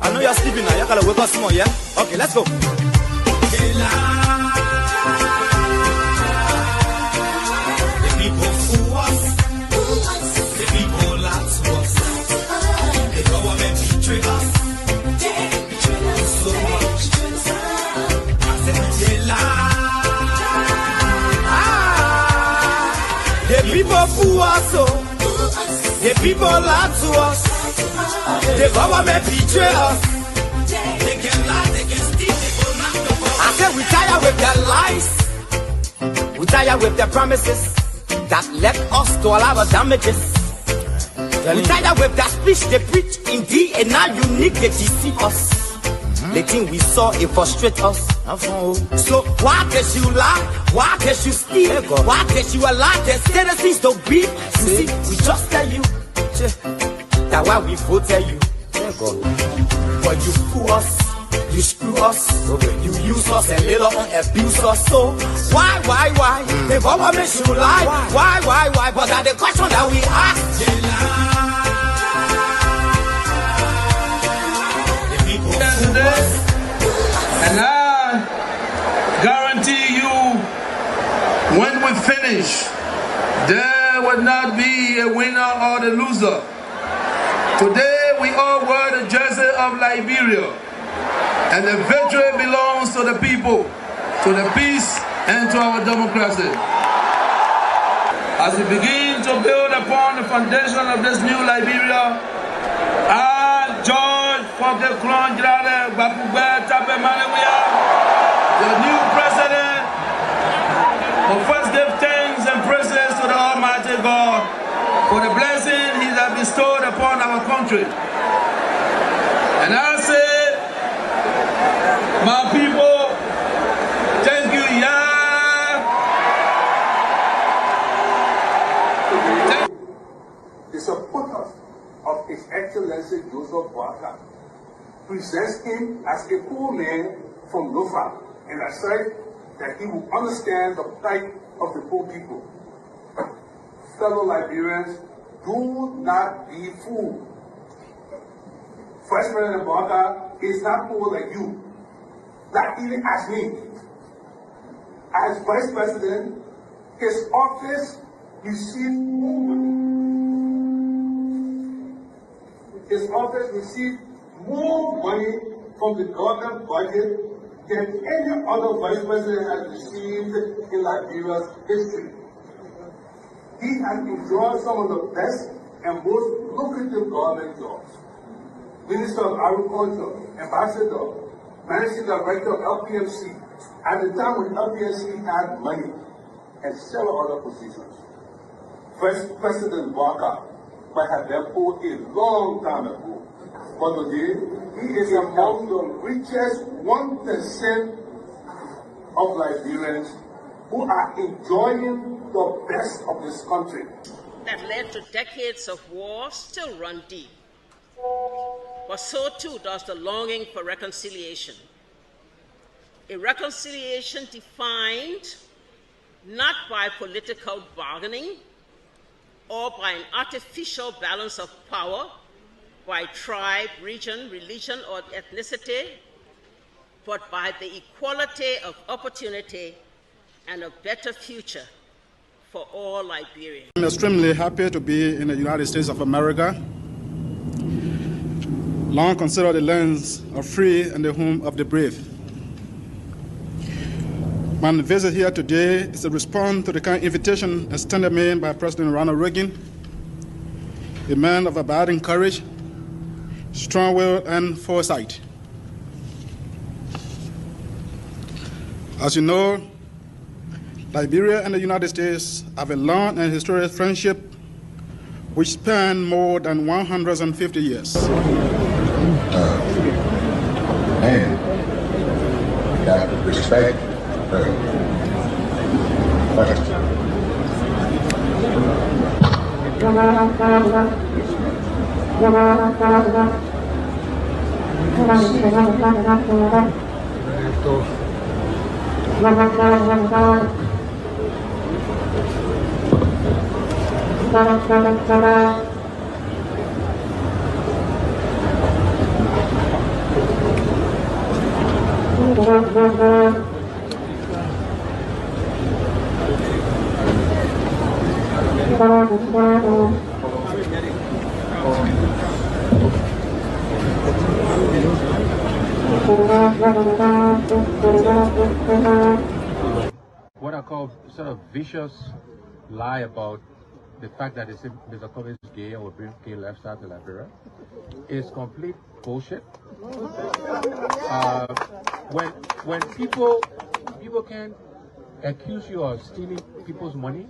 I know you're sleeping now. You gotta wake up small, yeah? Okay, let's go. The people fool us. The people lie to us. The government betray us. So much. I said they lie. The people fool us, oh. The people lie to us. The government betray us. They can lie, they can steal, they go knock the ball. I said we tired with their lies. We tired with their promises that led us to all our damages. We tired with that speech they preach indeed, and now unique they deceive us. The thing we saw, it frustrate us. So why can't you lie? Why can't you steal? Why can't you allow the citizens to be? You see, we just tell you that's why we voted you. But you fool us, you screw us, you use us and later on abuse us. So why? The government should lie. Why? But that's the question that we ask. The people fool us. And I guarantee you, when we finish, there will not be a winner or the loser. Today we all wear the jersey of Liberia, and the victory belongs to the people, to the peace and to our democracy. As we begin to build upon the foundation of this new Liberia, I, George Forte-Clon Girale Bapugbe Tape Malewia, the new president, will first give thanks and praises to the Almighty God for the blessing He has bestowed upon our country. And I say, my people, thank you, Yah. The supporters of His Excellency Joseph Bana presents him as a poor man from Lofa, and I said that he will understand the plight of the poor people. Fellow Liberians, do not be fooled. First President Bana is not poor like you, not even as me. As Vice President, his office received more money. His office received more money from the government budget than any other Vice President has received in Liberia's history. He has enjoyed some of the best and most lucrative government jobs. Minister of Agriculture, Ambassador, Managing Director of LPMC, at the time when LPMC had money, and several other positions. First President Bana might have been poor a long time ago, but today he is among the richest 1% of Liberians who are enjoying the best of this country. That led to decades of war still run deep. But so too does the longing for reconciliation. A reconciliation defined not by political bargaining or by an artificial balance of power by tribe, region, religion, or ethnicity, but by the equality of opportunity and a better future for all Liberians. I'm extremely happy to be in the United States of America, long considered the lands of free and the home of the brave. My visit here today is a response to the kind invitation extended me by President Ronald Reagan, a man of abiding courage, strong will, and foresight. As you know, Liberia and the United States have a long and historic friendship which spans more than 150 years. And we have to respect her. What I call sort of vicious lie about the fact that they say Mr. Kobe is gay or bring gay lifestyle to Liberia is complete bullshit. When people can accuse you of stealing people's money,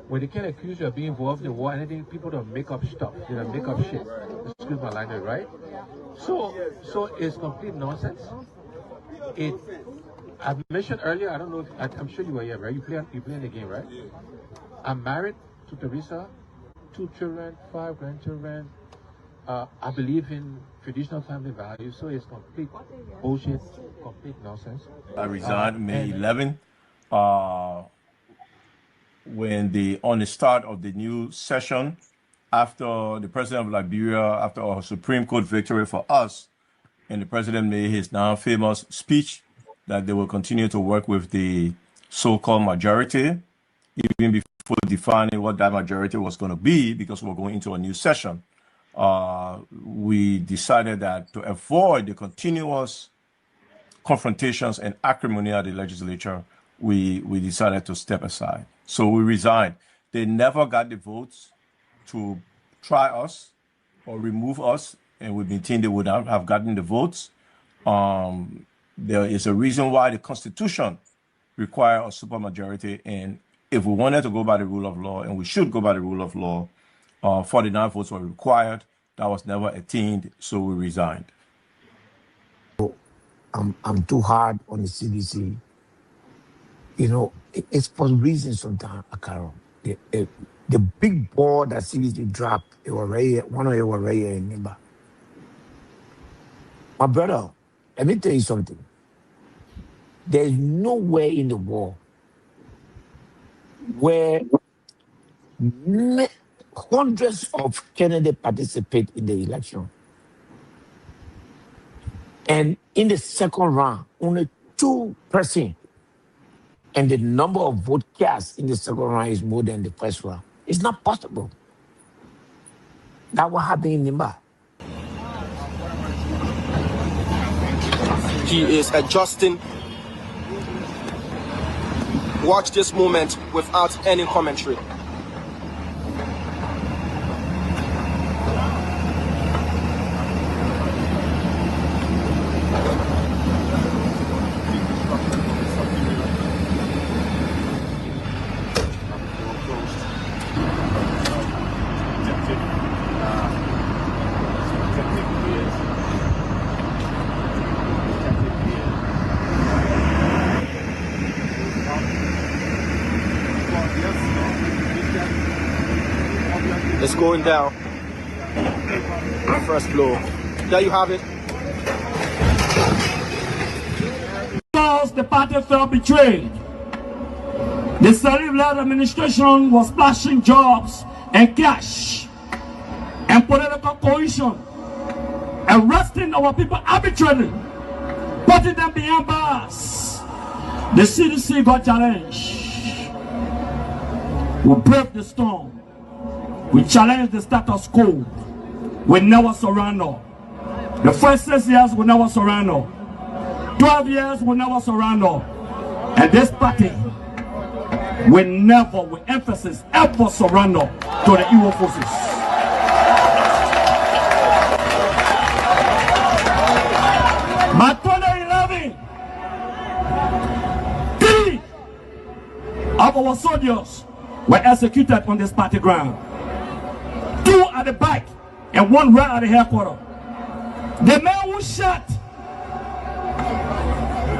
when they can accuse you of being involved in war, anything, people don't make up stuff. They don't make up shit. Excuse my language, right? So it's complete nonsense. I've mentioned earlier, I don't know if, I'm sure you were here, right? You playing the game, right? I'm married to Teresa, 2 children, 5 grandchildren. I believe in traditional family values, so it's complete bullshit, complete nonsense. I resigned May 11th. On the start of the new session, after the president of Liberia, after our Supreme Court victory for us, and the president made his now famous speech that they will continue to work with the so-called majority, even before defining what that majority was going to be, because we're going into a new session. We decided that to avoid the continuous confrontations and acrimony at the legislature, we decided to step aside. So we resigned. They never got the votes to try us or remove us, and we maintained they would not have gotten the votes. There is a reason why the Constitution requires a supermajority, and if we wanted to go by the rule of law, and we should go by the rule of law, 49 votes were required. That was never attained, so we resigned. I'm too hard on the CDC. You know, it's for reasons sometimes, Akaro. The big ball that CDC dropped, it was right, one of it was right in Nimba. My brother, let me tell you something. There's nowhere in the world where hundreds of candidates participate in the election. And in the second round, only 2%. And the number of vote cast in the second round is more than the first round. It's not possible. That's what happened in Nimba. He is adjusting. Watch this moment without any commentary. It's going down. First blow. There you have it. Because the party felt betrayed. The Salif-led administration was slashing jobs and cash and political cohesion, arresting our people arbitrarily, putting them behind bars. The CDC got challenged. We braved the storm. We challenged the status quo. We never surrender. The first 6 years we never surrender. 12 years we never surrender. And this party we never, with emphasis, ever surrender to the evil forces. By 2011, 3 of our soldiers were executed on this party ground. 2 at the back and 1 right at the headquarters. The man who shot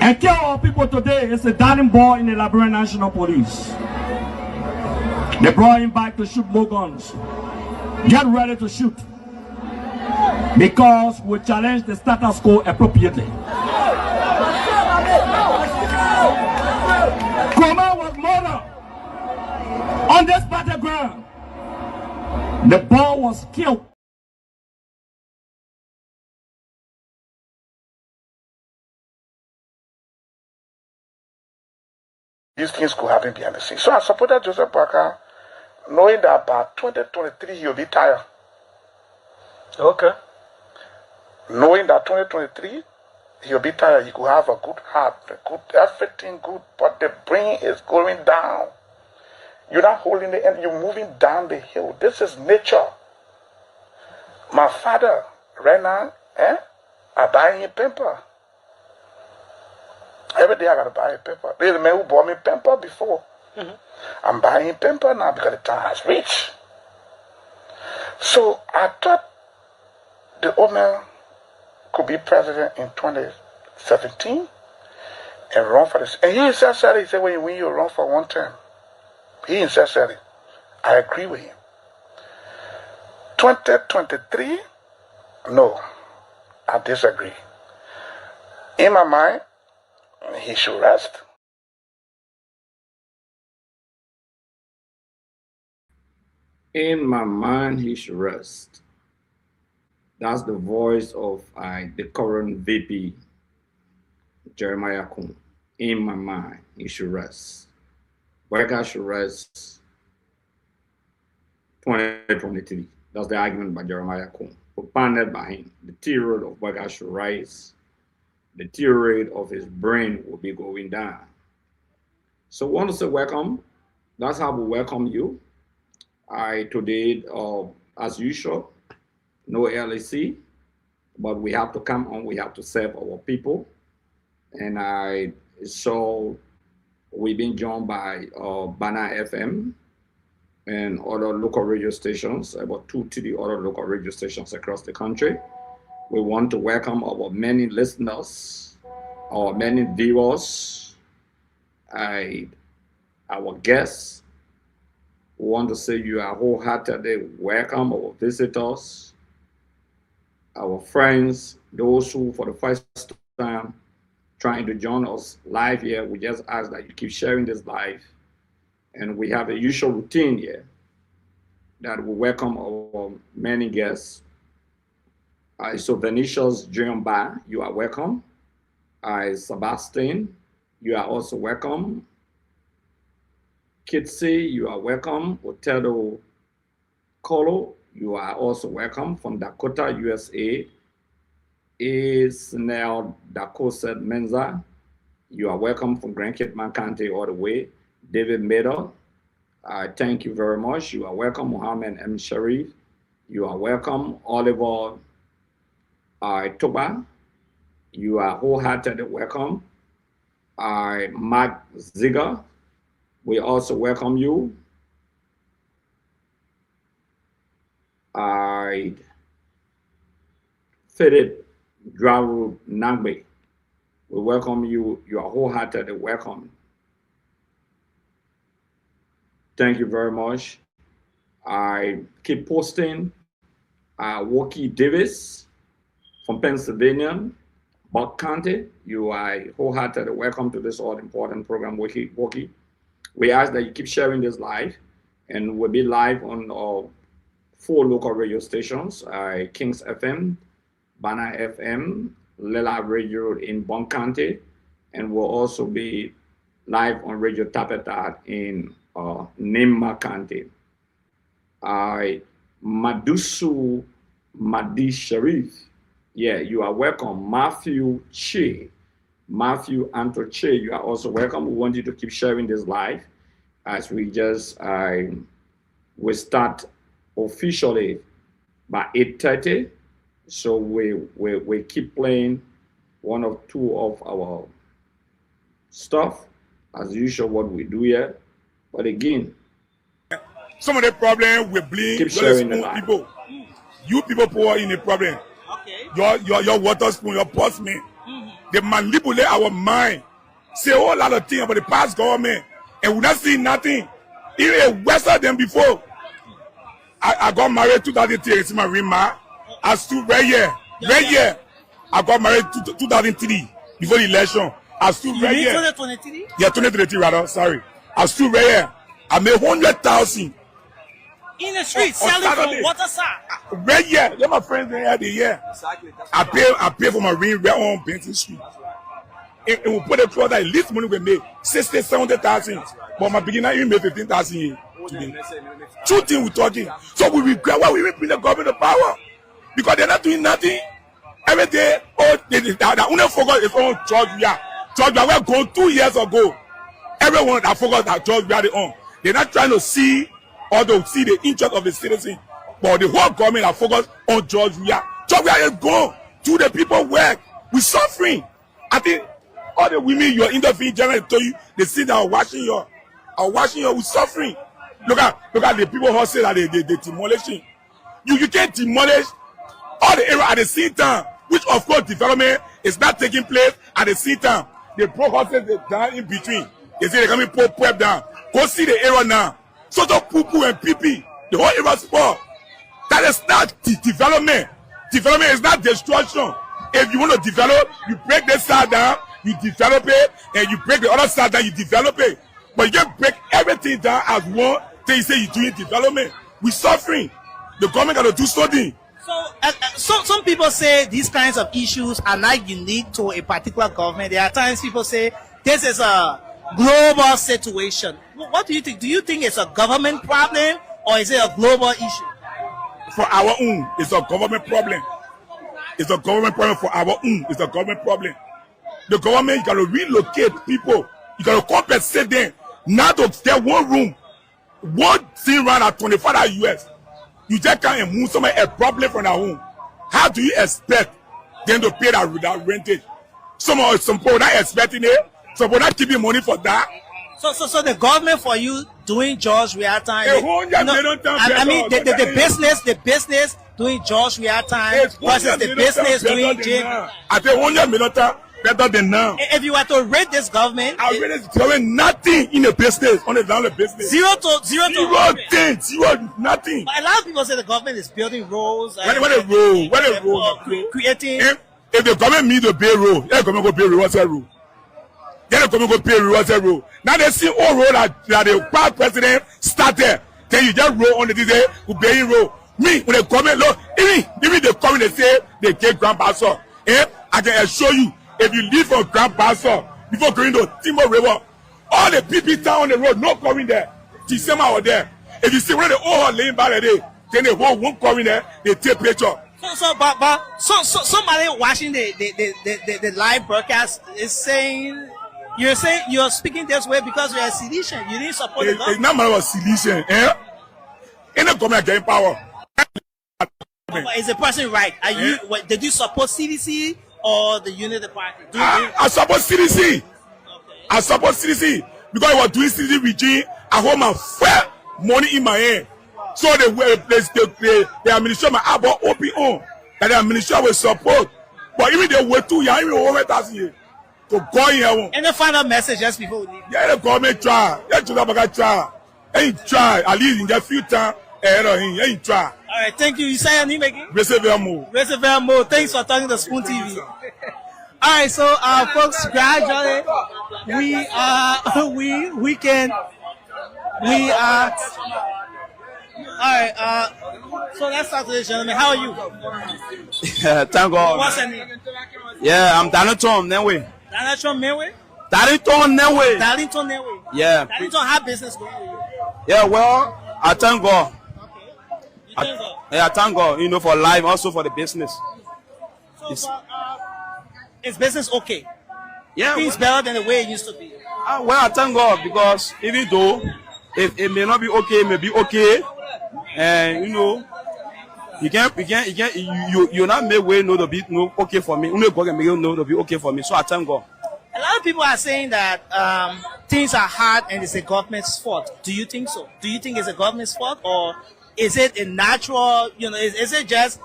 and killed our people today is a darling boy in the Liberian National Police. They brought him back to shoot more guns. Get ready to shoot. Because we challenge the status quo appropriately. Kuma was murdered on this battleground. The boy was killed. these things could happen behind the scenes. So I supported Joseph Boakai, knowing that by 2023 he'll be tired. Okay. Knowing that 2023 he'll be tired, he could have a good heart, a good everything good, but the brain is going down. You're not holding the end, you're moving down the hill. This is nature. My father, right now, I buy him pamper. Every day I gotta buy a pamper. There's a man who bought me pamper before. I'm buying him pamper now because the time has reached. So I thought the old man could be president in 2017 and run for this. And he himself said, he said, when you run for one term, he himself said it. I agree with him. 2023, no, I disagree. In my mind, he should rest. In my mind, he should rest. That's the voice of the current VP, Jeremiah Kun. In my mind, he should rest. Boakai should rest 2023. That's the argument by Jeremiah Kun, propounded by him. The T rate of Boakai should rise. The T rate of his brain will be going down. So we want to say welcome. That's how we welcome you. Today, as usual, no LEC, but we have to come on, we have to serve our people. And so we've been joined by Bana FM and other local radio stations, about 2 to the other local radio stations across the country. We want to welcome our many listeners, our many viewers, our guests. We want to say you are wholeheartedly welcome, our visitors, our friends, those who for the first time trying to join us live here. We just ask that you keep sharing this live. And we have a usual routine here that we welcome our many guests. So Venetia's Jumba, you are welcome. Sebastian, you are also welcome. Kitsi, you are welcome. Otelo Kolo, you are also welcome. From Dakota, USA. Snell Dakosa Menza, you are welcome from Grand Cape County all the way. David Meadow, thank you very much. You are welcome. Mohammed M. Sharif, you are welcome. Oliver Toba, you are wholeheartedly welcome. Mark Ziegler, we also welcome you. Philip Drawu Nangbe, we welcome you. You are wholeheartedly welcome. Thank you very much. I keep posting. Wookie Davis from Pennsylvania, Buck County, you are wholeheartedly welcome to this all-important program, Wookie. We ask that you keep sharing this live, and we'll be live on 4 local radio stations, Kings FM, Bana FM, Lela Radio in Bon County, and we'll also be live on Radio Tapetat in Nimba County. Madusu Madi Sharif, yeah, you are welcome. Matthew Anto Che, you are also welcome. We want you to keep sharing this live as we just we start officially by 8:30. So we keep playing 1 or 2 of our stuff as usual, what we do here. But again, some of the problem we blame keep sharing the people. You people pour in the problem. Okay. Your water spoon, your boss man. They manipulate our mind. Say a whole lot of things about the past government, and we not see nothing. Even worse than before. I got married 2003. It's my rima. I stood right here. Right here. I got married 2003 before the election. I stood right here. 2023? Yeah, 2023 rather. Sorry. I stood right here. I made 100,000. In the street, selling from water side. Right here. Let my friends there the year. Exactly. I pay for my ring right on Benton Street. It will put it through that least money we made 60, 70,000. But my beginner, you made 15,000 today. Two things we're talking. So we regret why we bring the government to power. Because they're not doing nothing. Every day, that only focus is on George Weah. George Weah, we're going 2 years ago. Everyone that focus that George Weah on. They're not trying to see or to see the interest of the citizen. But the whole government are focused on George Weah. George Weah is gone. Do the people work. We're suffering. I think all the women you're interviewing generally told you they see that are watching you, we're suffering. Look at the people who say that they demolishing. You can't demolish all the area at the same time, which of course development is not taking place at the same time. They broke houses down in between. They say they're coming to put down. Go see the area now. So poo and pee, the whole area spoiled. That is not development. Development is not destruction. If you want to develop, you break this side down, you develop it, and you break the other side down, you develop it. But you can't break everything down as one, then you say you're doing development. We're suffering. The government got to do something. So some people say these kinds of issues are not unique to a particular government. There are times people say this is a global situation. What do you think? Do you think it's a government problem or is it a global issue? For our own, it's a government problem. It's a government problem for our own. It's a government problem. The government, you got to relocate people. You got to compensate them. Not to get one room, one thing run at 25 US. You just can't move somewhere a problem from their home. How do you expect them to pay that rentage? Some people not expecting it. Some people not keeping money for that. So the government for you doing George Weah time. I mean the business doing George Weah time versus the business doing Jim. I think 100 million better than now. If you were to rate this government, I rate this government nothing in the business, on the down the business. Zero, nothing. But a lot of people say the government is building roads. When the road creating. If the government meet the pay road, the government go pay road. What's that road? Then the government go pay road. What's that road? Now they see all road that the past president started. Then you just roll on the day who paying road. Me when the government look, even the government they say they get Grand Pastor. I can assure you. If you leave from Grand Pastor before going to Timor River, all the people down on the road, no coming there. December or there. If you see one of the old laying by the day, then the whole won't come in there, they take picture. So somebody watching the live broadcast is saying you're speaking this way because you're a Silesian. You didn't support the government. It's not matter of Silesian, In the government getting power. Is the person right? Did you support CDC? Or the Unity Party? I support CDC. Okay. I support CDC because I was doing CDC regime. I hold my fair money in my hand. So the administration my about OPO that the administration will support. But even they were too young, even 100,000 years to go in here. Any final message just before we leave? Yeah, the government try. Try. Ain't try. At least in just few time ahead of him. Ain't try. All right, thank you. You say your name again? Reservoir. Thanks for talking to Spoon TV. All right, so folks, gradually we are. All right. So let's start with this, gentlemen. How are you? Yeah, thank God. What's your name? Yeah, I'm Darlington Nenwe. Darlington Nenwe. Yeah. Darlington, how business going with you? Yeah, well, I thank God. Okay. I thank God, for life, also for the business. So, is business okay? Yeah. Things better than the way it used to be. Well, I thank God because even though it may not be okay, it may be okay, and you not make way to be okay for me. Only God can make it to be okay for me. So I thank God. A lot of people are saying that things are hard and it's the government's fault. Do you think so? Do you think it's the government's fault, or is it a natural, is it just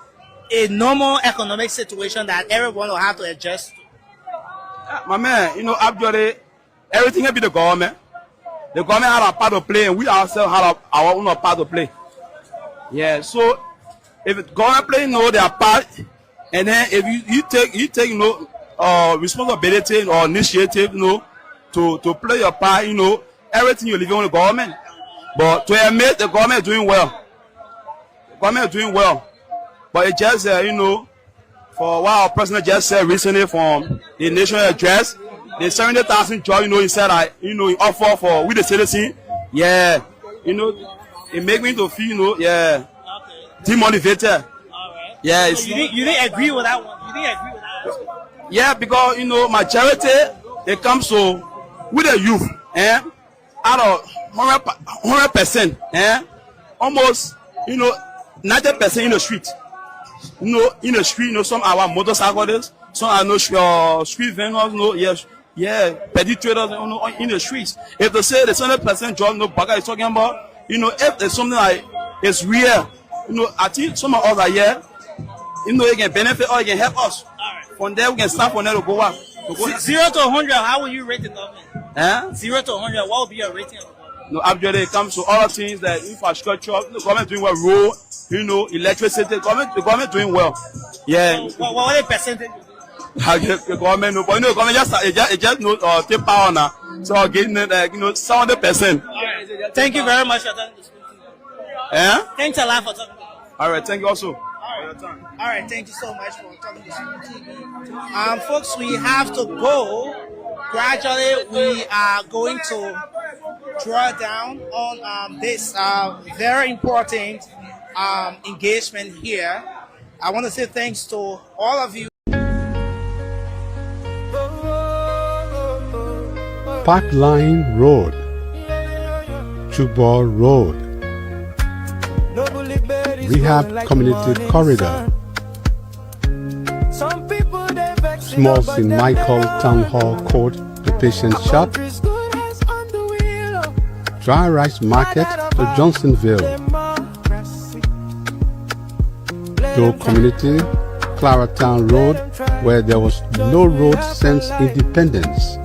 a normal economic situation that everyone will have to adjust to? My man, actually, everything will be the government. The government had a part to play, and we ourselves had our own part to play. Yeah, so if the government play their part, and then if you take responsibility or initiative, to play your part, everything you leave on the government. But to admit the government is doing well. But it just, for what our president just said recently from the national address, the 70,000 job, you know, he said that, you know, he offer for with the citizen. Yeah, you know, it make me to feel, you know, yeah, demotivated. Yeah, So you didn't agree with that one. You didn't agree with that one. Yeah, because you know, majority it comes to with the youth, out of 100%, almost, you know, 90% in the street. You know, in the street, you know, some are motorcyclists, some are no street vendors, no, petty traders, you know, in the streets. If they say the 100% job, no Baga is talking about, you know, if there's something like it's real, you know, I think some of us are here, you know, it can benefit or it can help us. From there, we can start from there to go up. 0 to 100, how will you rate the government? 0 to 100, what would be your rating? No, actually, it comes to all things like infrastructure, the government doing well, road, you know, electricity, the government doing well. Yeah. What are the percentage? The government, no, but you know, the government just no, take power now. So getting like, you know, 70%. Thank you very much for talking to me. Thanks a lot for talking to me. All right, thank you also. All right, thank you so much for talking to TV. Folks, we have to go. Gradually, we are going to draw down on this very important engagement here. I want to say thanks to all of you. Parkline Road, Chubor Road, Rehab Community Corridor, Small St. Michael Town Hall Court to Patient Shop, Dry Rice Market to Johnsonville, Joe Community, Claratown Road, where there was no road since independence,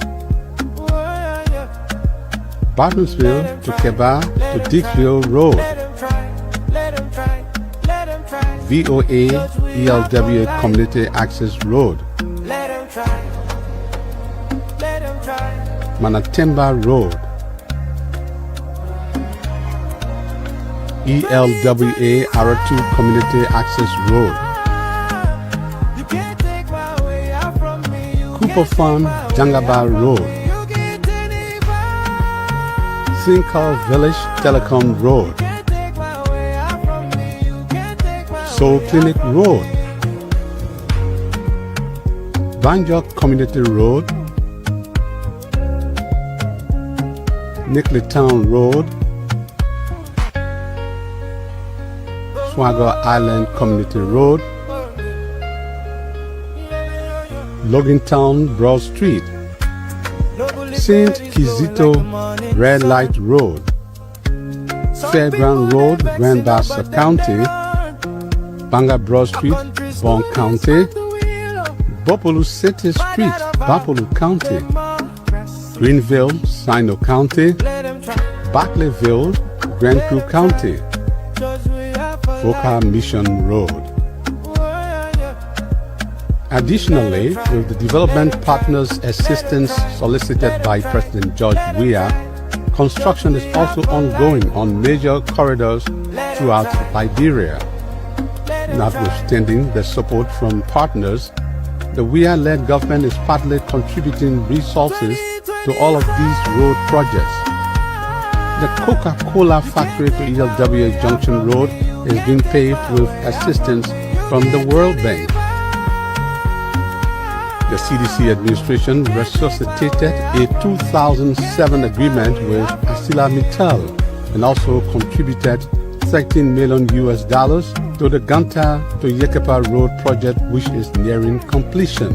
Bartonsville to Keba to Dicksville Road, VOA ELW Community Access Road, Manatemba Road, ELWA Aratu Community Access Road, Cooper Farm Jangaba Road, Sinkal Village Telecom Road, Soul Clinic Road, Banjok Community Road, Nickletown Road, Swagger Island Community Road, Logantown Broad Street, St. Kizito Red Light Road, Fairground Road, Grand Bassa County, Banga Broad Street, Bon County, Bopolu City Street, Bapolu County, Greenville, Sino County, Barclayville, Grand Crew County, Boca Mission Road. Additionally, with the development partners' assistance solicited by President George Weah, construction is also ongoing on major corridors throughout Liberia. Notwithstanding the support from partners, the Weah-led government is partly contributing resources to all of these road projects. The Coca-Cola factory to ELWA Junction Road is being paved with assistance from the World Bank. The CDC administration resuscitated a 2007 agreement with ArcelorMittal and also contributed $13 million to the Ganta to Yekepa Road project, which is nearing completion.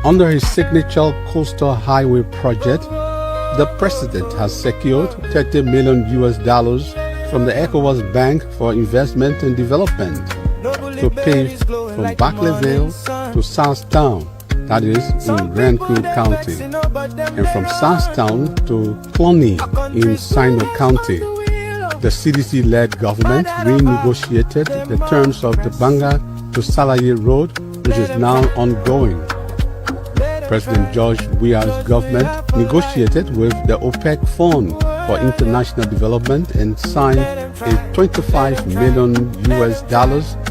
Under his signature coastal highway project, the president has secured $30 million from the ECOWAS Bank for Investment and Development to pave from Barclayville to Southtown, that is in Grand Crew County, and from Southtown to Cloney in Sino County. The CDC-led government renegotiated the terms of the Banga to Salaye Road, which is now ongoing. President George Weah's government negotiated with the OPEC Fund for International Development and signed a $25 million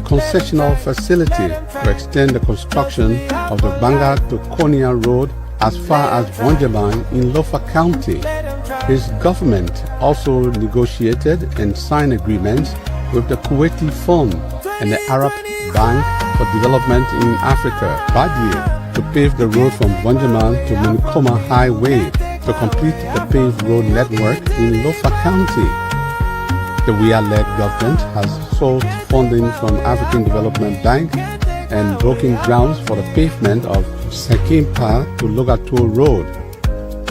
concessional facility to extend the construction of the Banga to Konya Road as far as Wanjaman in Lofa County. His government also negotiated and signed agreements with the Kuwaiti Fund and the Arab Bank for Development in Africa, BADIA, to pave the road from Wanjaman to Manikoma Highway to complete the paved road network in Lofa County. The WIA-led government has sought funding from African Development Bank and broken grounds for the pavement of Sekimpa to Logato Road.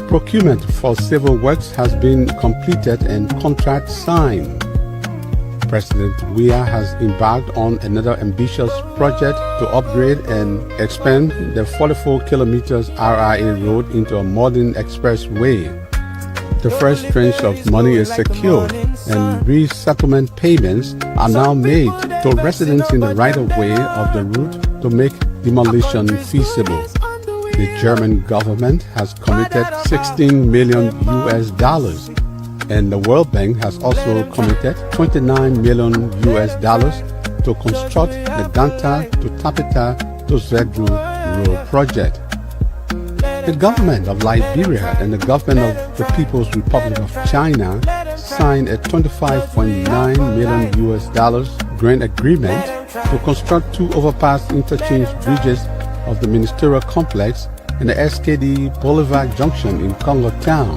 Procurement for civil works has been completed and contract signed. President WIA has embarked on another ambitious project to upgrade and expand the 44 kilometers RIA road into a modern expressway. The first tranche of money is secured and resettlement payments are now made to residents in the right-of-way of the route to make demolition feasible. The German government has committed $16 million and the World Bank has also committed $29 million to construct the Danta to Tapita to Zedru Road project. The government of Liberia and the government of the People's Republic of China signed a $25.9 million grant agreement to construct 2 overpass interchange bridges of the ministerial complex and the SKD Boulevard Junction in Congo Town.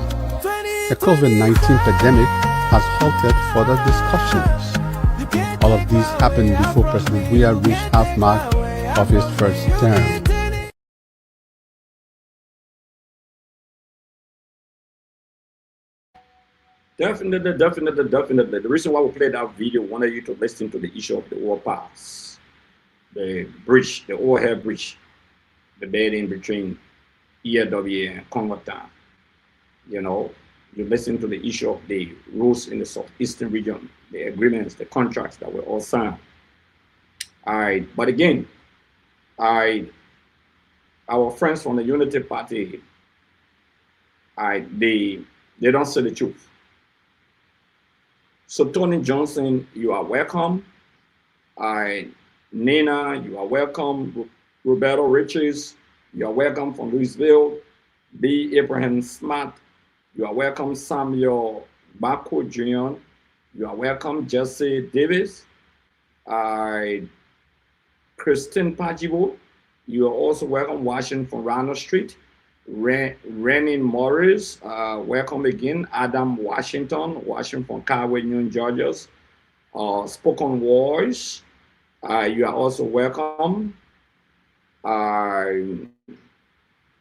The COVID-19 pandemic has halted further discussions. All of these happened before President WIA reached half mark of his first term. Definitely. The reason why we played that video, we wanted you to listen to the issue of the overpass, the bridge, the overhead bridge, the bedding between ELW and Congo Town. You know, you listen to the issue of the roads in the southeastern region, the agreements, the contracts that were all signed. All right, but again, our friends from the Unity Party, they don't say the truth. So Tony Johnson, you are welcome. Nina, you are welcome. Roberto Riches, you are welcome from Louisville. B. Abraham Smart, you are welcome. Samuel Bako Jr., you are welcome. Jesse Davis. Christine Pajibo, you are also welcome. Washington from Ronald Street. Rennie Morris, welcome again. Adam Washington from Carway, New Georgia. Spoken Voice, you are also welcome.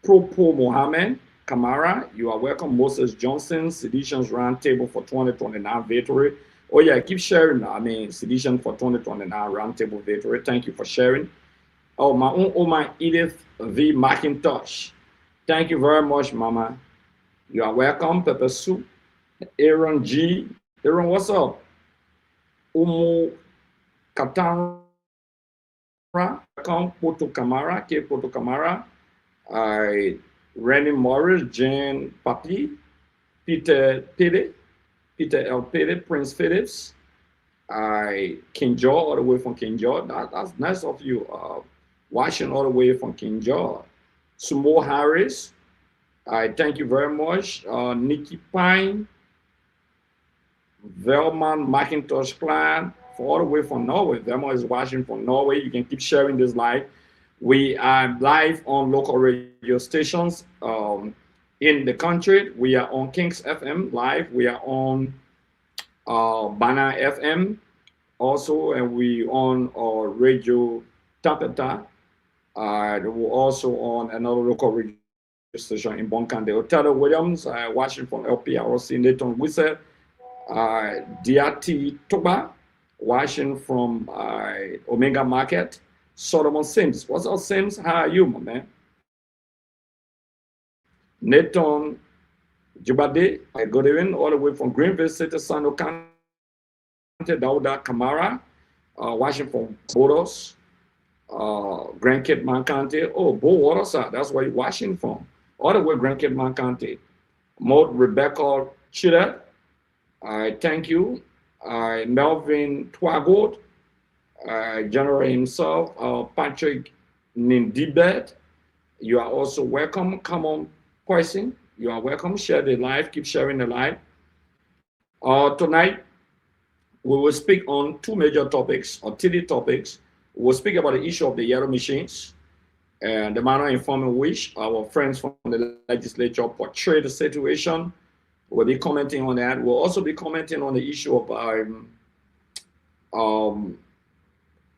Propo Mohammed Kamara, you are welcome. Moses Johnson, Seditions Roundtable for 2029 victory. Oh yeah, keep sharing. I mean, Sedition for 2029 Roundtable victory. Thank you for sharing. Oh, my own Oma Edith V. McIntosh. Thank you very much, Mama. You are welcome. Pepper Soup. Aaron G. Aaron, what's up? Umu Katara. Welcome. Poto Kamara. K. Poto Kamara. Rennie Morris. Jane Papi. Peter Pede. Peter L. Pede. Prince Phillips. King George, all the way from King George. That's nice of you. Watching all the way from King George. Sumo Harris, thank you very much. Nikki Pine, Velman McIntosh Clan, all the way from Norway. Velma is watching from Norway. You can keep sharing this live. We are live on local radio stations in the country. We are on Kings FM live. We are on Bana FM also, and we on Radio Tapeta. We're also on another local radio station in Bonkande. Otado Williams, watching from LPRC, Nathan Wisse, Diati Toba, watching from Omega Market, Solomon Sims. What's up, Sims? How are you, my man? Nathan Jubade, good evening, all the way from Greenville City, Sano County, Dauda Kamara, watching from Boros. Grand Cape County. Oh, Bo Watersa, that's where you're watching from. All the way Grand Cape County. Maud Rebecca Chida, thank you. Melvin Twagot, General himself, Patrick Nindibet, You are also welcome. Come on, person. You are welcome. Share the live. Keep sharing the live. Tonight, we will speak on two major topics, or three topics. We'll speak about the issue of the yellow machines and the manner in which our friends from the legislature portray the situation. We'll be commenting on that. We'll also be commenting on the issue of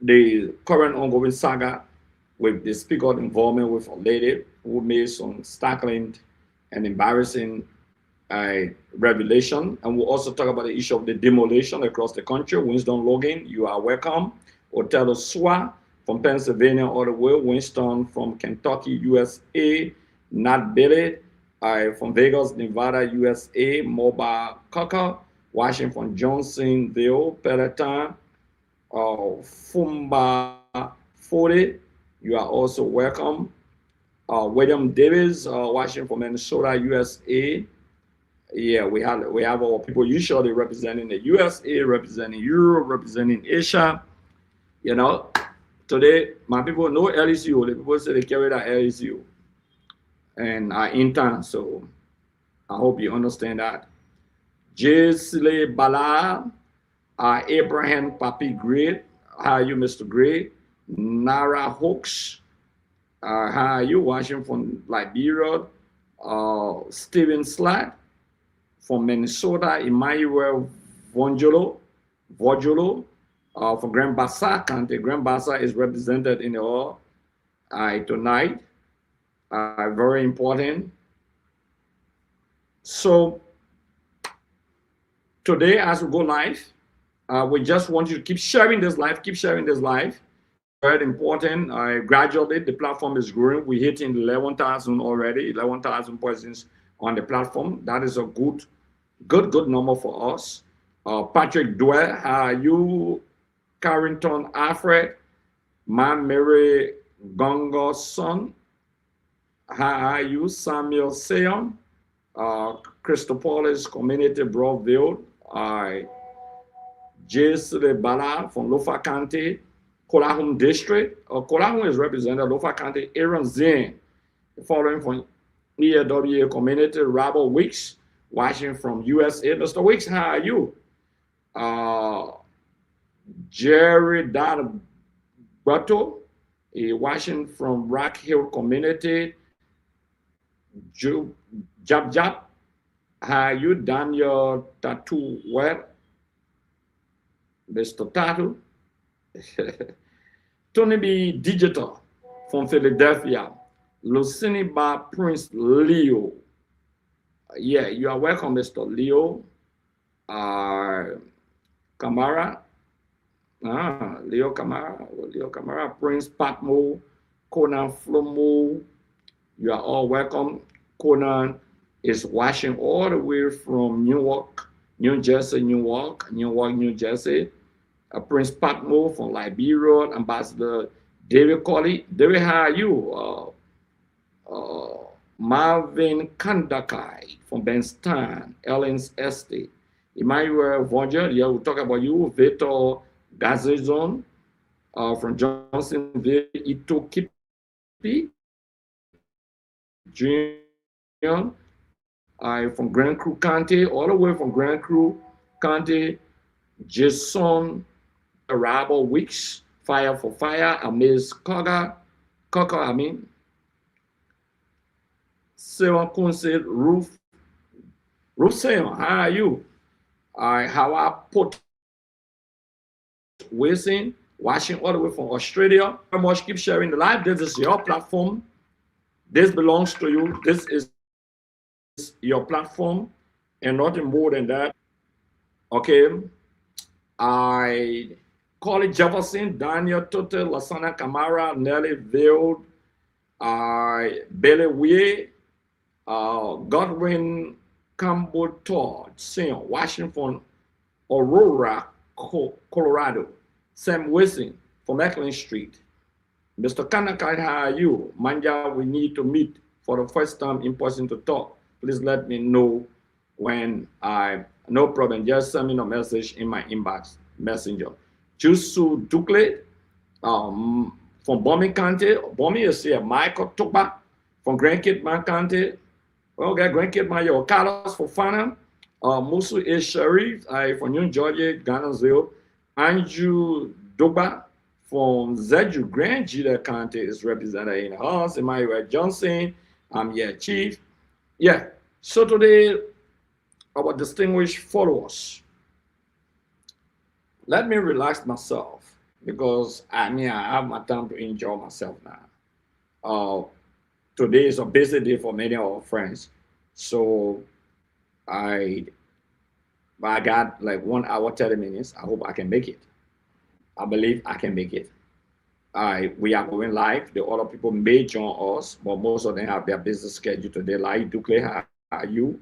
the current ongoing saga with the speaker's involvement with a lady who made some startling and embarrassing revelation. And we'll also talk about the issue of the demolition across the country. Winston Logan, you are welcome. Othello Swa from Pennsylvania all the way. Winston from Kentucky, USA. Nat Billy from Vegas, Nevada, USA. Moba Kaka, Washington Johnsonville, Peloton. Fumba Fode, you are also welcome. William Davis, watching from Minnesota, USA. Yeah, we have our people usually representing the USA, representing Europe, representing Asia. You know, today my people know LSU. The people say they carry that LSU and are in town. So I hope you understand that. Jesle Bala, Abraham Papi Gray. How are you, Mr. Gray? Nara Hawks. How are you? Watching from Liberia. Steven Slatt from Minnesota. Emmanuel Vonjolo from Grand Bassa County. Grand Bassa is represented in the hall tonight. Very important. So today, as we go live, we just want you to keep sharing this live. Keep sharing this live. Very important. Gradually, the platform is growing. We're hitting 11,000 already. 11,000 persons on the platform. That is a good number for us. Patrick Dwell, how are you? Carrington Alfred, Mary Gongo's son. How are you? Samuel Seon, Christopolis Community Broadville. Jesle Bala from Lofa County, Kolahum District. Kolahum is represented Lofa County. Aaron Zinn, following from EAWA Community. Robert Weeks, watching from USA. Mr. Weeks, how are you? Jerry Danabato, watching from Rock Hill Community. Jab, how are you? Daniel Tattoo Web. Mr. Tattoo. Tony B. Digital from Philadelphia. Lucini Bar Prince Leo. Yeah, you are welcome, Mr. Leo. Kamara. Leo Kamara. Prince Patmo. Conan Flomo. You are all welcome. Conan is watching all the way from Newark, New Jersey. Prince Patmo from Liberia. Ambassador David Colley. David, how are you? Marvin Kandakai from Benston, Ellen's Estate. Emmanuel Vonger, yeah, we'll talk about you. Victor Gazizon from Johnsonville, Ito Kipi. Junior from Grand Cru County, all the way from Grand Cru County. Jason Arabo Weeks, Fire for Fire, Amiz Cocker, Sewan Kunse, Ruth Sewan, how are you? How I put Wilson, watching all the way from Australia. Very much keep sharing the live. This is your platform. This belongs to you. This is your platform and nothing more than that. Okay. I call it Jefferson, Daniel Tote, Lasana Kamara, Nelly Veiled, Billy Wee, Godwin Campbell Todd, Sion, Washington, Aurora, Colorado, Sam Wilson from Eklund Street. Mr. Kanakai, how are you? Manja, we need to meet for the first time in person to talk. Please let me know when no problem. Just send me a message in my inbox messenger. Jusu Dukle from Bombing County. Bombing is here. Michael Toba From Grand Kitman County, well, got Grand Kitman, yo, Carlos Fofana, Musu A. Sharif, from New Georgia, Gainesville, Andrew Doba from Zeju Grand Gila County is represented in the house, Emmanuel Johnson, Chief. Yeah, so today, our distinguished followers, let me relax myself because I have my time to enjoy myself now. Today is a busy day for many of our friends, so I got like 1 hour 30 minutes. I hope I can make it. I believe I can make it. We are going live. The other people may join us, but most of them have their business schedule today. Like Ducle, how are you?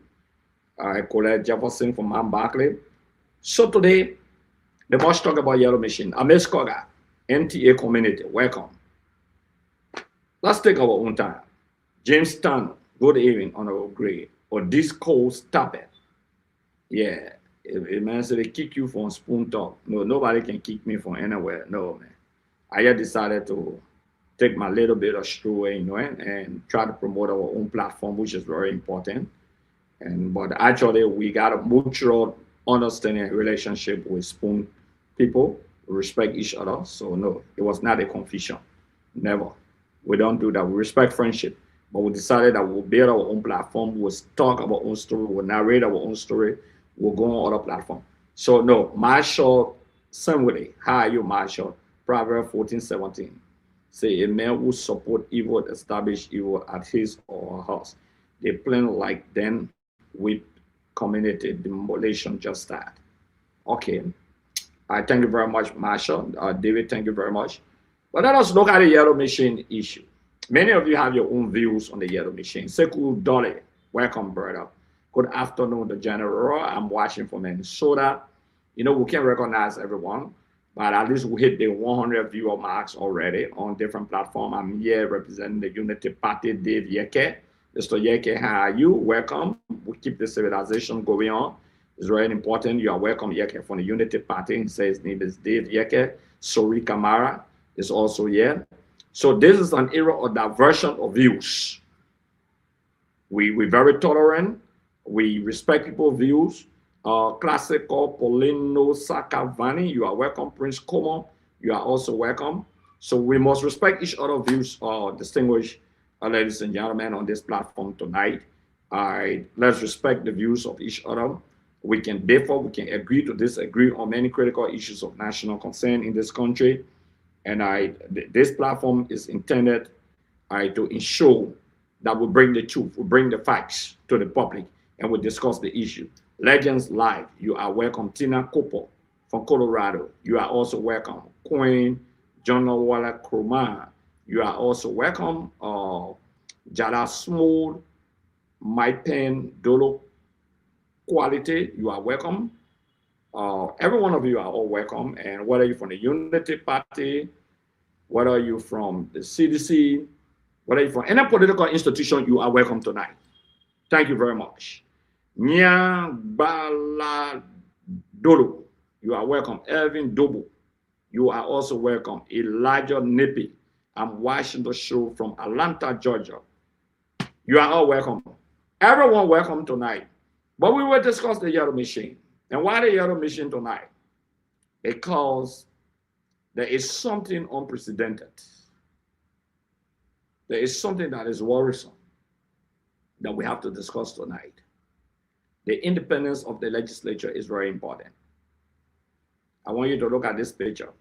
Colette Jefferson from Mount Barclay. So today, they must talk about Yellow Machine. Ames Koga, NTA community, welcome. Let's take our own time. James Tan, good evening, Honorable Gray. Or this cold stop it. Yeah, it means they kick you from spoon talk. No, nobody can kick me from anywhere. No, man. I just decided to take my little bit of stroll, and try to promote our own platform, which is very important. But actually, we got a mutual understanding and relationship with Spoon people. We respect each other. So no, it was not a confusion. Never. We don't do that. We respect friendship. But we decided that we'll build our own platform. We'll talk our own story. We'll narrate our own story. We'll go on other platforms. So no, Marshall, Samuel, how are you, Marshall? Proverbs 14:17. Say, a man who support evil establish evil at his or her house. They plan like them with community demolition just that. Okay. I thank you very much, Marshall. David, thank you very much. But let us look at the Yellow Machine issue. Many of you have your own views on the Yellow Machine. Sekou Dolly, welcome, brother. Good afternoon, the General. I'm watching from Minnesota. We can't recognize everyone, but at least we hit the 100 viewer marks already on different platforms. I'm here representing the Unity Party, Dave Yeke. Mr. Yeke, how are you? Welcome. We keep the civilization going on. It's very important. You are welcome, Yeke, from the Unity Party. He says his name is Dave Yeke. Sori Kamara is also here. So this is an era of diversion of views. We're very tolerant. We respect people's views. Classical Polino Sakavani, you are welcome. Prince Como, you are also welcome. So we must respect each other's views, distinguished ladies and gentlemen on this platform tonight. Let's respect the views of each other. We can differ, we can agree to disagree on many critical issues of national concern in this country. And this platform is intended to ensure that we bring the truth, we bring the facts to the public, and we discuss the issue. Legends Live, you are welcome. Tina Cooper from Colorado, you are also welcome. Queen John Walla Kroma, you are also welcome. Jada Smooth, My Pen Dolo Quality, you are welcome. Every one of you are all welcome. And whether you're from the Unity Party, whether you're from the CDC, whether you're from any political institution, you are welcome tonight. Thank you very much. Nyabala Dolo, you are welcome. Elvin Dobo, you are also welcome. Elijah Nippy, I'm watching the show from Atlanta, Georgia. You are all welcome. Everyone welcome tonight. But we will discuss the Yellow Machine. And why the Yellow Machine tonight? Because there is something unprecedented. There is something that is worrisome that we have to discuss tonight. The independence of the legislature is very important. I want you to look at this picture.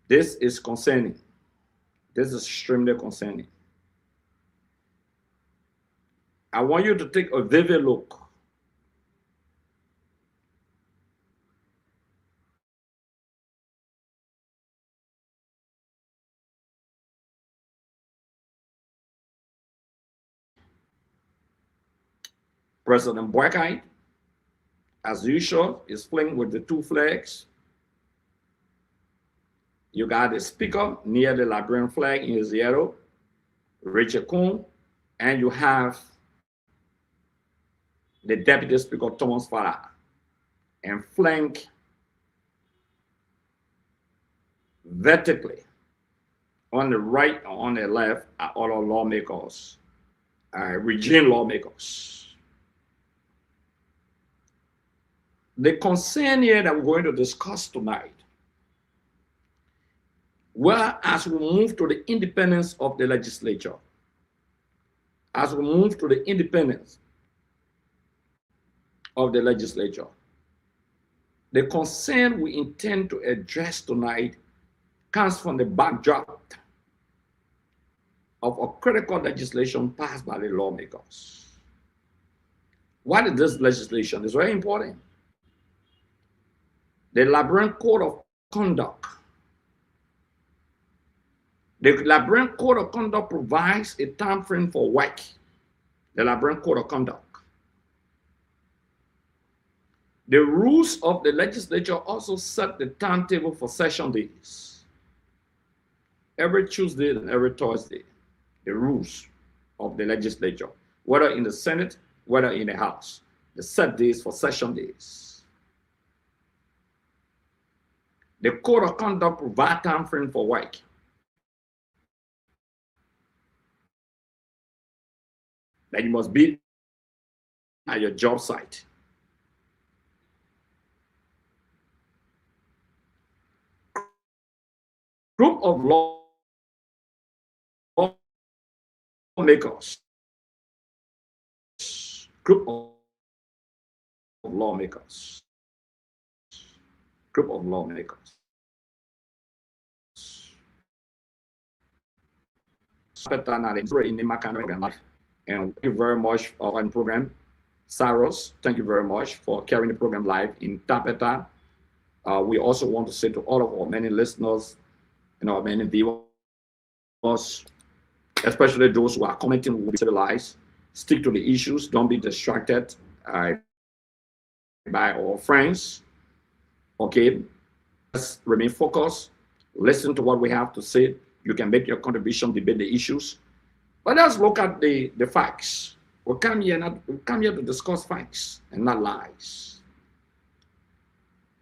This is concerning. This is extremely concerning. I want you to take a vivid look. President Boakai, as usual, is playing with the two flags. You got the speaker near the Liberian flag in his yellow, Richard Kuhn, and you have the Deputy Speaker, Thomas Farah, and flank vertically On the right or on the left are other lawmakers, regime lawmakers. The concern here that we're going to discuss tonight, well, as we move to the independence of the legislature, as we move to the independence of the legislature, the concern we intend to address tonight comes from the backdrop of a critical legislation passed by the lawmakers. What is this legislation? It's very important. The Liberian Code of Conduct. The Liberian Code of Conduct provides a time frame for work. The Liberian Code of Conduct. The rules of the legislature also set the timetable for session days. Every Tuesday and every Thursday, the rules of the legislature, whether in the Senate, whether in the House, the set days for session days. The Code of Conduct provides time frame for work. That you must be at your job site. Group of lawmakers. Group of lawmakers. Group of lawmakers. And thank you very much for the program. Cyrus, thank you very much for carrying the program live in Tapeta. We also want to say to all of our many listeners and our many viewers, especially those who are commenting, will be civilized. Stick to the issues. Don't be distracted by our friends. Okay, let's remain focused. Listen to what we have to say. You can make your contribution, debate the issues. But let's look at the facts. We come here to discuss facts and not lies.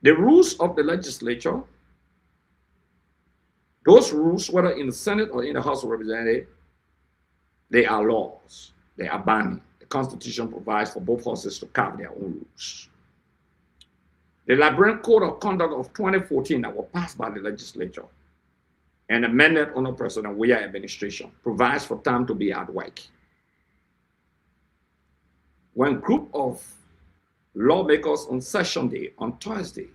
The rules of the legislature, those rules, whether in the Senate or in the House of Representatives, they are laws. They are binding. The Constitution provides for both houses to carve their own rules. The Liberian Code of Conduct of 2014 that was passed by the legislature and amended under President Weah administration provides for time to be at work. When a group of lawmakers on session day, on Thursday,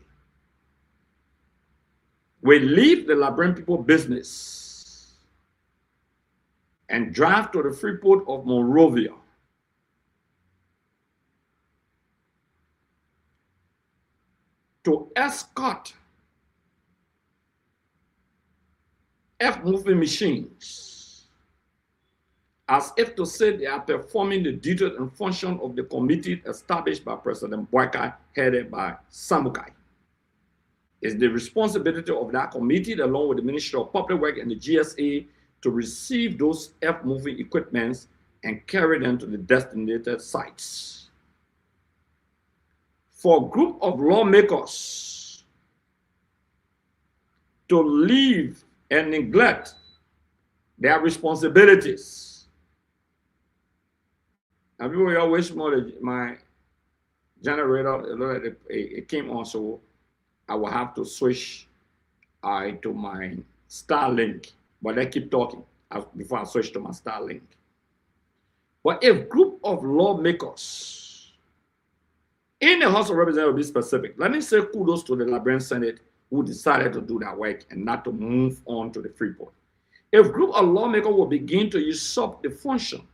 will leave the Liberian people business and drive to the free port of Monrovia to escort F-moving machines, as if to say they are performing the duties and function of the committee established by President Boyka, headed by Samukai. It's the responsibility of that committee, along with the Ministry of Public Works and the GSA, to receive those F-moving equipments and carry them to the designated sites. For a group of lawmakers to leave and neglect their responsibilities. And people always more my generator, it came on, so I will have to switch to my Starlink. But I keep talking before I switch to my Starlink. But a group of lawmakers in the House of Representatives, to be specific, let me say kudos to the Liberian Senate who decided to do that work and not to move on to the Freeport. If a group of lawmakers will begin to usurp the function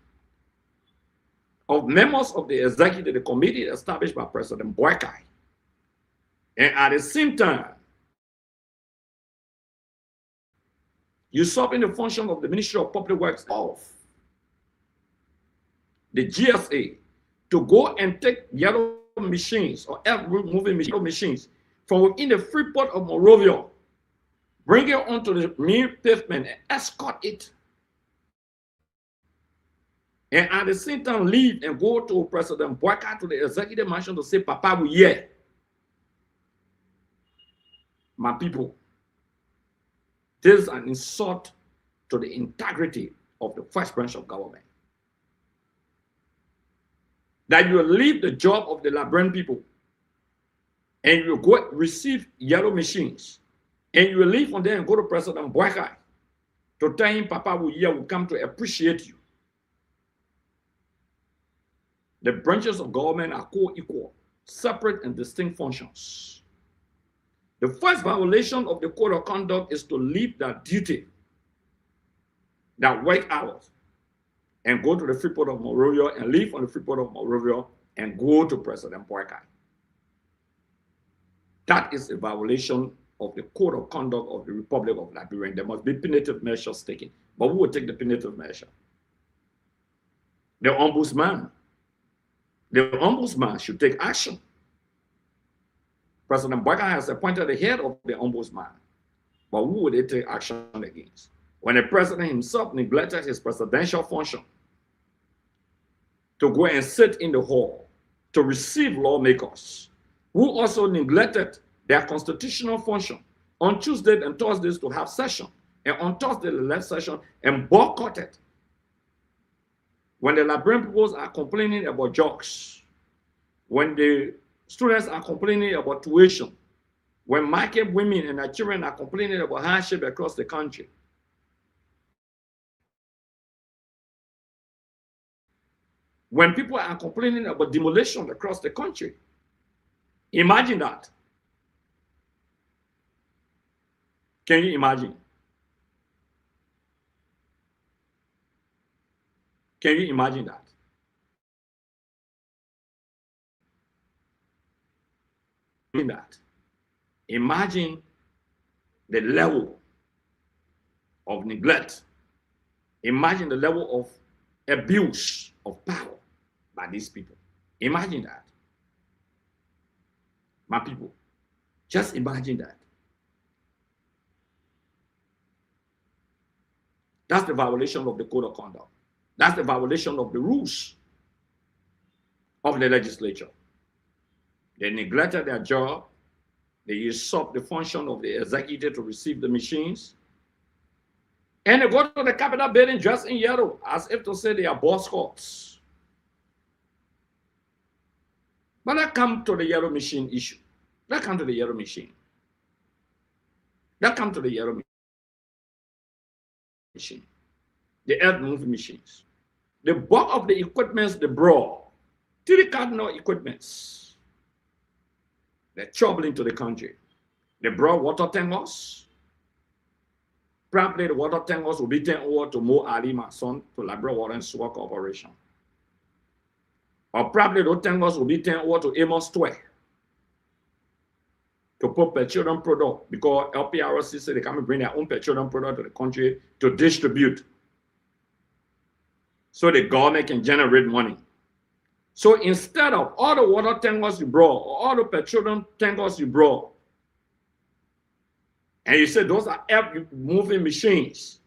of members of the executive, the committee established by President Boyka, and at the same time, usurping the function of the Ministry of Public Works of the GSA to go and take yellow machines or moving machines from within the free port of Monrovia, bring it onto the main pavement and escort it. And at the same time, leave and go to President Boyka, to the executive mansion, to say, Papa, we here. My people, this is an insult to the integrity of the first branch of government. That you will leave the job of the Liberian people and you will go receive yellow machines and you will leave from there and go to President Boyka to tell him Papa will come to appreciate you. The branches of government are co-equal, separate and distinct functions. The first violation of the code of conduct is to leave that duty, that work hours, and go to the Freeport of Monrovia and leave on the Freeport of Monrovia and go to President Boyka. That is a violation of the code of conduct of the Republic of Liberia, and there must be punitive measures taken. But who will take the punitive measure? The ombudsman. The ombudsman should take action. President Boyka has appointed the head of the ombudsman. But who would they take action against? When the president himself neglected his presidential function to go and sit in the hall to receive lawmakers, who also neglected their constitutional function on Tuesdays and Thursdays to have session, and on Thursday the left session and boycotted. When the Liberian peoples are complaining about jobs, when the students are complaining about tuition, when market women and their children are complaining about hardship across the country, when people are complaining about demolition across the country, imagine that. Can you imagine? Can you imagine that? Imagine the level of neglect. Imagine the level of abuse of power by these people. Imagine that. My people, just imagine that. That's the violation of the code of conduct. That's the violation of the rules of the legislature. They neglected their job. They usurped the function of the executive to receive the machines. And they go to the Capitol building dressed in yellow, as if to say they are boss cops. But let's come to the yellow machine issue. Let's come to the yellow machine. Let's come to the yellow machine. The earth moving machines. The bulk of the equipments they brought, three cardinal equipments, they're troubling to the country. They brought water tankers. Probably the water tankers will be turned over to Mo Ali Mason to Liberia Water and Sewer Corporation. Or probably those tankers will be turned over to Amos Twe to put petroleum product, because LPRC said they come and bring their own petroleum product to the country to distribute, so the government can generate money. So instead of all the water tankers you brought, or all the petroleum tankers you brought, and you said those are moving machines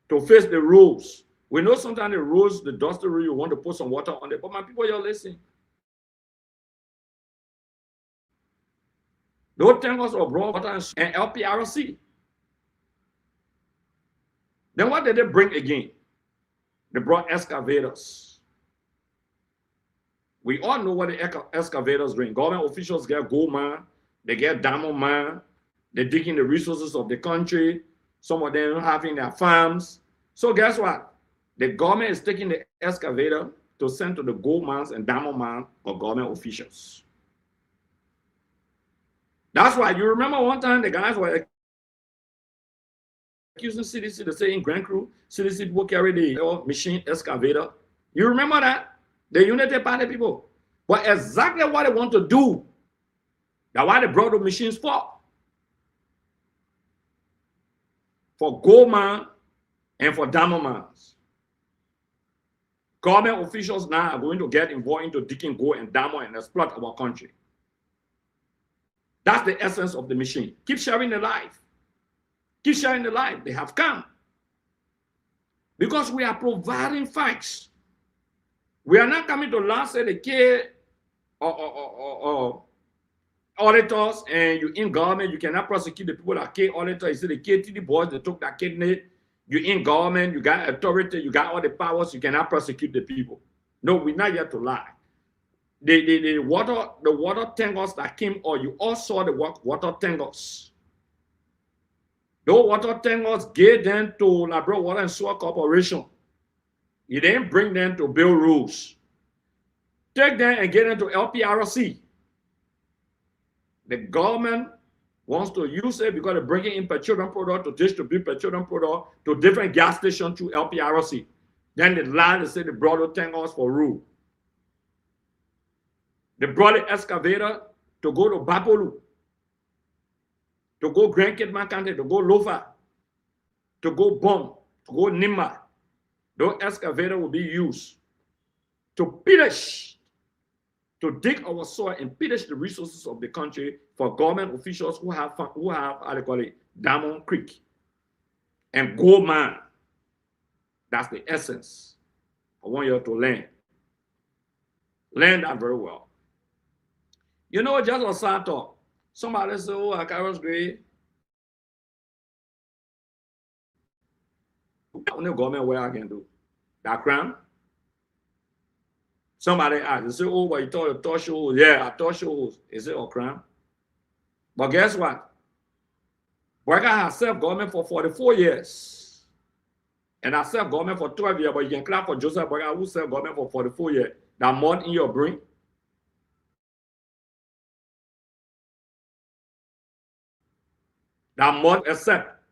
to face the roads. We know sometimes the roads, the dusty road, you want to put some water on it, but my people, you're listening. Those tankers are brought water and LPRC. Then what did they bring again? They brought excavators. We all know what the excavators bring. Government officials get gold mine, they get diamond mine, they're digging the resources of the country. Some of them having their farms. So guess what? The government is taking the excavator to send to the gold mines and diamond mines of government officials. That's why you remember one time the guys were accusing CDC to say in Grand Crew, CDC people carry the machine excavator. You remember that? The Unity Party people. But exactly what they want to do. That's why they brought the machines for gold mine and for diamond mines. Government officials now are going to get involved into digging gold and diamond and exploit our country. That's the essence of the machine. Keep sharing the life. Keep sharing the life. They have come. Because we are providing facts. We are not coming to last at the K or auditors, and you in government, you cannot prosecute the people that K auditor. You see the KTD boys, they took that kidney, You're in government, you got authority, you got all the powers, you cannot prosecute the people. No, we're not here to lie. The water tankers that came, or you all saw the water tankers. Those water tankers gave them to Liberia Water and Sewer Corporation. You didn't bring them to build rules. Take them and get them to LPRC. The government wants to use it because they're bringing in petroleum product to distribute petroleum product to different gas stations through LPRC. Then the lie they say they brought the tankers for rule. They brought the excavator to go to Bapolu, to go Grand Kitman County, to go Lofa, to go Bom, to go Nima. Those excavator will be used to pillage, to dig our soil and pillage the resources of the country for government officials who have how they call it, Diamond Creek and gold mine. That's the essence. I want you to learn. Learn that very well. You know, just a side talk. Somebody said, oh, I was great. Only government where I can do that crime. Somebody asked, they say, oh, but you thought shows. Yeah, I thought shows. Is it a crime? But guess what? Burger has served government for 44 years. And I served government for 12 years, but you can clap for Joseph Burger who served government for 44 years. That more in your brain. That must accept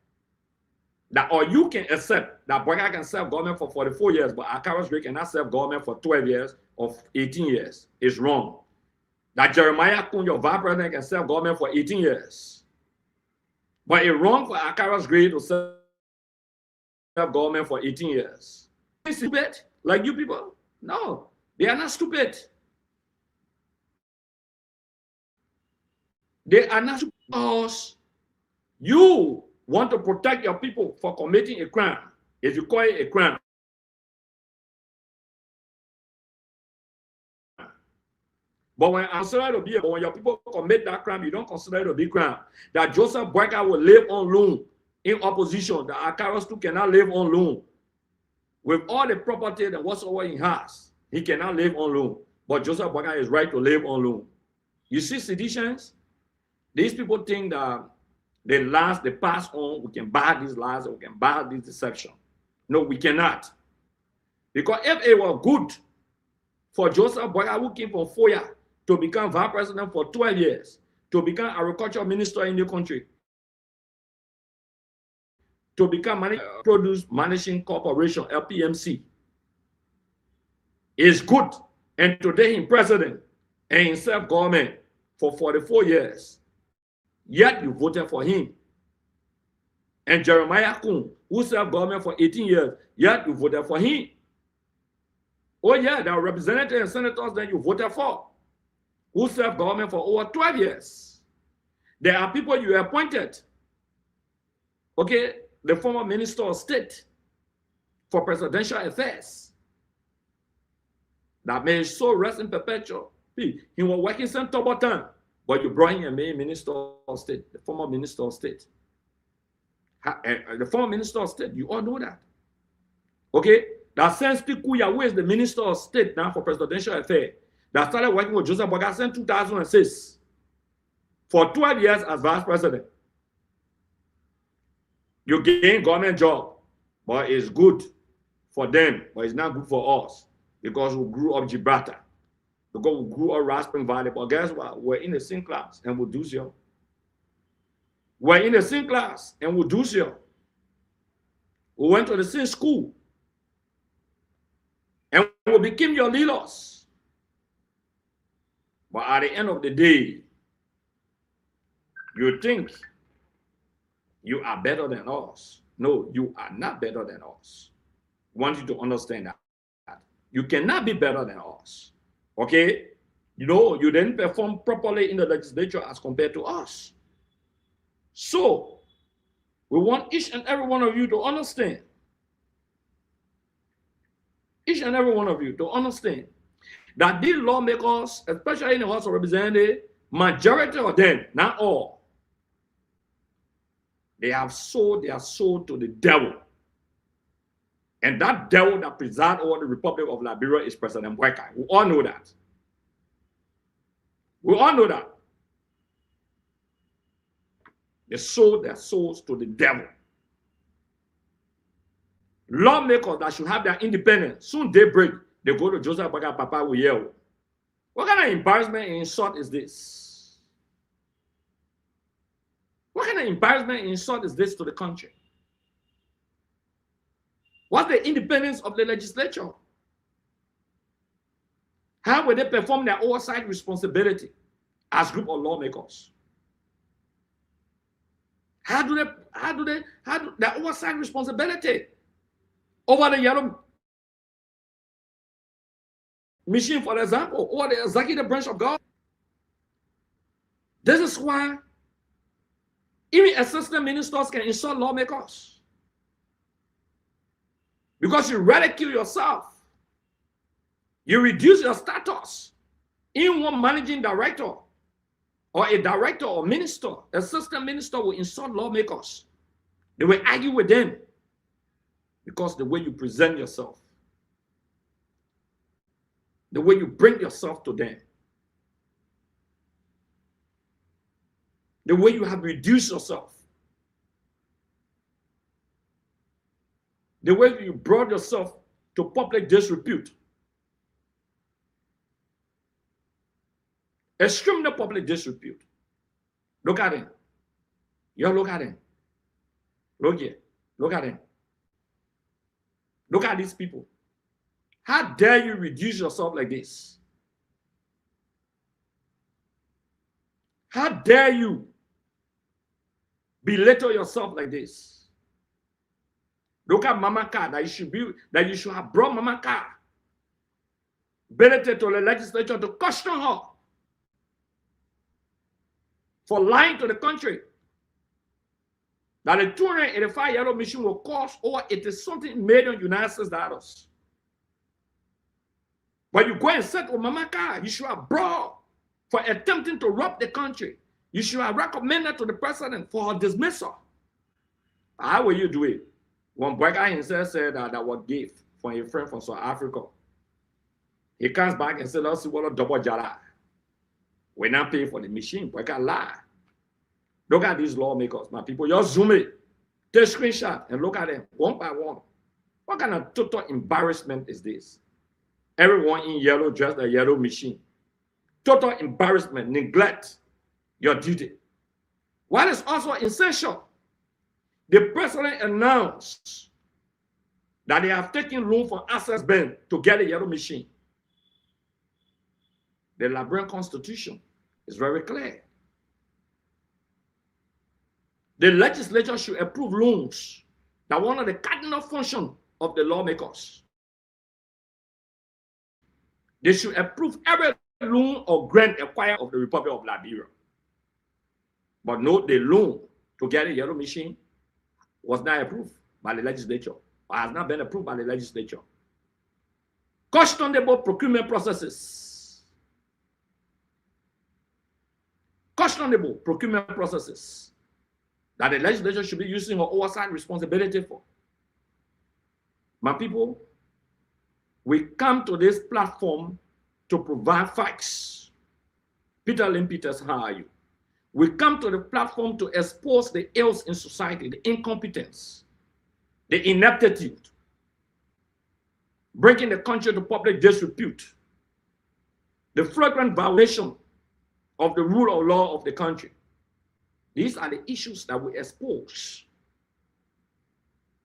that, or you can accept that Burger can serve government for 44 years, but Akaros Gray cannot serve government for 12 years or 18 years. It's wrong. That Jeremiah Kun, your vice president, can serve government for 18 years. But it's wrong for Akaros Gray to serve government for 18 years. Is stupid like you people? No, they are not stupid. They are not stupid because you want to protect your people for committing a crime. If you call it a crime. But when when your people commit that crime, you don't consider it a big crime. That Joseph Boyka will live on loan in opposition. That Akaros too cannot live on loan. With all the property that whatsoever he has, he cannot live on loan. But Joseph Boyka is right to live on loan. You see seditions? These people think that the lies they pass on, we can buy these lies, or we can buy this deception. No, we cannot. Because if it were good for Joseph Boyka, who came from Foya to become vice president for 12 years, to become agriculture minister in the country, to become produce managing corporation, LPMC, is good. And today he's president and he served government for 44 years. Yet you voted for him. And Jeremiah Kun, who served government for 18 years, yet you voted for him. Oh yeah, there are representatives and senators that you voted for, who served government for over 12 years. There are people you appointed. Okay, the former minister of state for presidential affairs. That may his soul rest in perpetual. He was working some double time. But you brought in a minister of state, the former minister of state. The former minister of state, you all know that. Okay? That Saint Kuya, who is the minister of state now for presidential affairs, that started working with Joseph Boyka in 2006 for 12 years as vice president. You gain government job, but it's good for them, but it's not good for us because we grew up Gibraltar. Because we grew up Rasping Valley, but guess what? We're in the same class and we'll do so. We're in the same class and we'll do so. We went to the same school and we became your leaders. But at the end of the day, you think you are better than us. No, you are not better than us. I want you to understand that. You cannot be better than us. Okay, you know, you didn't perform properly in the legislature as compared to us. So, we want each and every one of you to understand. Each and every one of you to understand that these lawmakers, especially in the House of Representatives, majority of them, not all, they have sold their soul to the devil. And that devil that presides over the Republic of Liberia is President Mbeki. We all know that. We all know that. They sold their souls to the devil. Lawmakers that should have their independence, soon they break. They go to Joseph Mbeki, Papa will yell. What kind of embarrassment and insult is this? What kind of embarrassment and insult is this to the country? What's the independence of the legislature? How will they perform their oversight responsibility as group of lawmakers? How do their oversight responsibility over the yellow machine, for example, or the executive branch of government? This is why even assistant ministers can insult lawmakers. Because you ridicule yourself. You reduce your status. In one managing director or a director or minister, assistant minister will insult lawmakers. They will argue with them because the way you present yourself, the way you bring yourself to them, the way you have reduced yourself, the way you brought yourself to public disrepute, extreme public disrepute. Look at him. You look at him. Look here. Look at him. Look at these people. How dare you reduce yourself like this? How dare you belittle yourself like this? Look at Mama Car that you should have brought Mama Car, belittled to the legislature to question her for lying to the country that the 285 yellow machine will cost over $80-something million United States dollars. But you go and set with Mama Car, you should have brought for attempting to rob the country. You should have recommended to the president for her dismissal. How will you do it? When Mbeki himself said that was gift from a friend from South Africa, he comes back and said, let's see what a double jara. We're not paying for the machine. Mbeki lie. Look at these lawmakers, my people. Just zoom it, take a screenshot, and look at them one by one. What kind of total embarrassment is this? Everyone in yellow dressed a yellow machine. Total embarrassment, neglect your duty. What is also essential? The president announced that they have taken loan from Access Bank to get a yellow machine. The Liberian Constitution is very clear. The legislature should approve loans. That one of the cardinal functions of the lawmakers. They should approve every loan or grant acquired of the Republic of Liberia. But no, the loan to get a yellow machine was not approved by the legislature, or has not been approved by the legislature. Questionable procurement processes. Questionable procurement processes that the legislature should be using her oversight responsibility for. My people, we come to this platform to provide facts. Peter Lynn Peters, how are you? We come to the platform to expose the ills in society, the incompetence, the ineptitude, bringing the country to public disrepute, the flagrant violation of the rule of law of the country. These are the issues that we expose.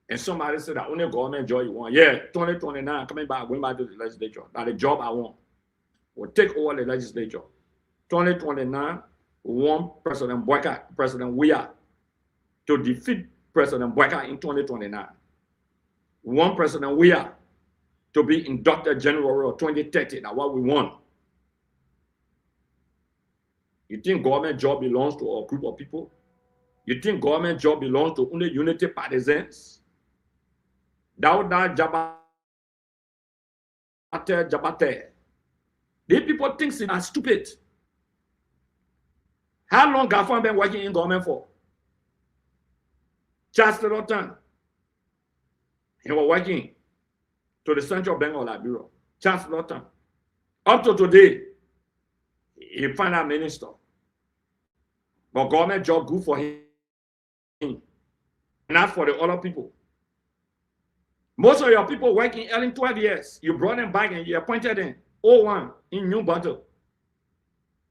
And somebody said that only government job you want. Yeah, 2029, coming back, going back to the legislature. That's the job I want. We'll take over the legislature. 2029, we want President Mbeki, President Weah, to defeat President Mbeki in 2029. We want President Weah to be inducted January of 2030. That's what we want. You think government job belongs to a group of people? You think government job belongs to only unity partisans? Dauda Jabate. These people think they are stupid. How long have I been working in government for? Just a lot of time. He was working to the Central Bank of Liberia, Charles Lawton. Up to today, he finance minister. But government job good for him, not for the other people. Most of your people working in 12 years, you brought them back and you appointed them 01 in New Battle.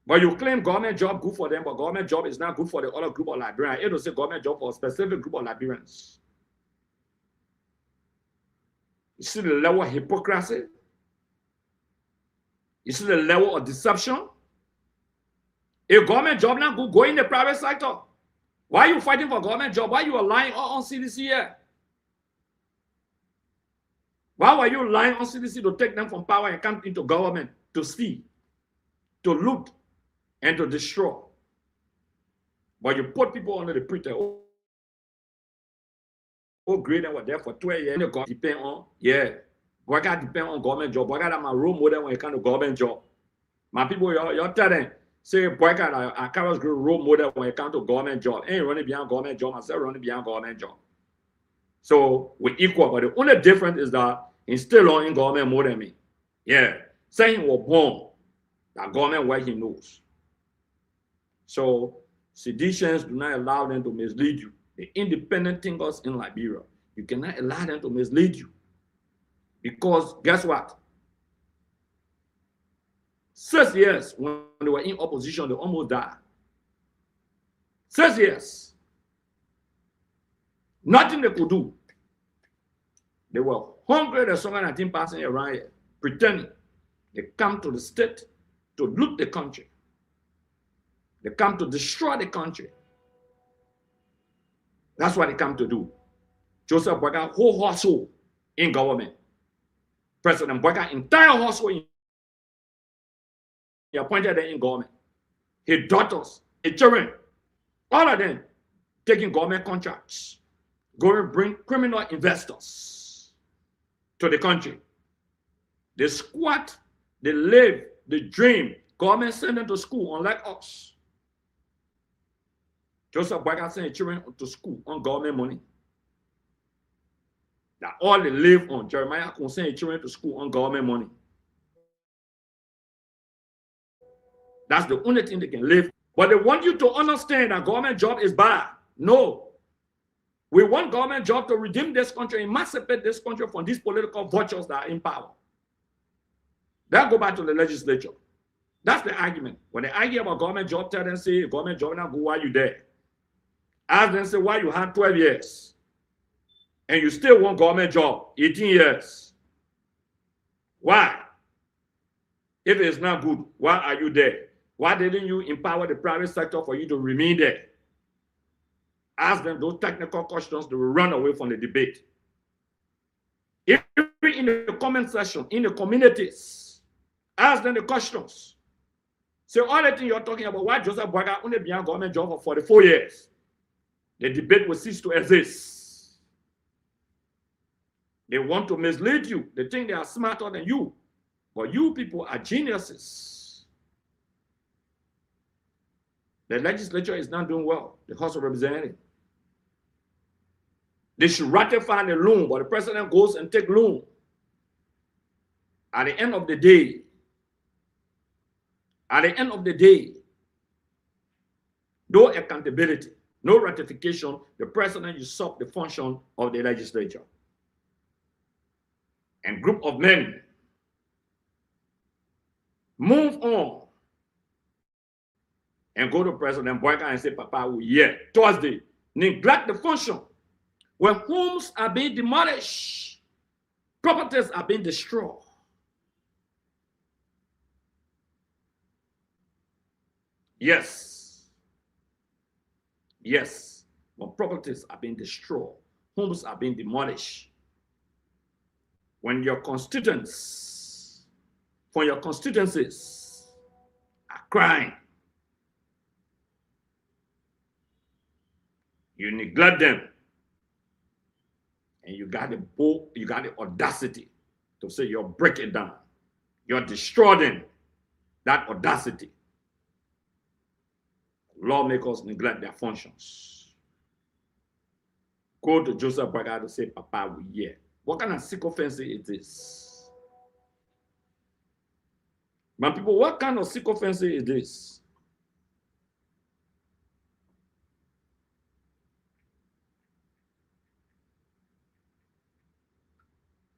But you claim government job good for them, but government job is not good for the other group of Liberians. It will say government job for a specific group of Liberians. You see the level of hypocrisy? You see the level of deception? If government job not good, go in the private sector. Why are you fighting for government job? Why are you lying on CDC here? Why were you lying on CDC to take them from power and come into government to steal, to loot, and to destroy? But you put people under the pretext, great and were there for 12 years. And God depend on, boy, I depend on government job. Boy, I'm a role model when it comes to government job. My people, you're telling, say, boy, I carry role model when it comes to government job. Ain't running beyond government job, myself running beyond government job. So we're equal, but the only difference is that he's still on in government more than me. Saying he was born, that government where he knows. So seditions do not allow them to mislead you. The independent thinkers in Liberia, you cannot allow them to mislead you. Because guess what? 6 years when they were in opposition, they almost died. 6 years. Nothing they could do. They were hungry, there's someone I think passing around here, pretending they come to the state to loot the country. They come to destroy the country. That's what they come to do. Joseph Boyka whole household in government. President Boyka entire household he appointed them in government. His daughters, his children, all of them taking government contracts, going to bring criminal investors to the country. They squat, they live, they dream. Government send them to school, unlike us. Joseph Boyka sent his children to school on government money. That all they live on. Jeremiah can send his children to school on government money. That's the only thing they can live. But they want you to understand that government job is bad. No. We want government job to redeem this country, emancipate this country from these political vultures that are in power. They'll go back to the legislature. That's the argument. When they argue about government job, tell them, say, government job now go while you there. Ask them, say, why you had 12 years and you still want government job, 18 years. Why? If it's not good, why are you there? Why didn't you empower the private sector for you to remain there? Ask them those technical questions, they will run away from the debate. If in the comment section, in the communities, ask them the questions. Say all the things you're talking about, why Joseph Boyka only been government job for 44 years? The debate will cease to exist. They want to mislead you. They think they are smarter than you. But you people are geniuses. The legislature is not doing well. The House of Representatives. They should ratify the loan, but the president goes and takes loan. At the end of the day, no accountability, no ratification, the president usurps the function of the legislature. And group of men move on and go to President Boyka and say, Papa, Thursday, neglect the function. When homes are being demolished, properties are being destroyed. Yes. When properties are being destroyed, homes are being demolished. When your constituents, from your constituencies, are crying, you neglect them, and you got the audacity to say you're breaking down, you're destroying that audacity. Lawmakers neglect their functions. Go to Joseph Boyka to say, Papa, we here. What kind of sycophancy is this? My people, what kind of sycophancy is this?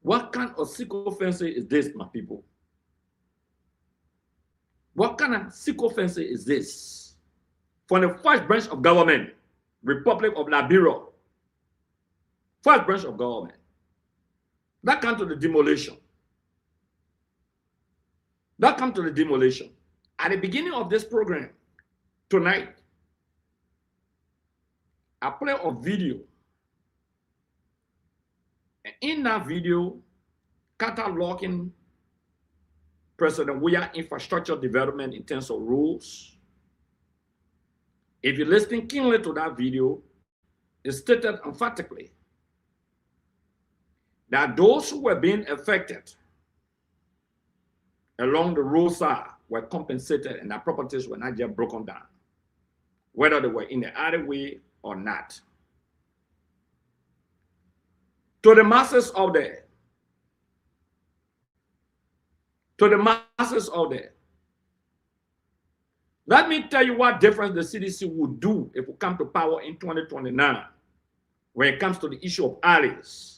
What kind of sycophancy is this, my people? What kind of sycophancy is this? From the first branch of government, Republic of Liberia, first branch of government, that comes to the demolition. That comes to the demolition. At the beginning of this program, tonight, I play a video. And in that video, cataloging President Weah infrastructure development in terms of rules. If you listen keenly to that video, it stated emphatically that those who were being affected along the roadside were compensated and their properties were not just broken down, whether they were in the alleyway or not. To the masses out there, let me tell you what difference the CDC would do if we come to power in 2029 when it comes to the issue of alleys,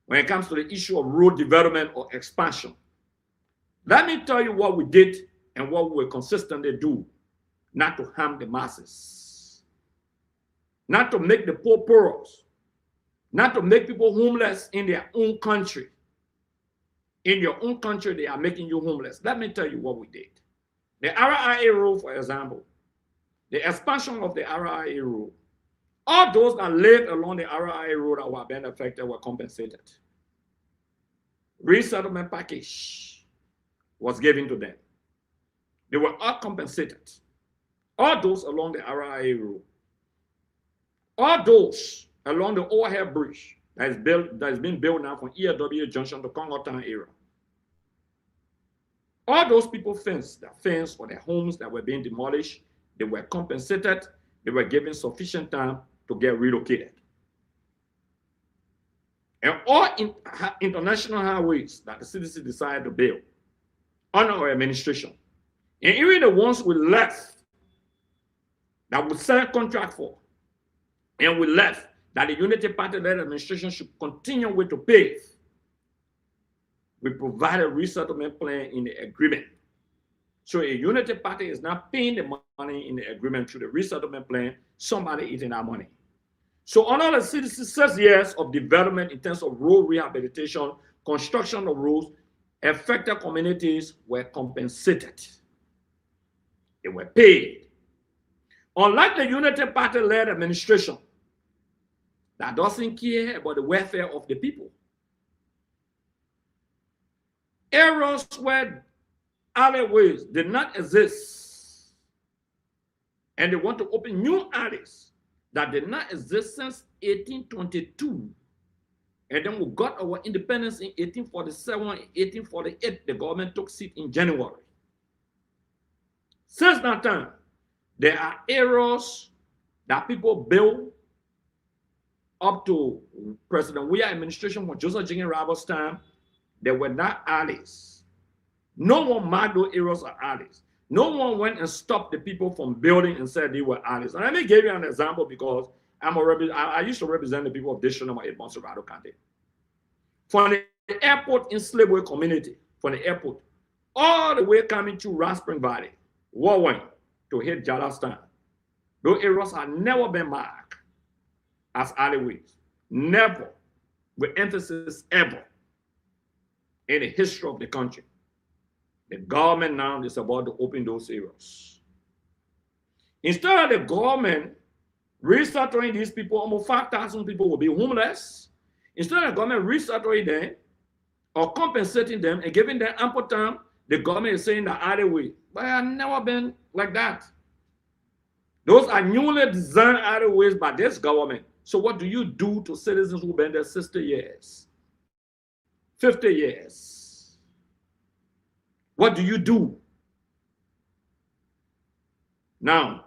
when it comes to the issue of road development or expansion. Let me tell you what we did and what we will consistently do, not to harm the masses, not to make the poor poorer, not to make people homeless in their own country. In your own country, they are making you homeless. Let me tell you what we did. The RIA rule, for example, the expansion of the RIA rule, all those that lived along the RIA road that were being affected were compensated. Resettlement package was given to them. They were all compensated. All those along the RIA road, all those along the overhead bridge that is being built now from ELW Junction to Congo Town area. All those people fenced their fence for their homes that were being demolished. They were compensated. They were given sufficient time to get relocated. And all international highways that the CDC decided to build under our administration, and even the ones we left that we signed contract for, and we left that the Unity Party-led administration should continue with to pave, we provide a resettlement plan in the agreement. So a Unity Party is not paying the money in the agreement through the resettlement plan, somebody eating our money. So under the CDC 6 years of development in terms of road rehabilitation, construction of roads, affected communities were compensated. They were paid. Unlike the Unity Party-led administration that doesn't care about the welfare of the people. Areas where alleyways did not exist, and they want to open new alleys that did not exist since 1822. And then we got our independence in 1847, 1848, the government took seat in January. Since that time, there are areas that people built up to President Weah administration for Joseph Jenkins Roberts' time. There were not alleys. No one marked those areas as alleys. No one went and stopped the people from building and said they were alleys. And let me give you an example because I used to represent the people of District Number 8, Montserrat County. From the airport in Slave community, from the airport, all the way coming to Rock Spring Valley, Warren to hit Jalastan, those areas have never been marked as alleyways. Never, with emphasis ever, in the history of the country. The government now is about to open those areas. Instead of the government resettling these people, almost 5,000 people will be homeless. Instead of the government resettling them or compensating them and giving them ample time, the government is saying the alleyway. But it has never been like that. Those are newly designed alleyways by this government. So what do you do to citizens who've been there 60 years? 50 years. What do you do? Now,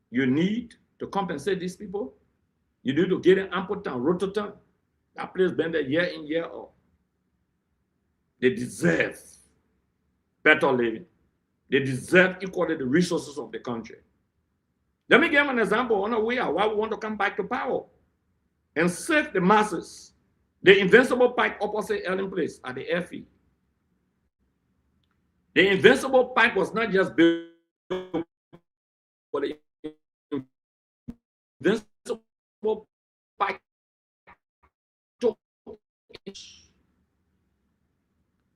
you need to compensate these people. You need to get an ample time, rotor time. That place been there year in, year out. They deserve better living. They deserve equally the resources of the country. Let me give an example on a way why we want to come back to power and save the masses. The Invincible Pike opposite Ellen Place at the airfield. The Invincible Pike was not just built for the Invincible Pike.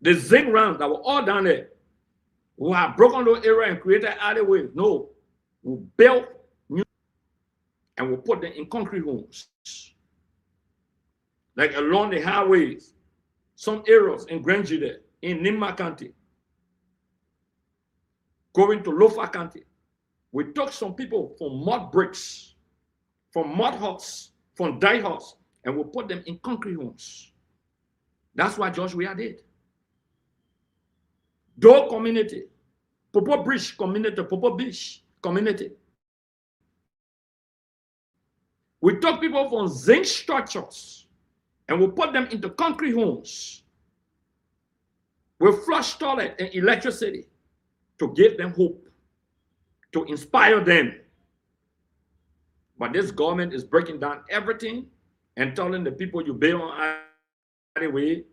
The zinc rounds that were all down there, who have broken those area and created alleyways. No, we built new and we put them in concrete homes. Like along the highways, some areas in Granger there, in Nima County, going to Lofa County. We took some people from mud bricks, from mud huts, from die huts, and we put them in concrete homes. That's what Joshua did. Dole community, Popo Beach community, Popo Beach community. We took people from zinc structures and we put them into concrete homes with flush toilet and electricity to give them hope, to inspire them. But this government is breaking down everything and telling the people you build on highway,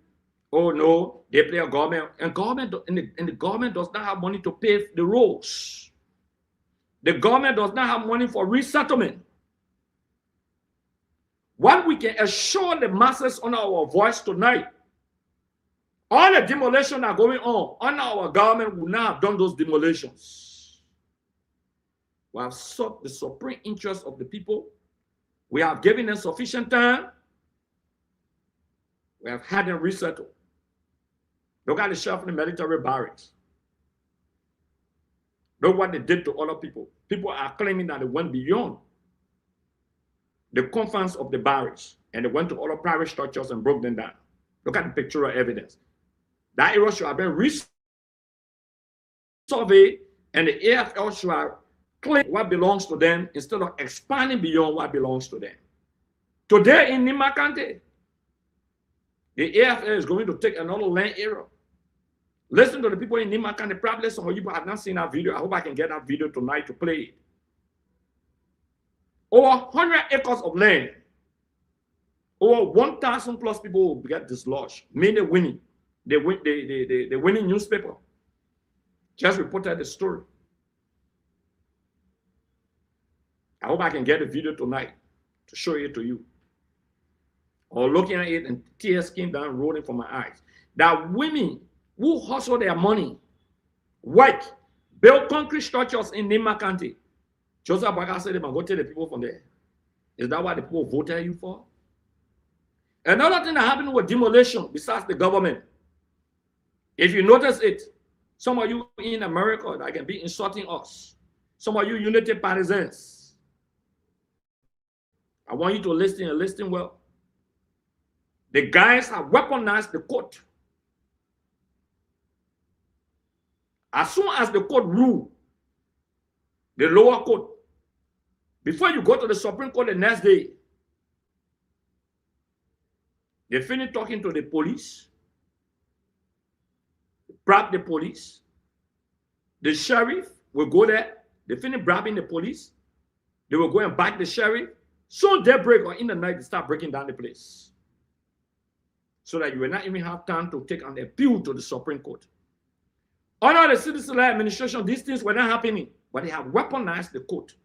oh no, they play a government, and the government does not have money to pave the roads. The government does not have money for resettlement. What we can assure the masses on our voice tonight, all the demolitions are going on our government will not have done those demolitions. We have sought the supreme interest of the people. We have given them sufficient time. We have had them resettled. Look at the sheriff in the military barracks. Look what they did to other people. People are claiming that they went beyond the confines of the barracks and they went to other private structures and broke them down. Look at the pictorial evidence. That area should have been resurveyed and the AFL should have claimed what belongs to them instead of expanding beyond what belongs to them. Today in Nima County, the AFL is going to take another land area. Listen to the people in Nima County. Probably some of you have not seen that video. I hope I can get that video tonight to play it. Over 100 acres of land. Over 1,000 plus people will get dislodged. Many winning. The winning newspaper just reported the story. I hope I can get a video tonight to show it to you. Or looking at it and tears came down rolling from my eyes. That women who hustle their money, work, build concrete structures in Nima County. Joseph Baga said, "I'm going to tell the people from there." Is that what the people voted you for? Another thing that happened with demolition, besides the government, if you notice it, some of you in America that can be insulting us, some of you unity partisans, I want you to listen and listen well. The guys have weaponized the court. As soon as the court ruled, the lower court, before you go to the Supreme Court the next day, they finish talking to the police, bribe the police. The sheriff will go there, they finish bribing the police, they will go and back the sheriff. So daybreak or in the night, they start breaking down the place. So that you will not even have time to take an appeal to the Supreme Court. Under the citizen administration, these things were not happening, but they have weaponized the court.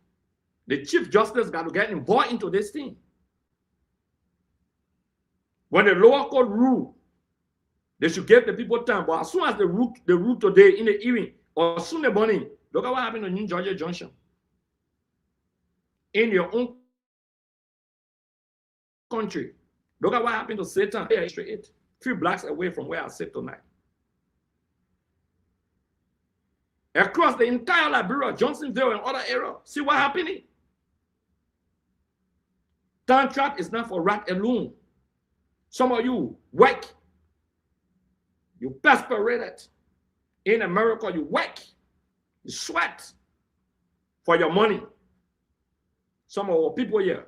The Chief Justice got to get involved into this thing. When the lower court ruled, they should give the people time. But as soon as they rule today in the evening or soon in the morning, look at what happened in New Georgia Junction. In your own country, look at what happened to Satan. 3 blocks away from where I sit tonight. Across the entire Liberia, Johnsonville, and other areas, see what happening. Town trap is not for rat alone. Some of you work, you perspirated. In America, you work, you sweat for your money. Some of our people here,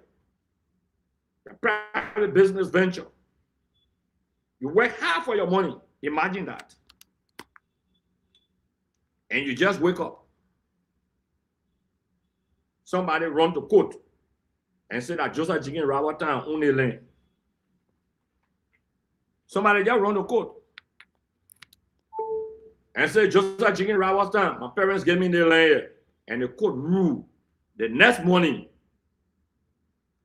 a private business venture, You work hard for your money. Imagine that. And you just wake up. Somebody run to court and say that Joseph Jigen Rawatan only land. Somebody just run to court and say Joseph Jigen Rawatan, my parents gave me the land, and the court ruled. The next morning,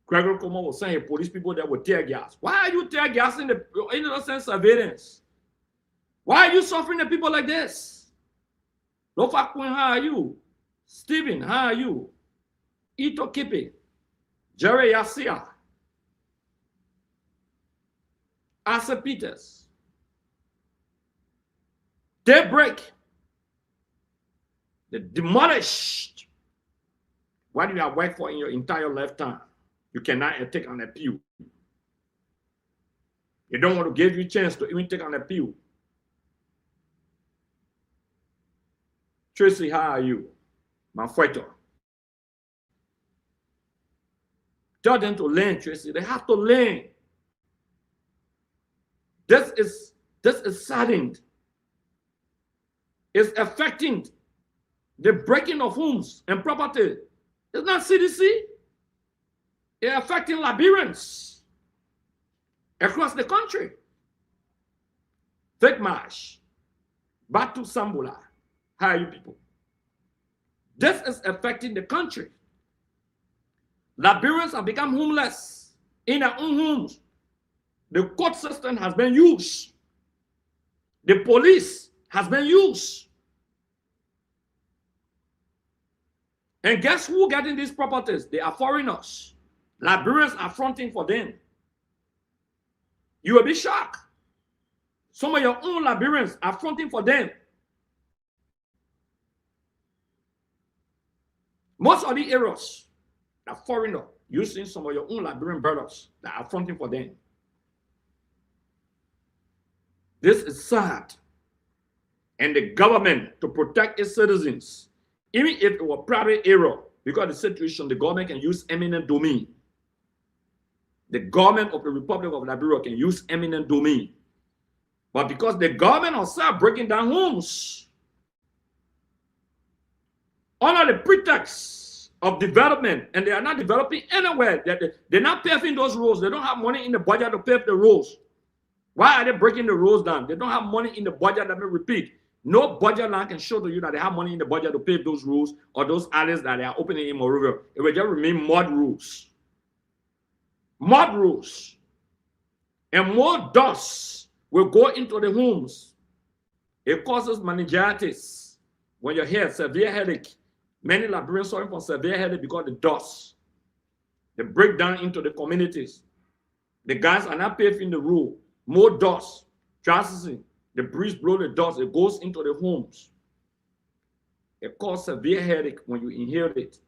Gregory Coleman was saying police people that would tear gas. Why are you tear gassing the innocent surveillance? Why are you suffering the people like this? Lofa Queen, how are you? Stephen, how are you? Ito Kipi, Jerry Yasia, Asa Peters. Daybreak. They demolished what you have worked for in your entire lifetime. You cannot take an appeal. They don't want to give you a chance to even take an appeal. Tracy, how are you? Manfueto. Tell them to learn, Tracy. They have to learn. This is saddened. It's affecting the breaking of homes and property. It's not CDC. It's affecting Liberians across the country. Fake Marsh, Batu Sambula. How are you people? This is affecting the country. Liberians have become homeless in their own homes. The court system has been used. The police has been used. And guess who getting these properties? They are foreigners. Liberians are fronting for them. You will be shocked. Some of your own Liberians are fronting for them. Most of the areas are foreigners using some of your own Liberian brothers that are fronting for them. This is sad. And the government, to protect its citizens, even if it were private area, because of the situation, the government can use eminent domain. The government of the Republic of Liberia can use eminent domain. But because the government will start breaking down homes under the pretext of development, and they are not developing anywhere, they're not paving those roads. They don't have money in the budget to pave the roads. Why are they breaking the roads down? They don't have money in the budget. Let me repeat. No budget line can show to you that they have money in the budget to pave those roads or those alleys that they are opening in Monrovia. It will just remain mud roads. Mud roads. And more dust will go into the homes. It causes meningitis. When you hear severe headache, many Liberians suffering from severe headache because of the dust. They break down into the communities. The guys are not paving the road. More dust, transitting, the breeze blows the dust, it goes into the homes. It causes severe headache when you inhale it.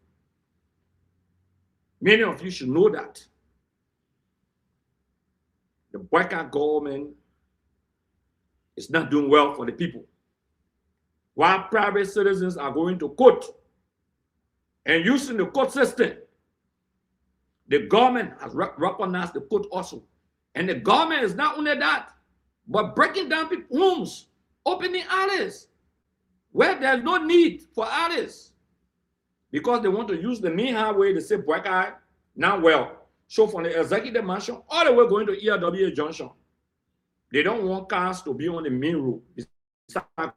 Many of you should know that. The Boycott government is not doing well for the people. While private citizens are going to court and using the court system, the government has recognized the court also. And the government is not only that, but breaking down people's homes, opening alleys where there's no need for alleys. Because they want to use the main highway, they say Boycott, now well. So from the executive mansion all the way going to ERWA Junction, they don't want cars to be on the main road. It's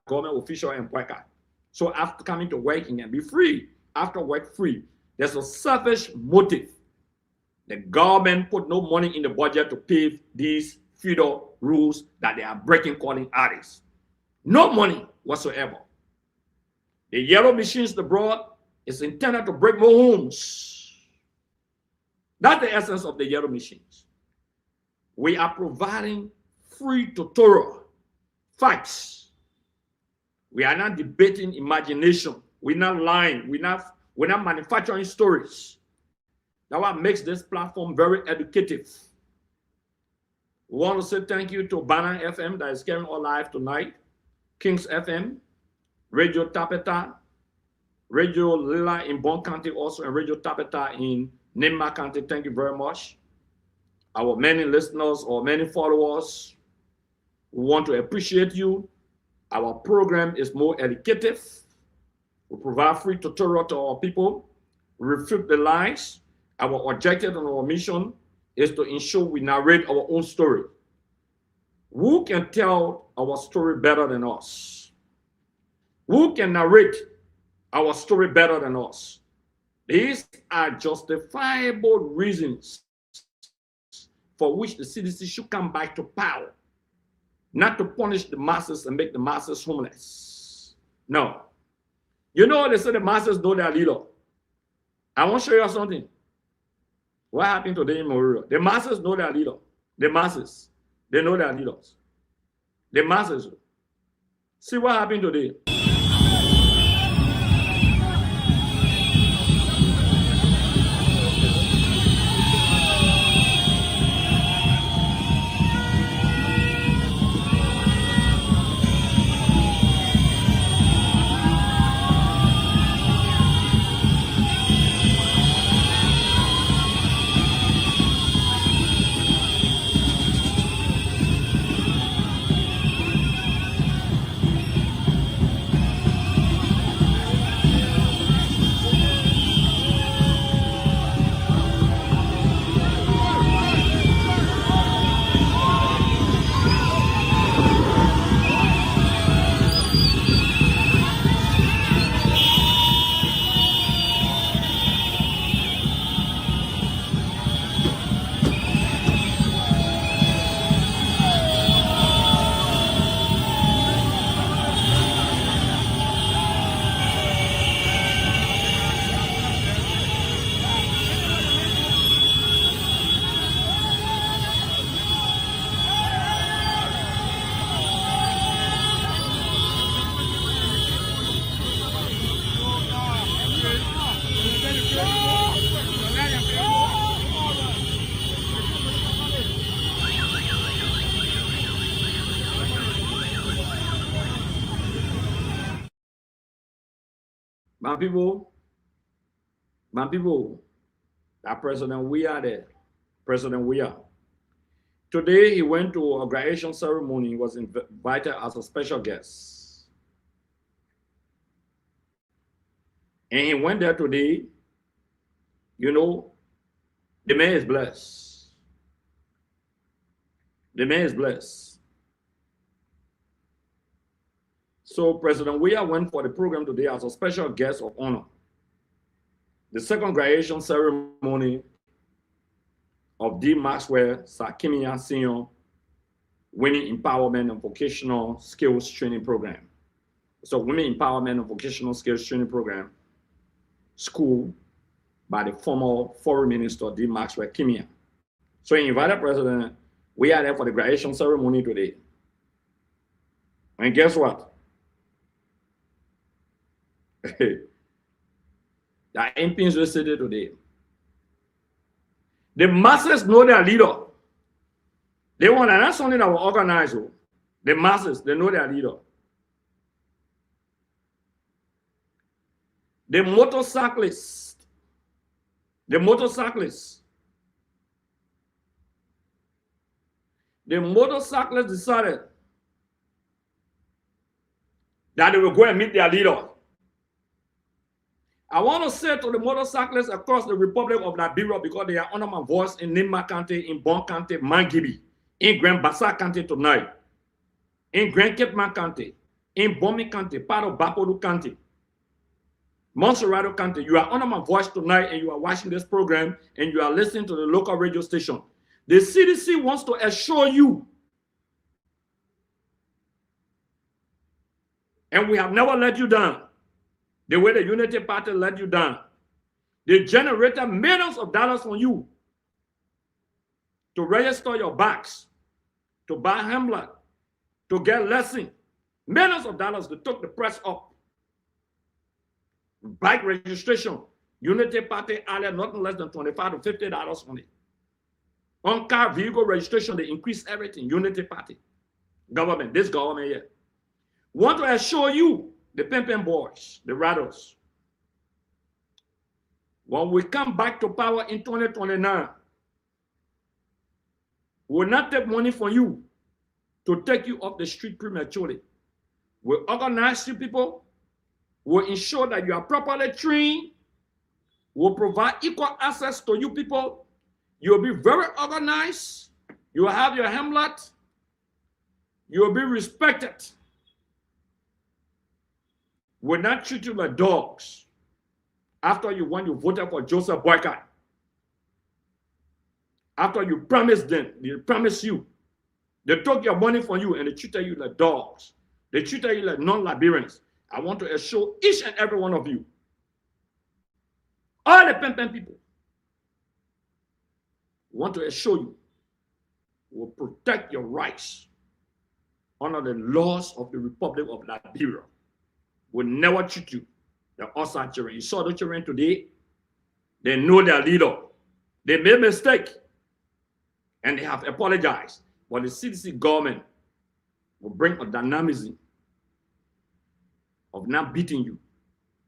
government official and Boycott. So after coming to work, you can be free. After work, free. There's a selfish motive. The government put no money in the budget to pave these feudal rules that they are breaking, calling artists. No money whatsoever. The yellow machines they brought is intended to break more homes. That's the essence of the yellow machines. We are providing free tutorial facts. We are not debating imagination. We're not lying. We're not manufacturing stories. That's what makes this platform very educative. We want to say thank you to Bana FM that is carrying our live tonight, Kings FM, Radio Tapeta, Radio Lila in Bon County also, and Radio Tapeta in Nimba County. Thank you very much. Our many listeners or many followers We want to appreciate you. Our program is more educative. We provide free tutorial to our people. We refute the lies. Our objective and our mission is to ensure we narrate our own story. Who can tell our story better than us? Who can narrate our story better than us? These are justifiable reasons for which the CDC should come back to power, not to punish the masses and make the masses homeless. No. You know, they say the masses know their leader. I want to show you something. What happened today in Moria? The masses know their leader. The masses, they know their leaders. The masses. See what happened today. My people, that President we are there. President we are. Today he went to a graduation ceremony. He was invited as a special guest. And he went there today. You know, the man is blessed. The man is blessed. So President Weah went for the program today as a special guest of honor. The second graduation ceremony of D. Maxwell Sakimia Senior Women Empowerment and Vocational Skills Training Program. So Women Empowerment and Vocational Skills Training Program, school by the former Foreign Minister D. Maxwell Kimia. So he invited President Weah there for the graduation ceremony today. And guess what? That MPs will say today. The masses know their leader. They want, and that's something that will organize. The masses, they know their leader. The motorcyclists decided that they will go and meet their leader. I want to say to the motorcyclists across the Republic of Liberia, because they are under my voice in Nimba County, in Bon County, Mangibi, in Grand Bassa County tonight, in Grand Cape County, in Bomi County, part of Bapodu County, Montserrado County. You are under my voice tonight and you are watching this program and you are listening to the local radio station. The CDC wants to assure you, and we have never let you down, the way the Unity Party let you down. They generated millions of dollars from you to register your bikes, to buy Hamlet, to get lesson. Millions of dollars, they took the press up. Bike registration, Unity Party added nothing less than $25 to $50 on it. On car vehicle registration, they increased everything. Unity Party. Government, this government here. Want to assure you, the pimping boys, the rattles, when we come back to power in 2029, we will not take money from you to take you off the street prematurely. We'll organize you people. We'll ensure that you are properly trained. We'll provide equal access to you people. You'll be very organized. You'll have your hamlet. You'll be respected. We'll not treat you like dogs after you voted for Joseph Boycott. After you promised them, they promised you. They took your money from you and they treated you like dogs. They treated you like non-Liberians. I want to assure each and every one of you, all the Pempen people, want to assure you, will protect your rights under the laws of the Republic of Liberia. Will never treat you like outside children. You saw the children today. They know their leader. They made a mistake and they have apologized. But the CDC government will bring a dynamism of not beating you,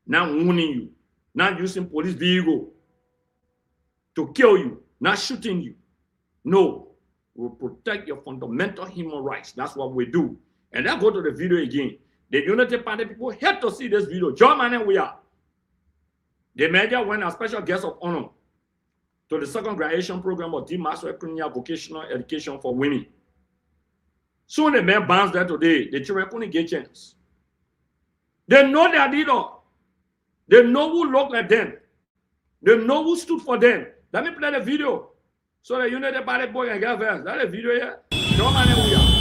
not wounding you, not using police vehicle to kill you, not shooting you. No, we'll protect your fundamental human rights. That's what we do. And then go to the video again. The Unity Party people hate to see this video. John and we are. The media went as special guest of honor to the second graduation program of the Master of Criminal Vocational Education for Women. Soon the men bans there today. The children couldn't get chance. They know their leader. They know who looked like them. They know who stood for them. Let me play the video. So the Unity Party boy can get first. That's the video here. John and we are.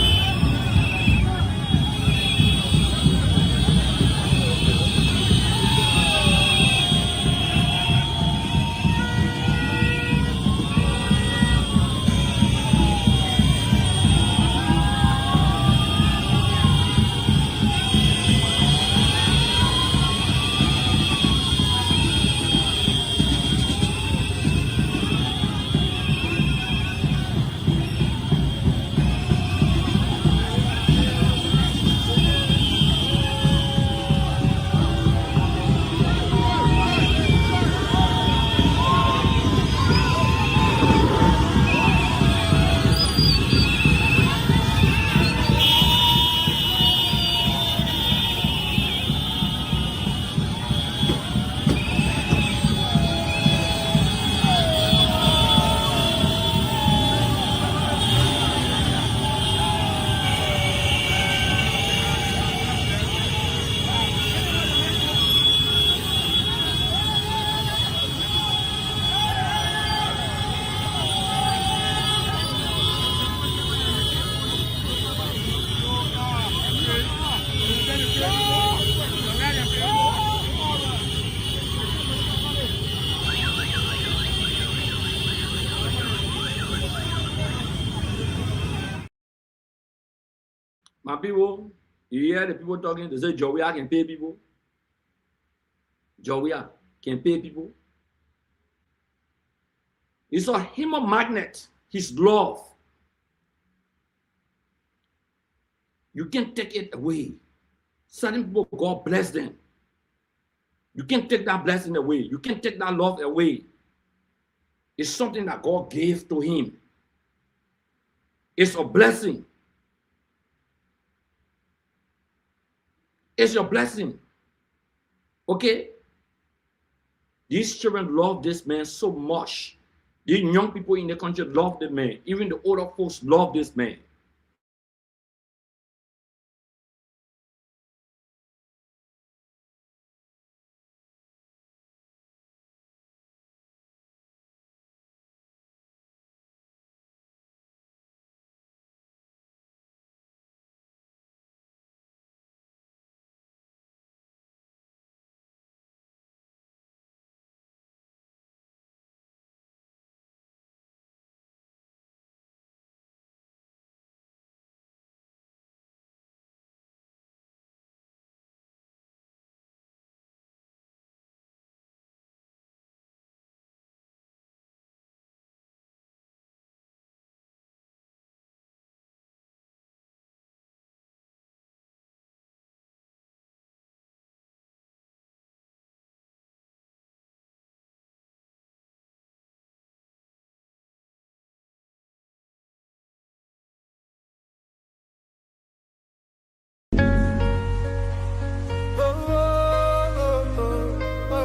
My people, you hear the people talking, they say Jowia can pay people. Jowia can pay people. It's a human magnet, his love. You can't take it away. Certain people, God bless them. You can't take that blessing away. You can't take that love away. It's something that God gave to him. It's a blessing. It's your blessing. Okay? These children love this man so much. These young people in the country love the man. Even the older folks love this man.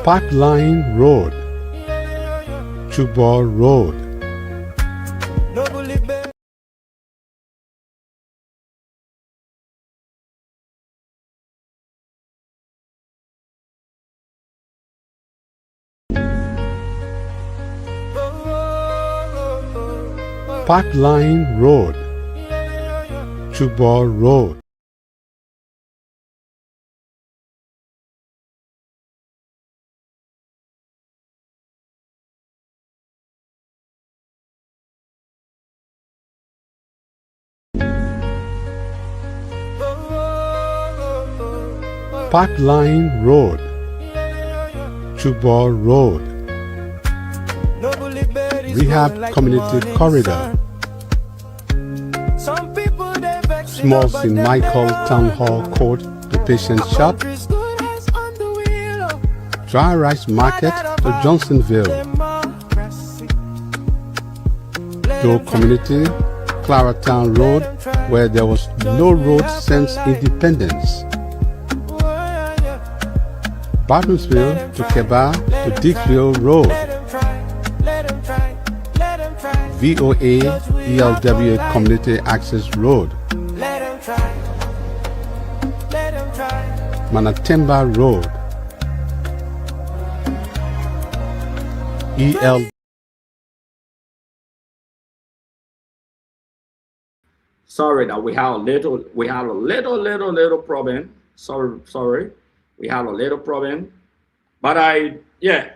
Pipeline Road, Chubor Road, Pipeline Road, Chubor Road, Pipeline Road, Chubor Road, Rehab Community Corridor, Small St. Michael Town Hall Court to Patient Shop, Dry Rice Market to Johnsonville, Joe Community, Claratown Road, where there was no road since independence, Bartonsville to Keba to Dixville Road, VOA ELW Community Access Road, Manatemba Road, EL. Sorry that we have a little problem. Sorry. We have a little problem. But yeah.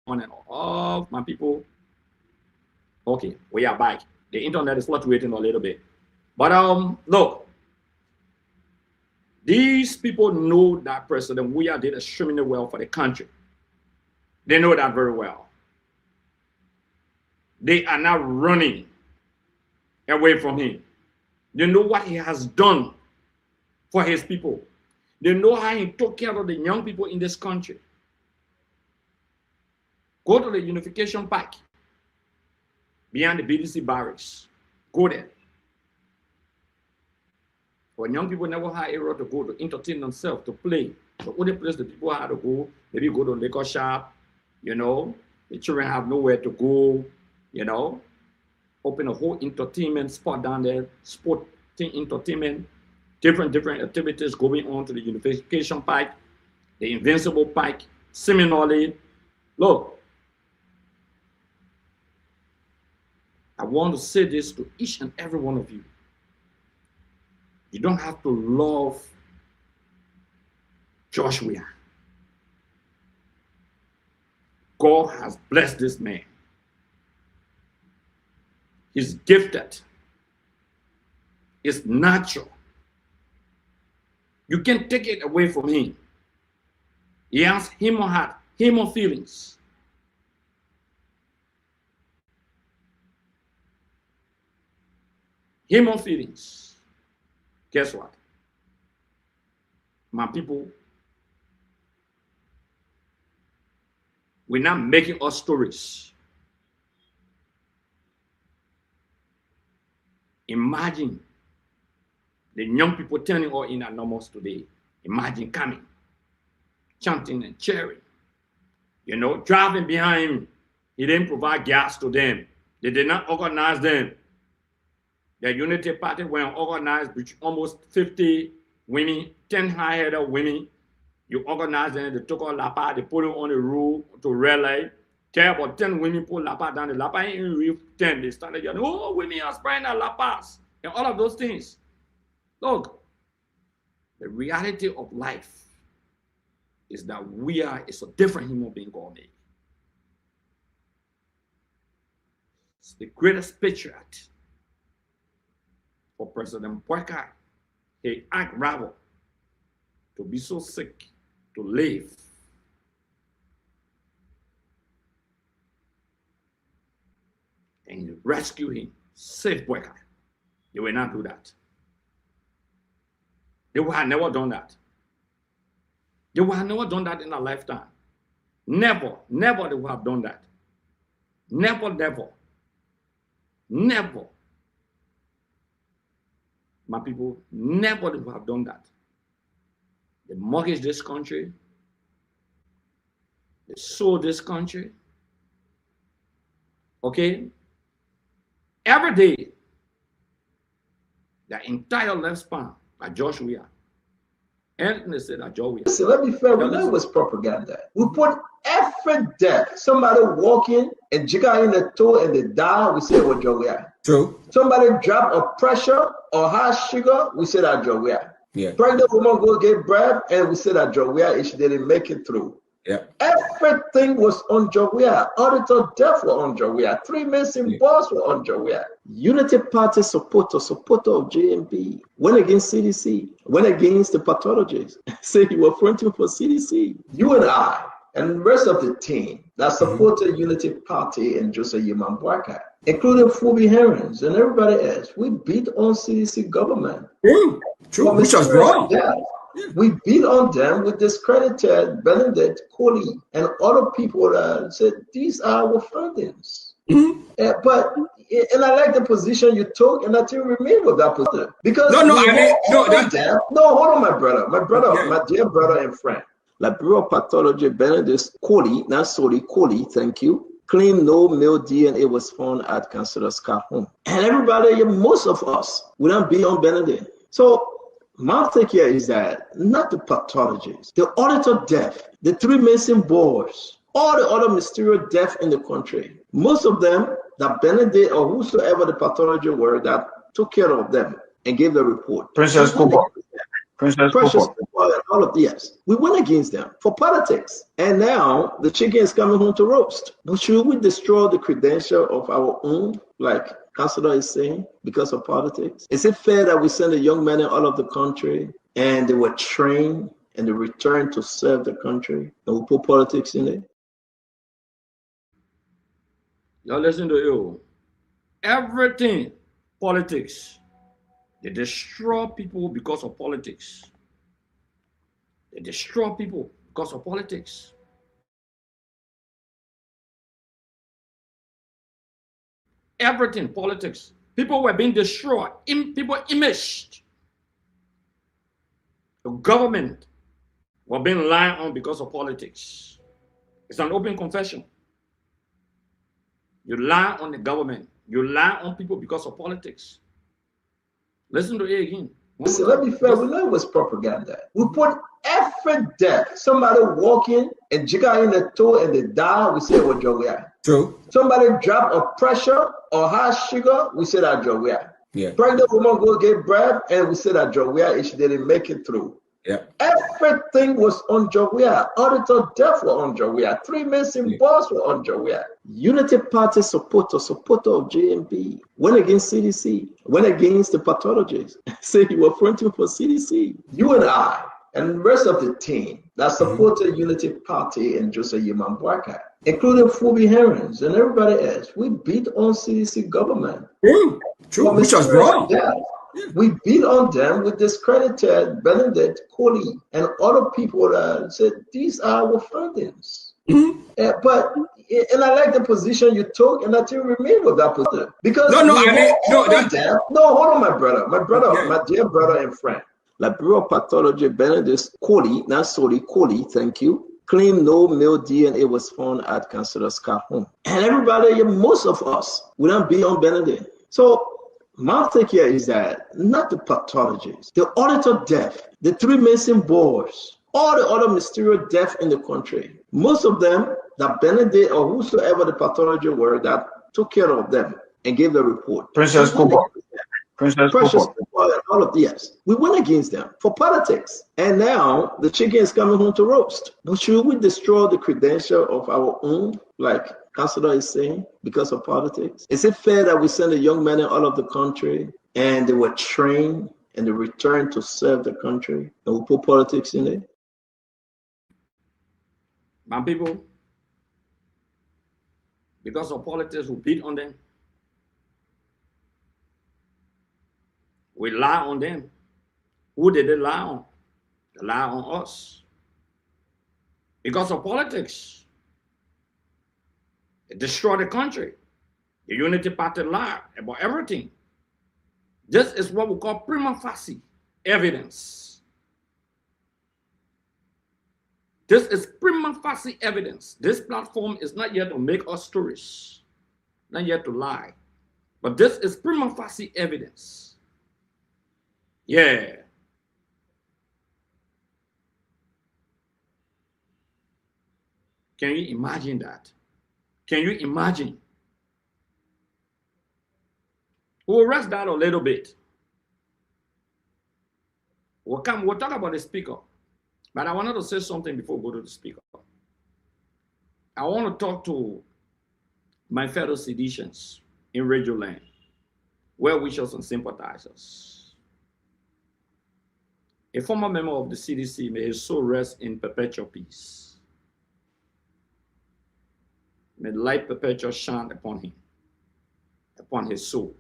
On and off, my people. Okay, we are back. The internet is fluctuating a little bit. But look, these people know that President Weah did extremely well for the country. They know that very well. They are not running away from him. They know what he has done for his people. They know how he took care of the young people in this country. Go to the Unification Park behind the BDC barracks. Go there. When young people never had area to go to entertain themselves, to play, the only place the people had to go, maybe go to liquor shop, you know, the children have nowhere to go, you know, open a whole entertainment spot down there, sporting entertainment, different activities going on to the Unification Park, the Invincible Park, similarly. Look, I want to say this to each and every one of you. You don't have to love Joshua. God has blessed this man. He's gifted. It's natural. You can't take it away from him. He has human heart, human feelings. Human feelings. Guess what? My people, we're not making up stories. Imagine the young people turning all in anonymous today. Imagine coming, chanting and cheering, you know, driving behind him. He didn't provide gas to them. They did not organize them. The Unity Party were organized with almost 50 women, 10 high-headed women. You organize them, they took all Lapa, they put it on the roof to relay. Tell about 10 women put Lapa down. The Lapa ain't even real 10. They started yelling, oh, women are spraying their Lapas, and all of those things. Look, the reality of life is that it's a different human being God made. It's the greatest patriot. For President Boyka, he act rather to be so sick, to live. And you rescue him, save Boyka. They will not do that. They would have never done that. They would have never done that in a lifetime. Never they would have done that. Never. Never. My people, never would have done that. They mortgaged this country. They sold this country. Okay? Every day, the entire lifespan by George Weah. Anything they said that George Weah. Listen, let me fair. We know it was propaganda. We put every death. Somebody walking and jigger in the toe and they die, we say what George Weah. True. Somebody drop a pressure or high sugar, we say that George Weah. Yeah. Pregnant woman go get bread, and we say that George Weah, she didn't make it through. Yeah. Everything was on George Weah. Auditor Death were on George Weah. 3 missing boss were on George Weah. Unity Party supporter of JMP, went against CDC, went against the pathologists, say you were fronting for CDC. You and I and the rest of the team that supported Unity Party and Joseph Yeman Boakai, including Phoebe Herons and everybody else, we beat on CDC government. True, which was wrong. We beat on them. We discredited Benedict Coley and other people that said these are our findings. But and I like the position you took, and I still remain with that position because hold on, my brother, my dear brother and friend, Liberia pathology Benedict Coley, not solely Coley, thank you, claimed no male DNA was found at Councillor Scott's home, and everybody, most of us, we don't be on Benedict. So my take here is that not the pathologists, the auditor death, the 3 missing boys, all the other mysterious death in the country, most of them that Benedict or whosoever the pathology were that took care of them and gave the report. Princess Cooper. All of yes, we went against them for politics, and now the chicken is coming home to roast. But should we destroy the credential of our own, like Councillor is saying, because of politics? Is it fair that we send a young man out of the country and they were trained and they returned to serve the country, and we put politics in it? Now listen to you. Everything politics. They destroy people because of politics. They destroy people because of politics. Everything, politics. People were being destroyed. People imaged. The government were being lied on because of politics. It's an open confession. You lie on the government. You lie on people because of politics. Listen to it again. Listen, let me fair. We know it was propaganda. We put every death. Somebody walking and jigger in the toe and they die, we say what George Weah. True. Somebody drop a pressure or high sugar, we say that George Weah. Yeah. Pregnant woman go get bread, and we say that George Weah, she didn't make it through. Yeah. Everything was on George Weah. Auditor Death were on George Weah. 3 missing boss were on George Weah. Unity Party supporter of JMP, went against CDC, went against the pathologists, say you were fronting for CDC. You and I and the rest of the team that supported Unity Party and Joseph Yeman Boakai, including Phoebe Herons and everybody else, we beat on CDC government. True, which was wrong. We beat on them. We discredited Benedict Coley and other people that said these are our findings. But and I like the position you took, and I still remain with that position because hold on, my brother, my dear brother and friend. Liberia pathology Benedict Coley, not solely Coley, thank you, claimed no male DNA was found at Councillor Scott's home, and everybody, most of us, we don't be on Benedict. So my take here is that not the pathologists, the auditor death, the 3 missing boys, all the other mysterious death in the country, most of them that Benedict or whosoever the pathology were that took care of them and gave the report. Princess Cooper. All of yes, we went against them for politics, and now the chicken is coming home to roast. But should we destroy the credential of our own, like Councillor is saying, because of politics? Is it fair that we send a young man out of the country and they were trained and they returned to serve the country, and we put politics in it? My people, because of politics, we beat on them. We lie on them. Who did they lie on? They lie on us. Because of politics. They destroy the country. The Unity Party lied about everything. This is what we call prima facie evidence. This is prima facie evidence. This platform is not yet to make us stories, not yet to lie, but this is prima facie evidence. Yeah. Can you imagine that? Can you imagine? We'll rest that a little bit. We'll talk about the speaker. But I wanted to say something before we go to the speaker. I want to talk to my fellow seditionists in Radio Land, well-wishers and sympathizers. A former member of the CDC, may his soul rest in perpetual peace. May the light perpetual shine upon him, upon his soul.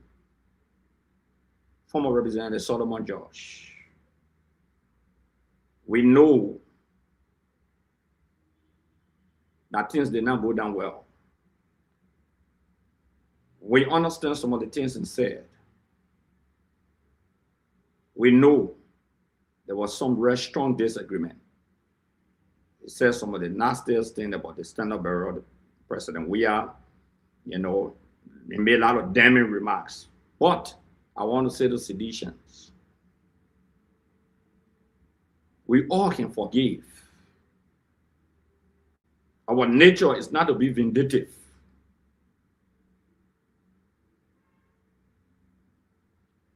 Former Representative Solomon Josh. We know that things did not go down well. We understand some of the things he said. We know there was some very strong disagreement. He said some of the nastiest things about the standard bearer of the president. We are, he made a lot of damning remarks. But I want to say to seditionists, we all can forgive. Our nature is not to be vindictive.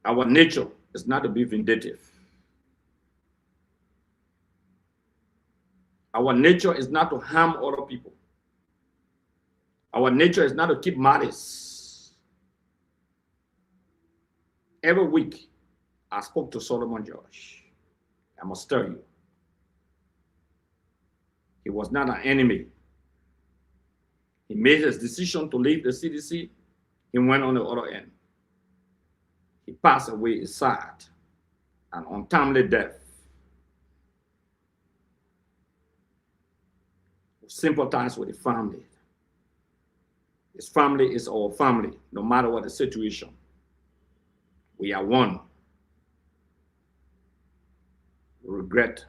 Our nature is not to be vindictive. Our nature is not to harm other people. Our nature is not to keep malice. Every week, I spoke to Solomon Josh. I must tell you, he was not an enemy. He made his decision to leave the CDC. He went on the other end. He passed away a sad and untimely death. We sympathize with the family. His family is our family, no matter what the situation. We are one. We regret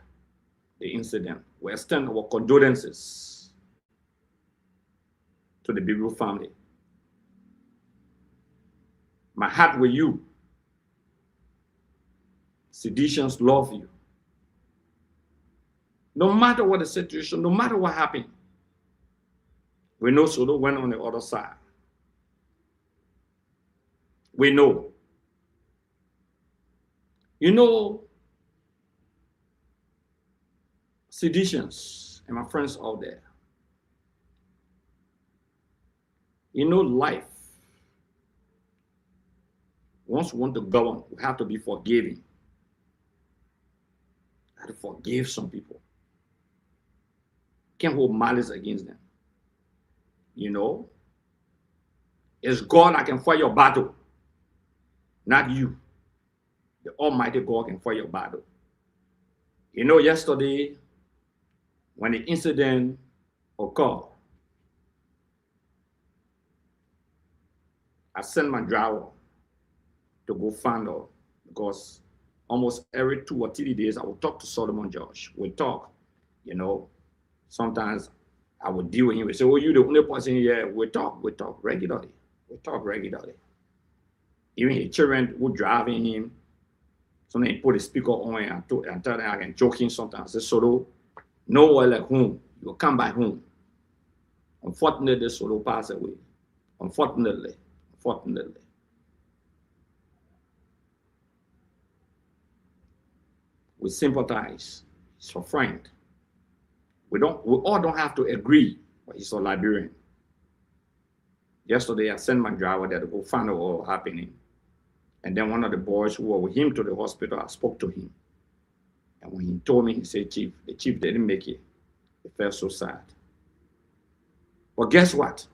the incident. We extend our condolences to the Bibu family. My heart with you. Seditionists love you. No matter what the situation, no matter what happened, we know Solo went on the other side. We know. Seditionists and my friends out there, life, once we want to govern, we have to be forgiving. We have to forgive some people. Can't hold malice against them. It's God that can fight your battle, not you. The Almighty God can fight your battle. Yesterday, when the incident occurred, I sent my driver to go find her, because almost every 2 or 3 days I would talk to Solomon Josh. We talk, Sometimes I would deal with him. We say, "Oh, you the only person here." We talk regularly. Even his children who driving him, sometimes he put the speaker on and tell them I can joke him sometimes. I say, "Solo, nowhere like home. You'll come back home." Unfortunately, Solo passed away. Unfortunately. We sympathize. He's a friend. We all don't have to agree, but he's a Liberian. Yesterday, I sent my driver there to go find out what was happening. And then one of the boys who were with him to the hospital, I spoke to him. And when he told me, he said, "Chief, the chief didn't make it." He felt so sad. But guess what?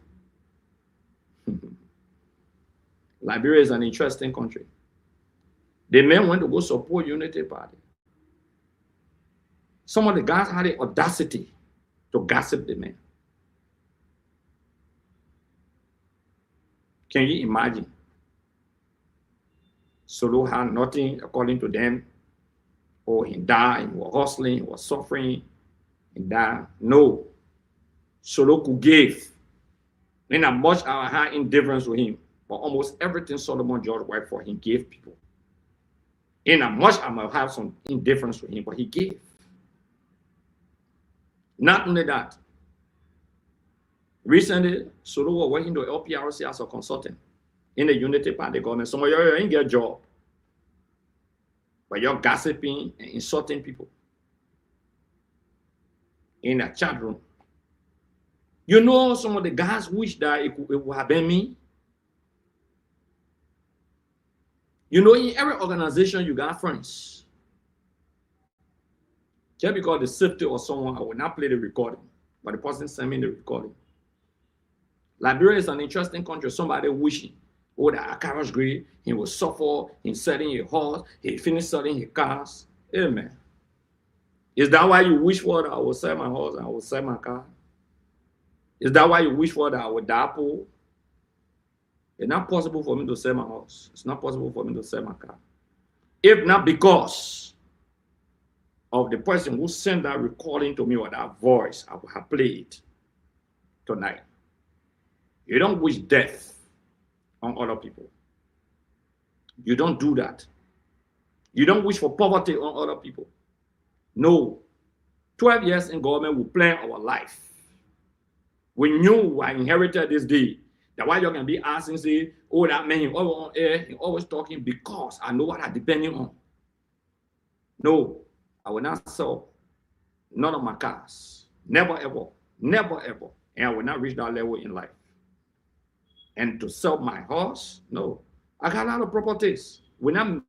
Liberia is an interesting country. The men went to go support Unity Party. Some of the guys had the audacity to gossip the men. Can you imagine? Solo had nothing according to them. Oh, he died, he was hustling, he was suffering, he died. No. Solo could give. In as much I had indifference with him, but almost everything Solomon George worked for, he gave people. In as much I might have some indifference with him, but he gave. Not only that, recently, Solo was working to LPRC as a consultant in the Unity Party government. Some of you ain't get a job, but you're gossiping and insulting people in a chat room. You know, some of the guys wish that it would have been me. You know, in every organization, you got friends. Just because the safety of someone, I will not play the recording, but the person sent me the recording. Liberia is an interesting country. Somebody wishing, oh, that Akaro's great, he will suffer, he's selling a horse, he finished selling his cars. Amen. Is that why you wish for that I will sell my horse and I will sell my car? Is that why you wish for that I will die poor? It's not possible for me to sell my house. It's not possible for me to sell my car. If not because of the person who sent that recording to me or that voice I would have played tonight. You don't wish death on other people. You don't do that. You don't wish for poverty on other people. No. 12 years in government, we plan our life. We knew I inherited this day. That's why you can be asking, say, oh, that man, always on air, he always talking because I know what I'm depending on. No, I will not sell none of my cars. Never, ever. Never, ever. And I will not reach that level in life. And to sell my horse, no. I got a lot of properties. But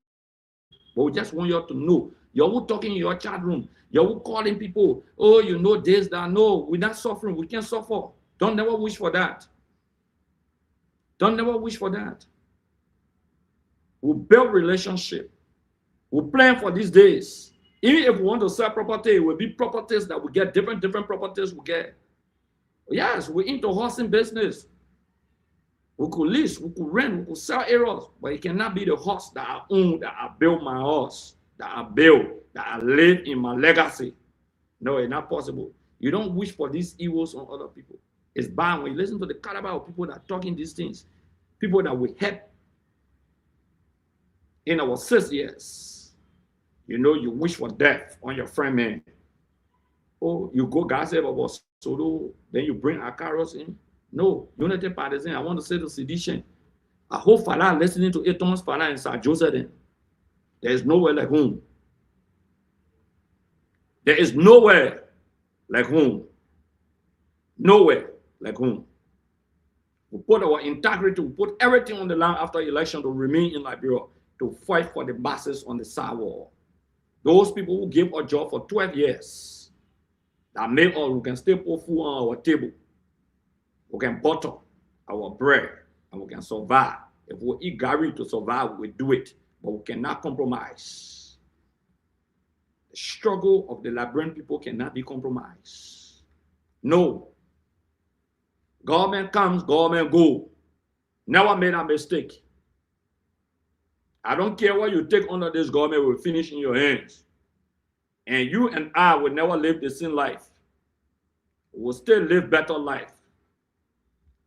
we just want you to know. You're talking in your chat room. You're calling people, oh, you know this, that. No, we're not suffering. We can't suffer. Don't never wish for that. Don't never wish for that. We build relationship. We plan for these days. Even if we want to sell property, it will be properties that we get, different properties we get. Yes, we're into housing business. We could lease, we could rent, we could sell areas, but it cannot be the house that I own, that I build my house, that I build, that I live in my legacy. No, it's not possible. You don't wish for these evils on other people. It's bad when you listen to the caliber of people that are talking these things, people that we help in our 6 years. You know, you wish for death on your friend, man. Oh, you go gossip about Solo, then you bring Akaros in. No, Unity Partisan, I want to say to sedition. I hope Fala listening to Thomas Fala and Sir Joseph. There is nowhere like home. There is nowhere like home. Nowhere like home. We put our integrity, we put everything on the line after election to remain in Liberia, to fight for the masses on the sidewalk. Those people who gave a job for 12 years, that made us, we can still put food on our table. We can butter our bread and we can survive. If we eat Gary to survive, we do it, but we cannot compromise. The struggle of the Liberian people cannot be compromised. No. Government comes, government go. Never made a mistake. I don't care what you take under this government will finish in your hands. And you and I will never live the same life. We'll still live better life.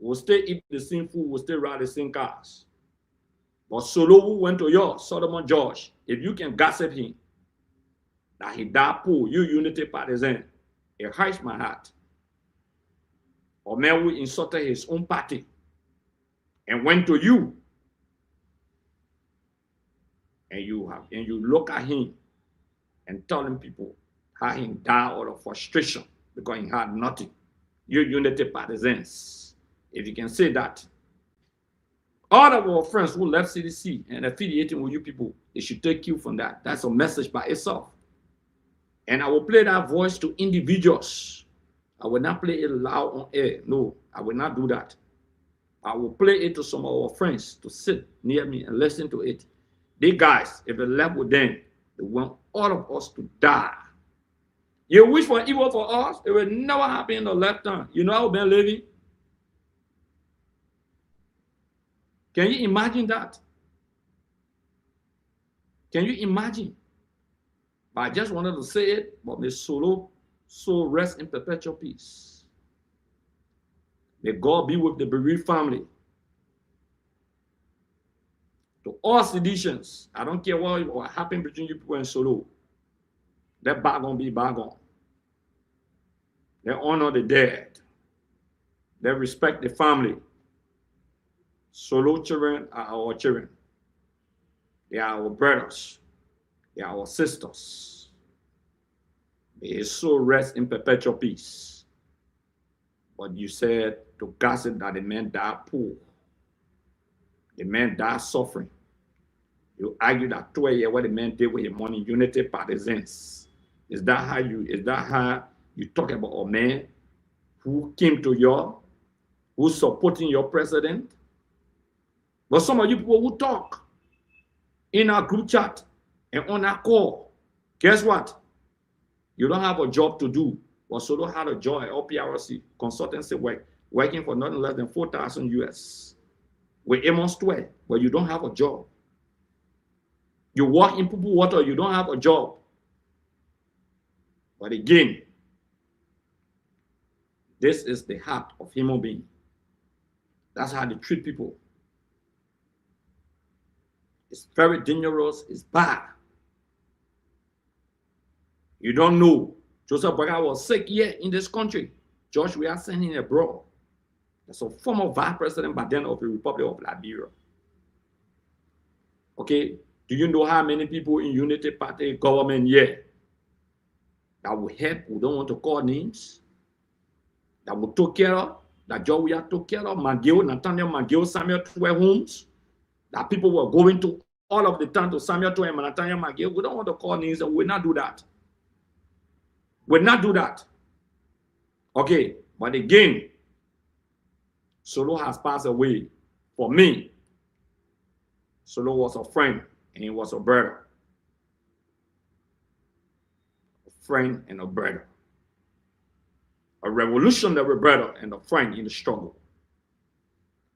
We'll still eat the same food, we'll still ride the same cars. But Solo who went to yours, Solomon George, if you can gossip him, that he died poor, you Unity Partisan, it hurts my heart. Or man who insulted his own party and went to you, and you look at him and telling people how he died out of frustration because he had nothing. You Unity Partisans. If you can say that, all of our friends who left CDC and affiliating with you people, they should take you from that. That's a message by itself. And I will play that voice to individuals. I will not play it loud on air. No, I will not do that. I will play it to some of our friends to sit near me and listen to it. These guys, if they left with them, they want all of us to die. You wish for evil for us, it will never happen in the lifetime. You know how we've been living? Can you imagine that? Can you imagine? But I just wanted to say it, but may Solo soul rest in perpetual peace. May God be with the bereaved family. To all seditions, I don't care what happened between you people and Solo. That bygone be bygone. They honor the dead. They respect the family. Solo children are our children. They are our brothers. They are our sisters. May his soul rest in perpetual peace. But you said to gossip that the man died poor. The man died suffering. You argue that 12 years what the man did with his money, unity partisans. Is that how you talk about a man who came to you, who's supporting your president? But some of you people who talk in our group chat and on our call, guess what? You don't have a job to do. But Solo had a job at LPRC consultancy work, working for nothing less than 4,000 US with Amos 12, but you don't have a job. You work in Pupu Water, you don't have a job. But again, this is the heart of human being. That's how they treat people. It's very dangerous, it's bad. You don't know. Joseph Boakai was sick here in this country. George, we are sending him abroad. That's a former vice president by then of the Republic of Liberia. Okay, do you know how many people in Unity Party government here that will help, who don't want to call names, that will take care of, that George we have took care of, Magil, Nathaniel Magil, Samuel 12 homes, that people were going to all of the time to Samuel 12 and Nathaniel Magil. We don't want to call names and we'll not do that. We'll not do that. Okay, but again, Solo has passed away. For me, Solo was a friend and he was a brother. A friend and a brother. A revolutionary brother and a friend in the struggle.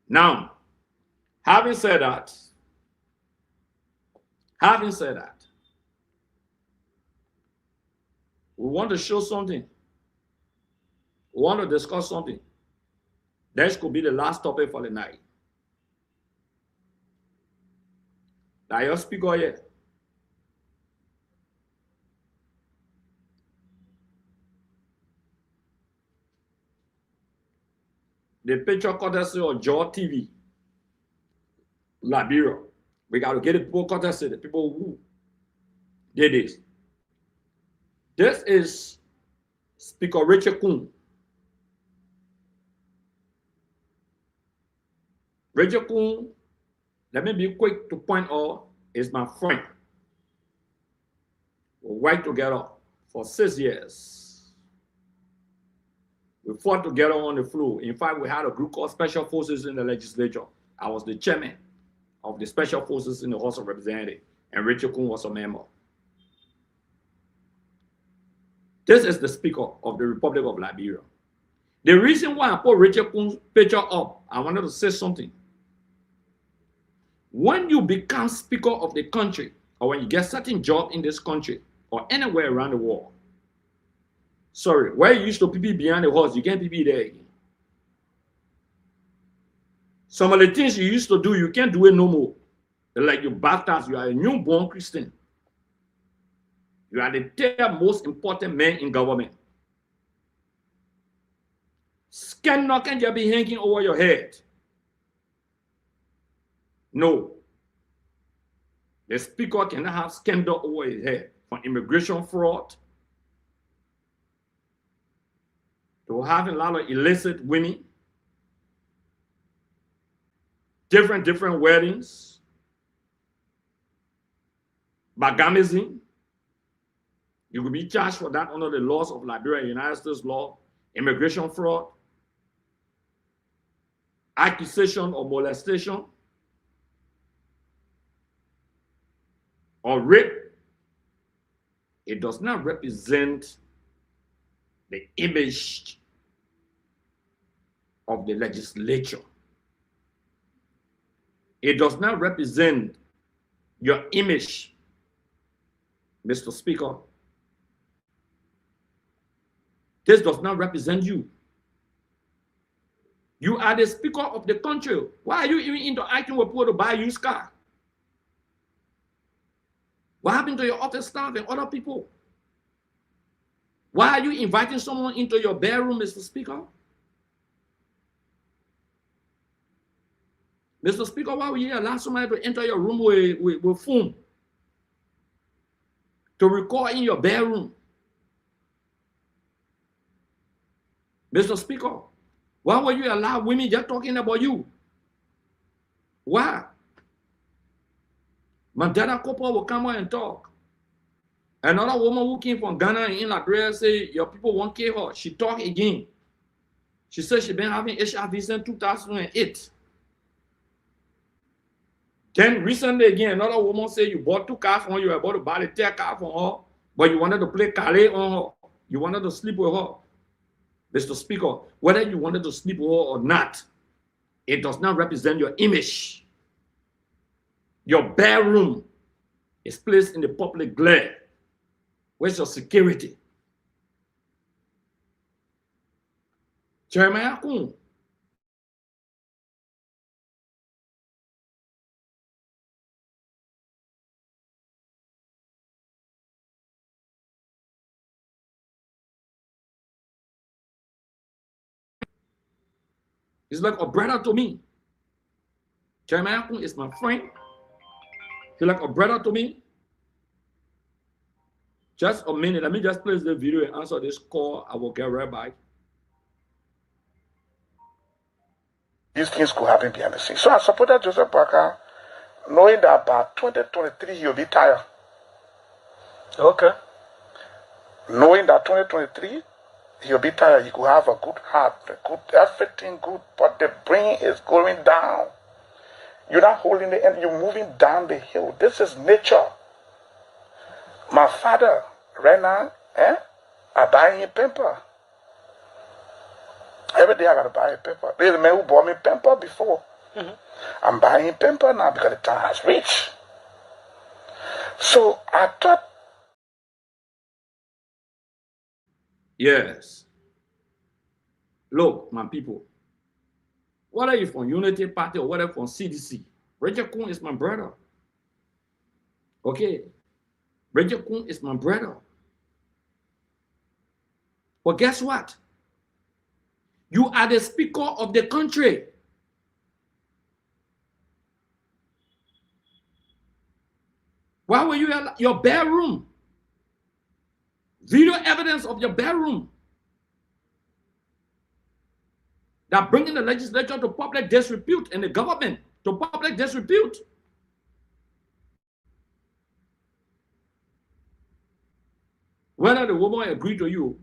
Now, having said that, we want to show something. We want to discuss something. This could be the last topic for the night. Now, your speaker here. The picture courtesy of Jaw TV, Liberia. We got to get the people courtesy, the people who did this. This is Speaker Richard Kuhn. Richard Kuhn, let me be quick to point out, is my friend. We worked together for 6 years. We fought together on the floor. In fact, we had a group called Special Forces in the legislature. I was the chairman of the Special Forces in the House of Representatives, and Richard Kuhn was a member. This is the Speaker of the Republic of Liberia. The reason why I put Richard Kuhn's picture up, I wanted to say something. When you become Speaker of the country, or when you get certain job in this country, or anywhere around the world, sorry, where you used to PB behind the horse, you can't PB there again. Some of the things you used to do, you can't do it no more. Like you baptized, you are a newborn Christian. You are the third most important man in government. Scandal can't just be hanging over your head. No. The speaker cannot have scandal over his head, from immigration fraud to having a lot of illicit women, different weddings, bigamism. You could be charged for that under the laws of Liberia and United States law, immigration fraud, accusation of molestation, or rape. It does not represent the image of the legislature. It does not represent your image, Mr. Speaker. This does not represent you. You are the Speaker of the country. Why are you even interacting with people to buy used car? What happened to your office staff and other people? Why are you inviting someone into your bedroom, Mr. Speaker? Mr. Speaker, why would you allow somebody to enter your room with phone? To record in your bedroom? Mr. Speaker, why would you allow women just talking about you? Why? Mandela couple will come out and talk. Another woman who came from Ghana in Liberia say your people won't kill her. She talk again. She said she been having HIV since 2008. Then recently again, another woman said you bought 2 cars from her, you were about to buy the 3rd car from her, but you wanted to play Calais on her. You wanted to sleep with her. Mr. Speaker, whether you wanted to sleep with her or not, it does not represent your image. Your bedroom is placed in the public glare. Where's your security? Jeremiah Kun. He's like a brother to me. Jeremiah Kun is my friend. He's like a brother to me. Just a minute. Let me just play the video and answer this call. I will get right back. These things could happen behind the scenes. So I supported Joseph Parker, knowing that by 2023 he'll be tired. Okay. Knowing that 2023 he'll be tired, he could have a good heart, a good everything good, but the brain is going down. You're not holding the end, you're moving down the hill. This is nature. My father, right now, I buy him pamper. Every day I gotta buy a pamper. There's a man who bought me pamper before. I'm buying him pamper now because the time has reached. So I thought. Yes. Look, my people. Whether you're from Unity Party or whether from CDC, Richard Kun is my brother. Okay. Richard Kun is my brother. But guess what? You are the Speaker of the country. Why were you in your bedroom? Video evidence of your bedroom. That bringing the legislature to public disrepute and the government to public disrepute. Whether the woman agreed to you,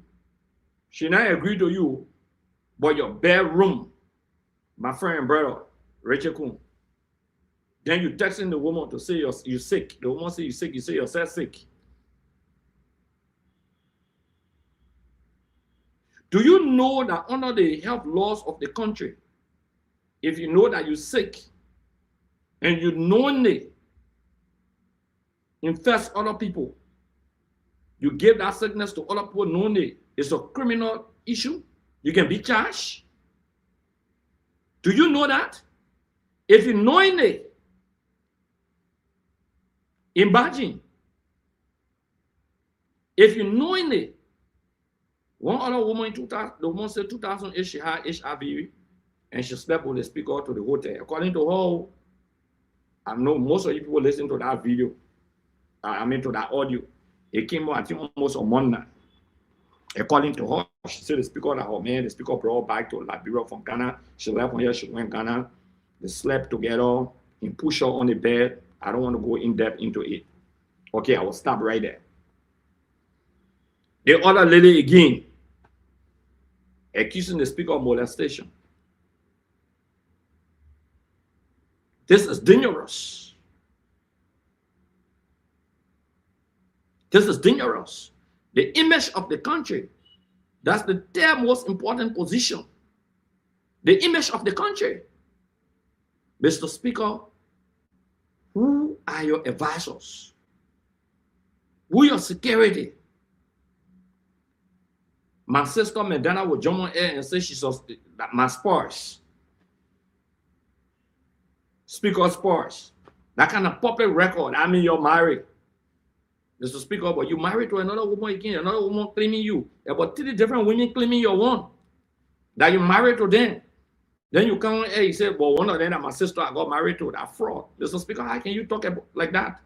she not agreed to you, but your bedroom, my friend and brother, Rachel Kun. Then you texting the woman to say you're sick. The woman say you're sick, you say you're sick. Do you know that under the health laws of the country, if you know that you're sick and you knowingly infest other people, you give that sickness to other people knowingly, it's a criminal issue? You can be charged. Do you know that? If you knowingly imagine, if you knowingly, one other woman in 2000, the woman said 2008 she had HIV and she slept with the speaker to the hotel. According to her, I know most of you people listen to that video, to that audio. It came out, I think, almost a month now. According to her, she said the speaker that her man, the speaker brought back to Liberia from Ghana. She left from here, she went to Ghana. They slept together. He pushed her on the bed. I don't want to go in depth into it. Okay, I will stop right there. The other lady again, accusing the speaker of molestation. This is dangerous. This is dangerous. The image of the country, that's the third most important position. The image of the country. Mr. Speaker, Who are your advisors? Who your security? My sister Medana will jump on air and say she's my spouse. Speaker spouse. That kind of public record. I mean, you're married. There's a speaker, but you married to another woman again, another woman claiming you. About 3 different women claiming you're one. That you married to them. Then you come on air, you say, well, one of them that my sister I got married to, that fraud. There's a speaker, how can you talk about like that?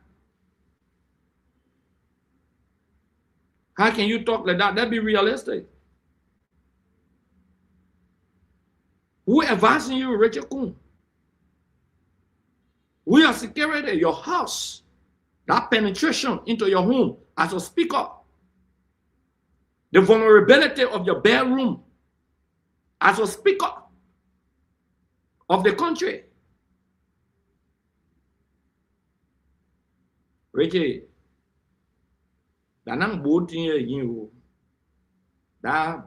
How can you talk like that? That be realistic. Who advising you, Richard Kuhn? We are security, your house, that penetration into your home as a speaker, the vulnerability of your bedroom as a speaker of the country. Richie, that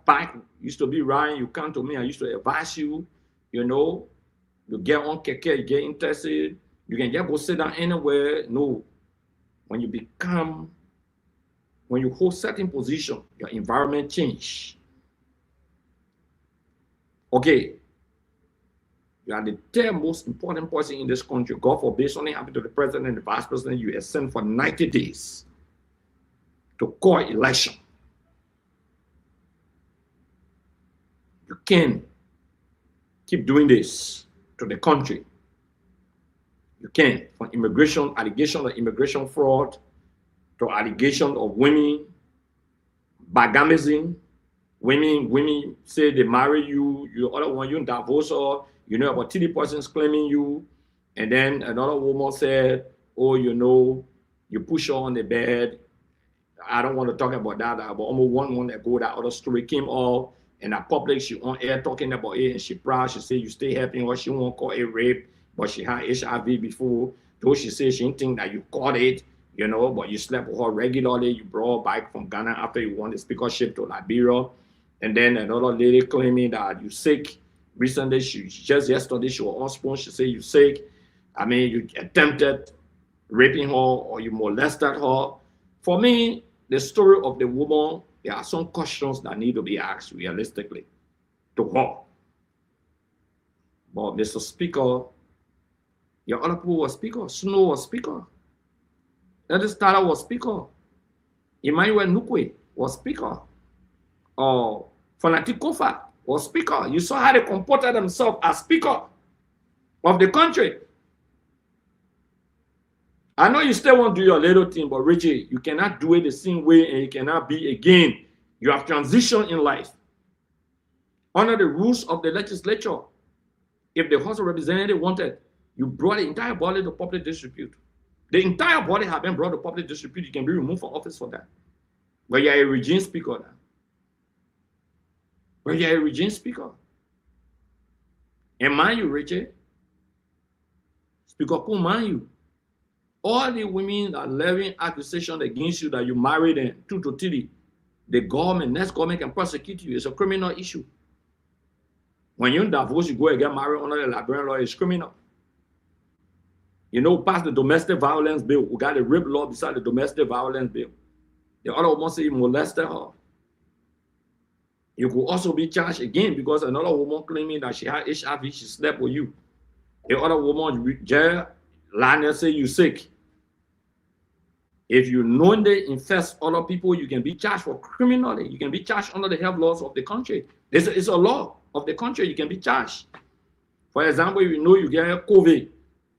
bike used to be riding, you come to me, I used to advise you, you know, you get on keke, you get interested, you can just go sit down anywhere. No, when you hold certain position, your environment change. Okay, you are the 10th most important person in this country. God forbid something happened to the president and the vice president, you are sent for 90 days to call election. You can't keep doing this to the country. You can't. From immigration, allegation of immigration fraud, to allegation of women, bigamism. Women say they marry you, you other one, you divorce her, you know about 3 persons claiming you, and then another woman said, oh, you know, you push her on the bed. I don't want to talk about that, but almost 1 month ago, that other story came up, and the public, she on air talking about it, and she proud, she said, you stay helping her, she won't call it rape, but she had HIV before, though she said she didn't think that you caught it, you know, but you slept with her regularly, you brought her back from Ghana after you won the speakership to Liberia, and then another lady claiming that you sick. Recently, just yesterday, she was on phone, she said you sick. I mean, you attempted raping her or you molested her. For me, the story of the woman, there are some questions that need to be asked realistically to her. But Mr. Speaker, your other people were speaker, Snow was speaker, Edith Starr was speaker, Emmanuel Nukwe was speaker, or Fanatic Kofa was speaker. You saw how they comported themselves as speaker of the country. I know you still want to do your little thing, but Richie, you cannot do it the same way and you cannot be again. You have transitioned in life. Under the rules of the legislature, if the House of Representatives wanted, you brought the entire body to public disrepute. The entire body have been brought to public disrepute. You can be removed from office for that. But you're a regime speaker now. But you're a regime speaker. And mind you, Richie, Speaker Kuhn, mind you, all the women that are levying accusations against you that you married them 2 to 3, the government, next government can prosecute you. It's a criminal issue. When you divorce, you go and get married under the Liberian law, it's criminal. You know, pass the domestic violence bill. We got a rape law beside the domestic violence bill. The other woman say you molested her. You could also be charged again because another woman claiming that she had HIV, she slept with you. The other woman, jail, line say you sick. If you knowingly infest other people, you can be charged for criminally. You can be charged under the health laws of the country. It's a law of the country. You can be charged. For example, if you know you get COVID,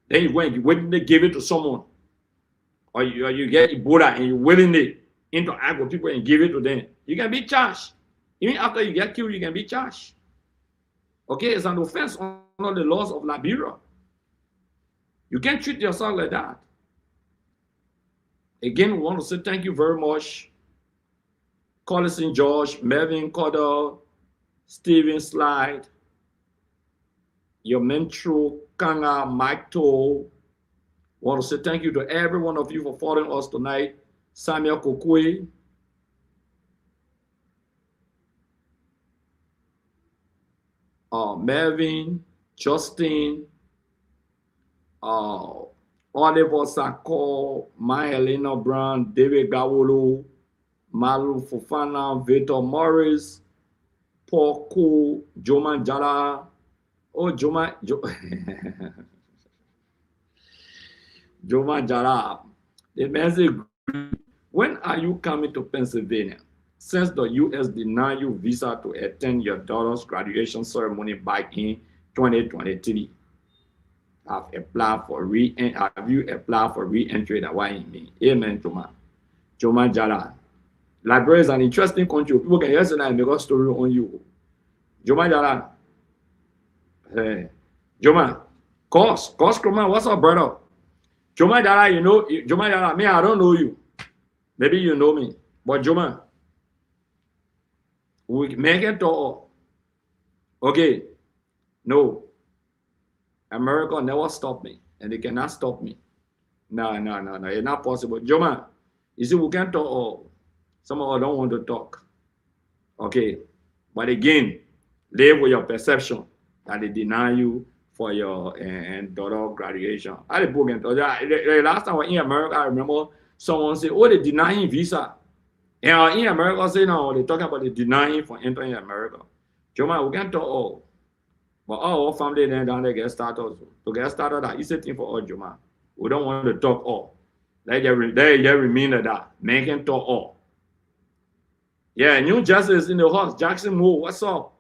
then you go and willingly give it to someone. Or you get Ebola and you willingly interact with people and give it to them. You can be charged. Even after you get killed, you can be charged. Okay, it's an offense under the laws of Liberia. You can't treat yourself like that. Again, we want to say thank you very much. Collison George, Melvin Cordell, Stephen Slide, your mentor, Kanga, Mike Toll. Want to say thank you to every one of you for following us tonight. Samuel Kokwe, Melvin, Justin, Oliver Sako, Helena Brown, David Gawolo, Malu Fofana, Victor Morris, Paul Koo, Joman Jala. Oh, Joman Jala. The man said, when are you coming to Pennsylvania? Since the U.S. denied you visa to attend your daughter's graduation ceremony back in 2023, have you applied for re-entry? That why me? Amen, Joma Jala. Liberia is an interesting country. People can hear and make a story on you. Joma Jala. Hey, Joma. Cos Kroma, what's up, brother? Joma Jala, you know, Joma Jala, me, I don't know you. Maybe you know me. But Joma, we make it all. Okay. No. America never stopped me. And they cannot stop me. No. It's not possible. Joma, you see, we can't talk all. Some of us don't want to talk. Okay. But again, live with your perception that they deny you for your daughter graduation. I the book and the last time I was in America, I remember someone say, oh, they denying visa. And in America, say no, they're talking about the denying for entering America. Joma, we can't talk all. But all our family then down there get started. To get started, that is a thing for all, Joma. We don't want to talk all. They remain that. Men can talk all. Yeah, New Jersey is in the house. Jackson Moore, what's up?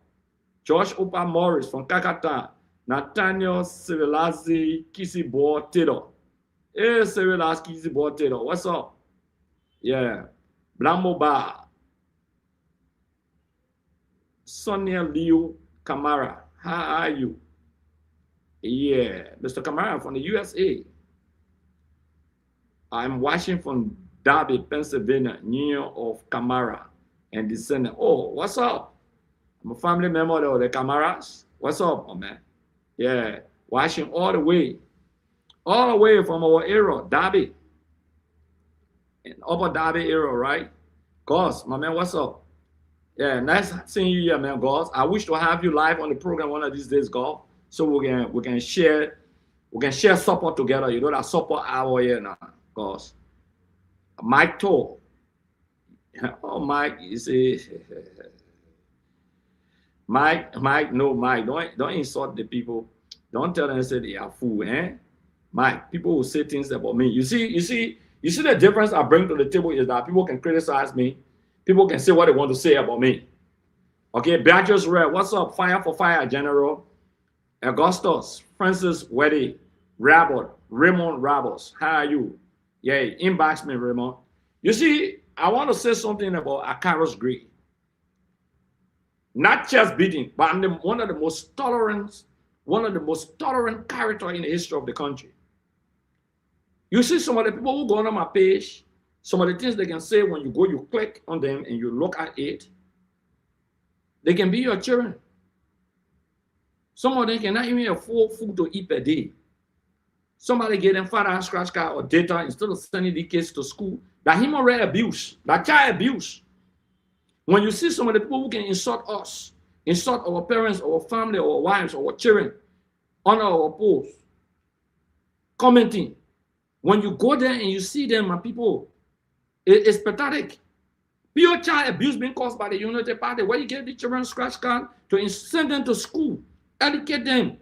Josh Opa Morris from Kakata. Nathaniel Civilazi Kisibo Taylor. Hey, Civilazi Kisibo Taylor, what's up? Yeah. Blambo Bar. Sonia Leo Kamara. How are you? Yeah, Mr. Kamara from the USA. I'm watching from Derby, Pennsylvania, New York of Kamara and descendant. Oh, what's up? I'm a family member of the Kamaras. What's up, my man? Yeah, watching all the way from our area, Derby. In Upper Derby area, right? Goss, my man, what's up? Yeah, nice seeing you here, man, Goss. I wish to have you live on the program one of these days, Goss. So we can share support together. You know that support hour here now, Goss. Mike Toll. Oh, Mike, you see. Mike, don't insult the people. Don't tell them say they are fool, eh? Mike, people will say things about me. You see the difference I bring to the table is that people can criticize me. People can say what they want to say about me. Okay, Beatrice Red, what's up? Fire for fire, General. Augustus, Francis Weddy, Rabbit, Raymond Rabos. How are you? Yeah, inbox me, Raymond. You see, I want to say something about Akaros Gray. Not just beating, but I'm one of the most tolerant character in the history of the country. You see some of the people who go on my page, some of the things they can say when you go, you click on them and you look at it, they can be your children. Some of them cannot even afford food to eat per day. Somebody get them father scratch card or data instead of sending the kids to school. That human right abuse, that child abuse. When you see some of the people who can insult us, insult our parents, our family, our wives, our children, on our posts, commenting, when you go there and you see them, my people, it's pathetic. Pure child abuse being caused by the Unity Party, where you give the children scratch card to send them to school, educate them,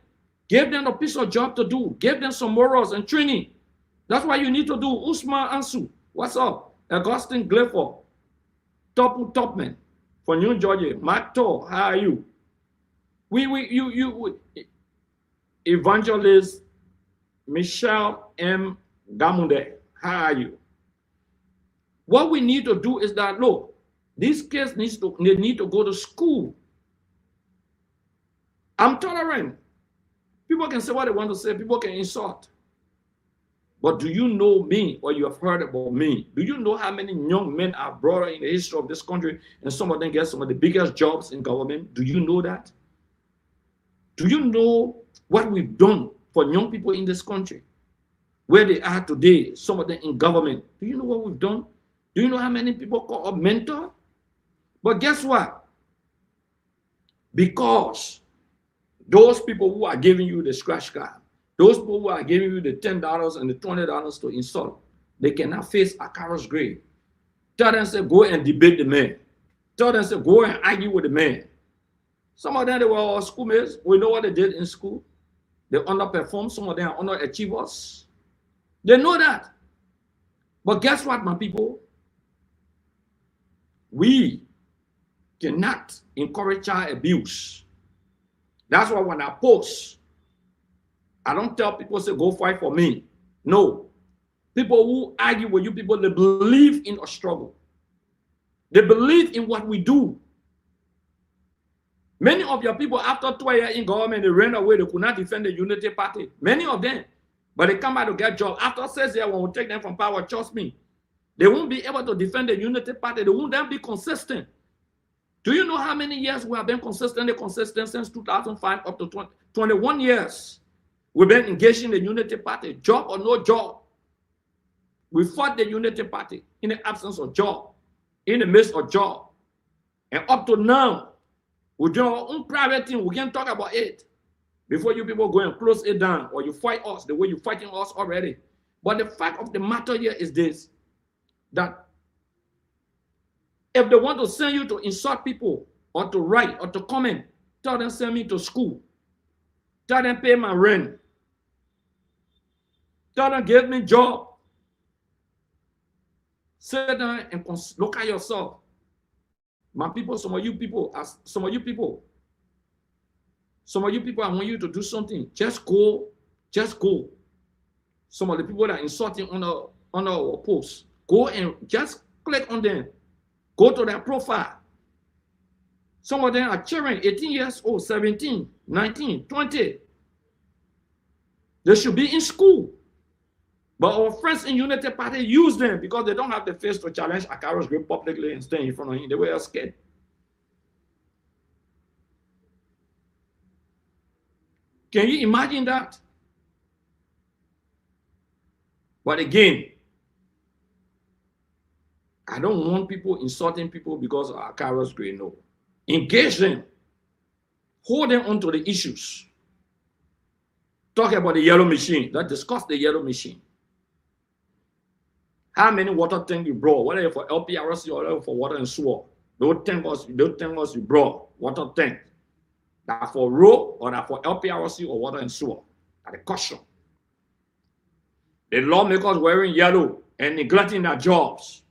give them a piece of job to do, give them some morals and training. That's what you need to do. Usman Ansu, what's up? Augustine Gliffer, Topman from New Georgia. Matt Tor, how are you? Evangelist Michelle M. Gamunde, how are you? What we need to do is that, look, these kids need to go to school. I'm tolerant. People can say what they want to say. People can insult. But do you know me, or you have heard about me? Do you know how many young men are brought up in the history of this country, and some of them get some of the biggest jobs in government? Do you know that? Do you know what we've done for young people in this country? Where they are today, some of them in government. Do you know what we've done? Do you know how many people call a mentor? But guess what? Because those people who are giving you the scratch card, Those people who are giving you the $10 and the $20 to insult, they cannot face a carrot's grave. Tell them, say, go and debate the man. Tell them, say, go and argue with the man. Some of them, they were all schoolmates. We know what they did in school. They underperformed. Some of them are underachievers. They know that. But guess what, my people? We cannot encourage child abuse. That's why when I post, I don't tell people, say, go fight for me. No. People who argue with you people, they believe in a struggle. They believe in what we do. Many of your people, after 12 years in government, they ran away. They could not defend the Unity Party. Many of them. But they come out to get jobs. After 6 years, when we take them from power, trust me, they won't be able to defend the Unity Party. They won't then be consistent. Do you know how many years we have been consistently consistent since 2005 up to 21 years? We've been engaged in the Unity Party, job or no job. We fought the Unity Party in the absence of job, in the midst of job. And up to now, we do our own private thing. We can talk about it before you people go and close it down or you fight us the way you're fighting us already. But the fact of the matter here is this, that if they want to send you to insult people or to write or to comment, tell them send me to school. Tell them pay my rent. Tell them give me job. Sit down and look at yourself. My people, some of you people, I want you to do something. Just go. Just go. Some of the people that are insulting on our posts, go and just click on them. Go to their profile. Some of them are children, 18 years old, 17, 19, 20. They should be in school. But our friends in Unity Party use them because they don't have the face to challenge Akaro's group publicly and stand in front of him. They were scared. Can you imagine that? But again, I don't want people insulting people because of Akaro's grade. No. Engage them. Hold them onto the issues. Talk about the yellow machine. Let's discuss the yellow machine. How many water tanks you brought, whether for LPRC or for water and sewer? Those tanks you brought, water tank. That for road or that for LPRC or water and sewer. That's a caution. The lawmakers wearing yellow and neglecting their jobs.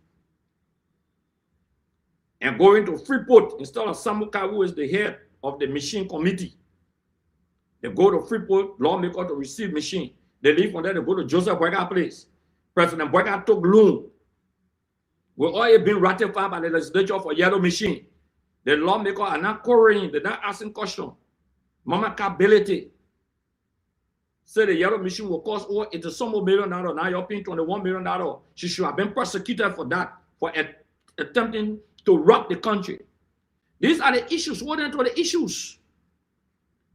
And going to Freeport instead of Samuka, who is the head of the machine committee. They go to Freeport, lawmaker to receive machine. They leave from there, they go to Joseph Boyka place. President Boyka took loan. We've already been ratified by the legislature for yellow machine. The lawmakers are not quarreling, they're not asking questions. Mama capability. Say the yellow machine will cost over $80 million. Now you're paying $21 million. She should have been prosecuted for that, for attempting to rob the country. These are the issues. What are the issues?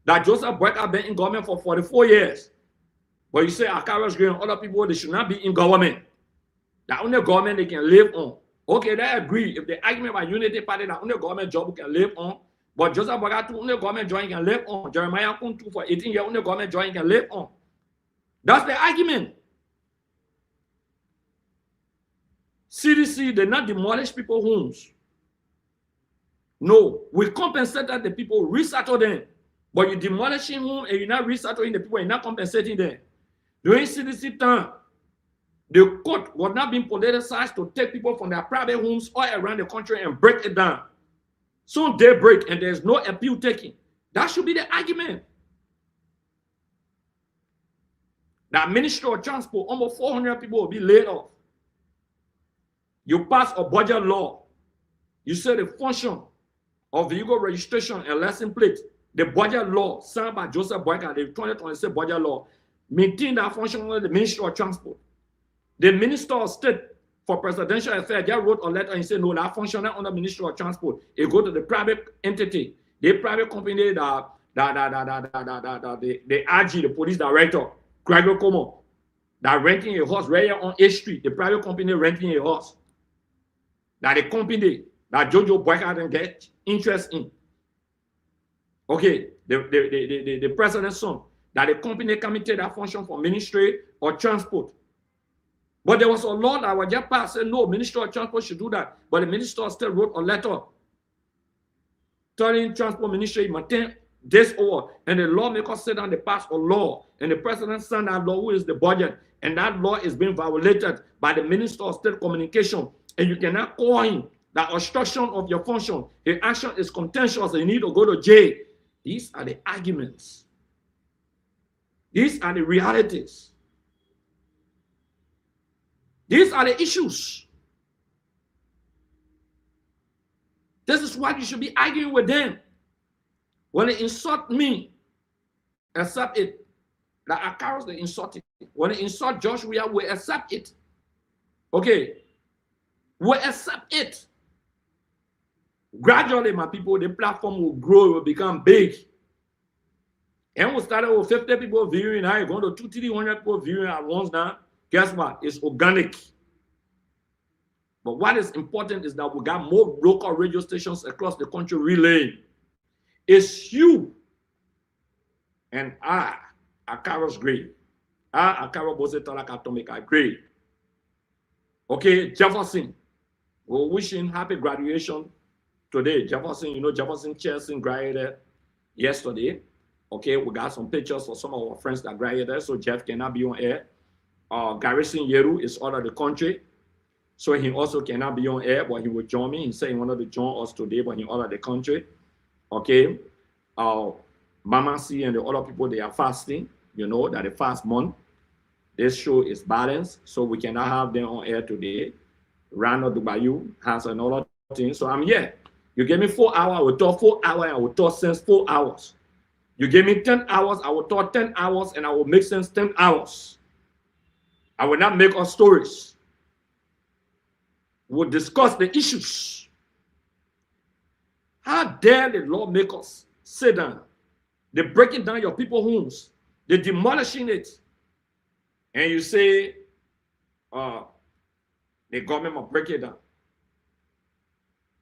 That Joseph Boyka been in government for 44 years. But you say Akaro's green, other people, they should not be in government. That only government they can live on. Okay, they agree. If the argument by Unity Party, that only government job can live on. But Joseph Boyka too, only government job can live on. Jeremiah Kun too, for 18 years, only government job can live on. That's the argument. CDC, they not demolish people's homes. No, we compensated the people, resettle them. But you're demolishing home and you're not resettling the people, you're not compensating them. During CDC time, the court was not being politicized to take people from their private homes all around the country and break it down. Soon they break and there's no appeal taking. That should be the argument. That Ministry of Transport, almost 400 people will be laid off. You pass a budget law. You say the function of vehicle registration and license plate, the budget law signed by Joseph Boyka, the 2026 budget law, maintain that function under the Ministry of Transport. The Minister of State for Presidential Affairs just wrote a letter and said, no, that function not under Ministry of Transport. It go to the private entity, the private company, the RG, the police director, Gregory Como, that renting a horse right here on H Street, the private company renting a horse. That the company that Jojo Boyka didn't get interest in. Okay, the president's son. that the company can take that function for ministry or transport. But there was a law that was just passed saying no, Ministry of Transport should do that. But the minister still wrote a letter telling Transport Ministry maintain this over. And the lawmakers sit down, they pass a law, and the president signed that law, who is the budget, and that law is being violated by the Minister of State Communication. And you cannot call him that obstruction of your function. The action is contentious, and you need to go to jail. These are the arguments. These are the realities. These are the issues. This is why you should be arguing with them. When they insult me, accept it. Like Akaros, they insult it. When they insult Joshua, we accept it. Okay. We accept it. Gradually, my people, the platform will grow, it will become big. And we started with 50 people viewing, now you're going to 200-300 people viewing at once now. Guess what? It's organic. But what is important is that we got more local radio stations across the country relaying. It's you and I, Akaro's grade. Akaro Bose Talak Atomic grade. Okay, Jefferson. We're wishing happy graduation today. Jefferson, you know, Jefferson Chelsea graduated yesterday. Okay, we got some pictures for some of our friends that graduated, so Jeff cannot be on air. Garrison Yeru is out of the country, so he also cannot be on air, but he will join me. He said he wanted to join us today, but he's out of the country. Okay, Mama C and the other people, they are fasting. You know that the fast month. This show is balanced, so we cannot have them on air today. Rano Dubayu has another thing, so I'm here. You give me 4 hours, I will talk 4 hours, I will talk sense 4 hours. You give me 10 hours, I will talk 10 hours, and I will make sense 10 hours. I will not make up stories. We'll discuss the issues. How dare the lawmakers sit down? They're breaking down your people's homes. They're demolishing it. And you say, the government will break it down.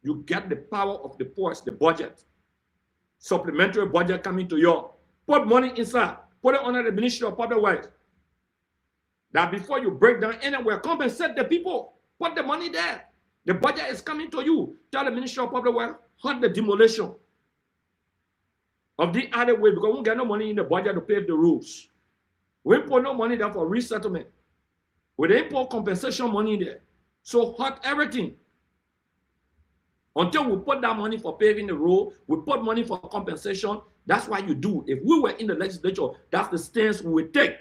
You get the power of the purse, the budget. Supplementary budget coming to you. Put money inside. Put it under the Ministry of Public Works. That before you break down anywhere, compensate the people. Put the money there. The budget is coming to you. Tell the Ministry of Public Works, halt the demolition of the other way, because we don't get no money in the budget to pave the roads. We put no money there for resettlement. We didn't put compensation money there. So halt everything. Until we put that money for paving the road, we put money for compensation. That's what you do. If we were in the legislature, that's the stance we would take.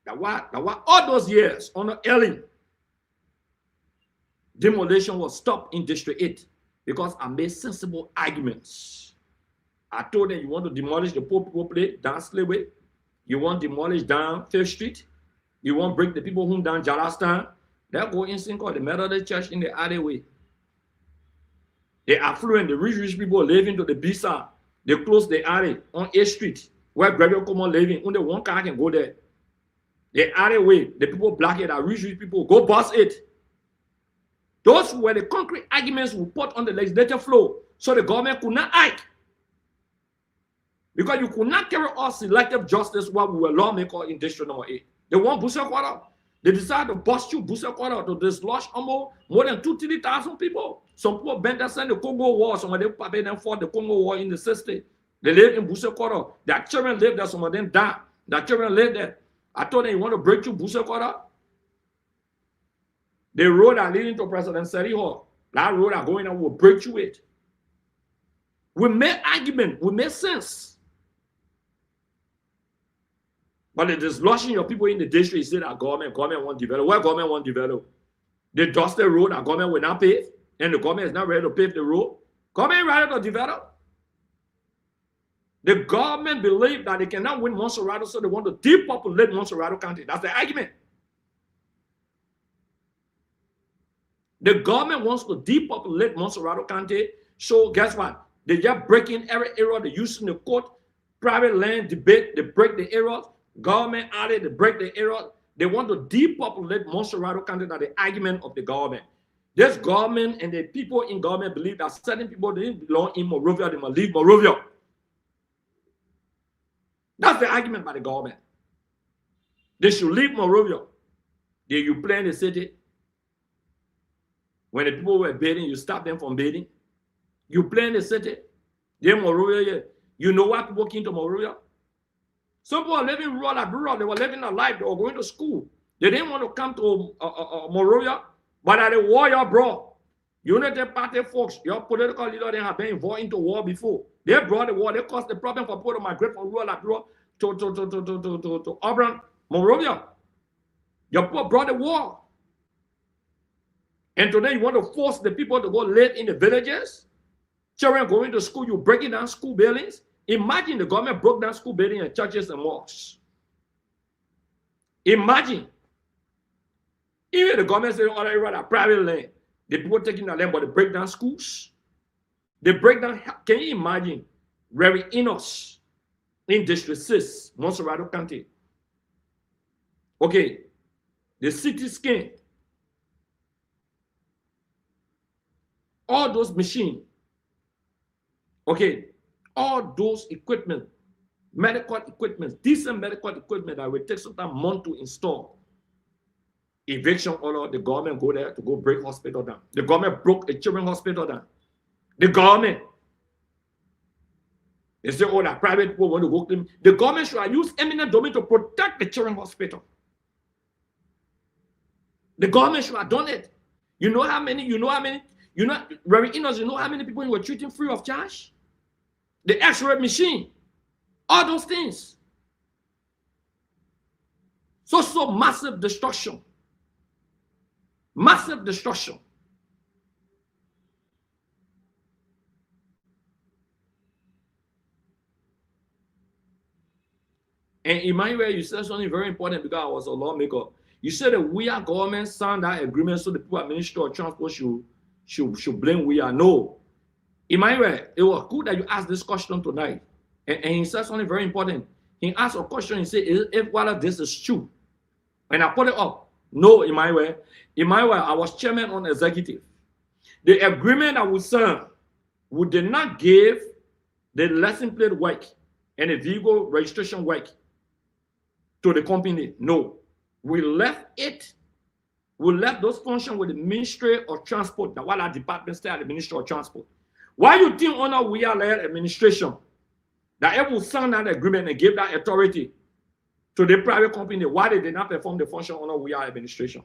That was all those years under Ellen, demolition was stopped in District 8 because I made sensible arguments. I told them, you want to demolish the poor people place down Slayway, you want to demolish down 5th Street, you want to break the people home down Jarlaston, they'll go in thing called the Methodist Church in the other way. The affluent, the rich people living to the B side, they close the alley on 8th Street, where graduate common living, only one car can go there. The other way, the people block it, are rich people, go bust it. Those were the concrete arguments we put on the legislative floor, so the government could not act. Because you could not carry out selective justice while we were lawmakers in District Number 8. They want Busa Quarter. They decided to bust you Busa Quarter to dislodge almost more than 2,000-3,000 people. Some people bent us in the Congo War, some of them paid them for the Congo War in the 60s. They live in Busa Quarter. Their children live there, some of them died. Their children live there. I told them, you want to break you Busa Quarter? The road are leading to President Seri Hall. That road are going on will break you it. We made argument, we made sense. But it is lodging your people in the district. You say that government won't develop. Where government won't develop? The dusted road that government will not pave, and the government is not ready to pave the road. Government is ready to develop. The government believe that they cannot win Montserrat, so they want to depopulate Montserrat County. That's the argument. The government wants to depopulate Montserrat County, so guess what? They just break in every area. They're using the court, private land debate. They break the areas. Government added, they break the area. They want to depopulate Montserrat County. That's the argument of the government. This government and the people in government believe that certain people didn't belong in Monrovia. They must leave Monrovia. That's the argument by the government. They should leave Monrovia. Did you play in the city? When the people were bidding, you stop them from bidding. You play in the city. Then Monrovia, you know why people came to Monrovia? Some people are living rural abroad. They were living a life. They were going to school. They didn't want to come to Monrovia, but at the war you brought. Unity Party folks, your political leaders, they have been involved into war before. They brought the war. They caused the problem for people to migrate from rural abroad to urban Monrovia. Your people brought the war. And today you want to force the people to go live in the villages? Children going to school, you breaking down school buildings? Imagine the government broke down school buildings and churches and mosques. Imagine. Even the government says, oh, they rather private land. The people taking the land, but they break down schools. They break down, can you imagine? Reverend Enos in District 6, Monserrado County. Okay, the city scan. All those machines. Okay, all those equipment, medical equipment, decent medical equipment that will take some time month to install. Eviction order, the government go there to go break hospital down. The government broke a children's hospital down. The government. They say, oh, that private people want to work them. The government should use eminent domain to protect the children's hospital. The government should have done it. You know how many, very innocent, you know how many people you were treating free of charge? The X-ray machine. All those things. So massive destruction. Massive destruction. And Emmanuel, you said something very important because I was a lawmaker. You said that we are government signed that agreement so the people at Ministry of Transport should blame we are. No. Emmanuel, it was good that you asked this question tonight. And he said something very important. He asked a question, he said, if whether this is true. And I put it up. No, Emmanuel. Emmanuel, I was chairman on executive. The agreement that we signed, we did not give the license plate work and the vehicle registration work to the company. No. We left it. We left those functions with the Ministry of Transport. That while our department stay at the Ministry of Transport. Why you think under we are led administration that it will sign that agreement and give that authority to the private company? Why they did not perform the function under we are administration?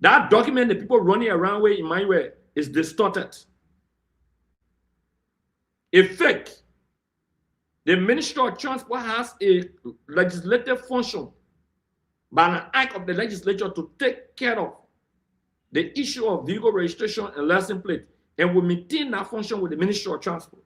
That document the people running around with Emmanuel is distorted. It's fake. The Ministry of Transport has a legislative function by an act of the legislature to take care of the issue of vehicle registration and license plate, and will maintain that function with the Ministry of Transport.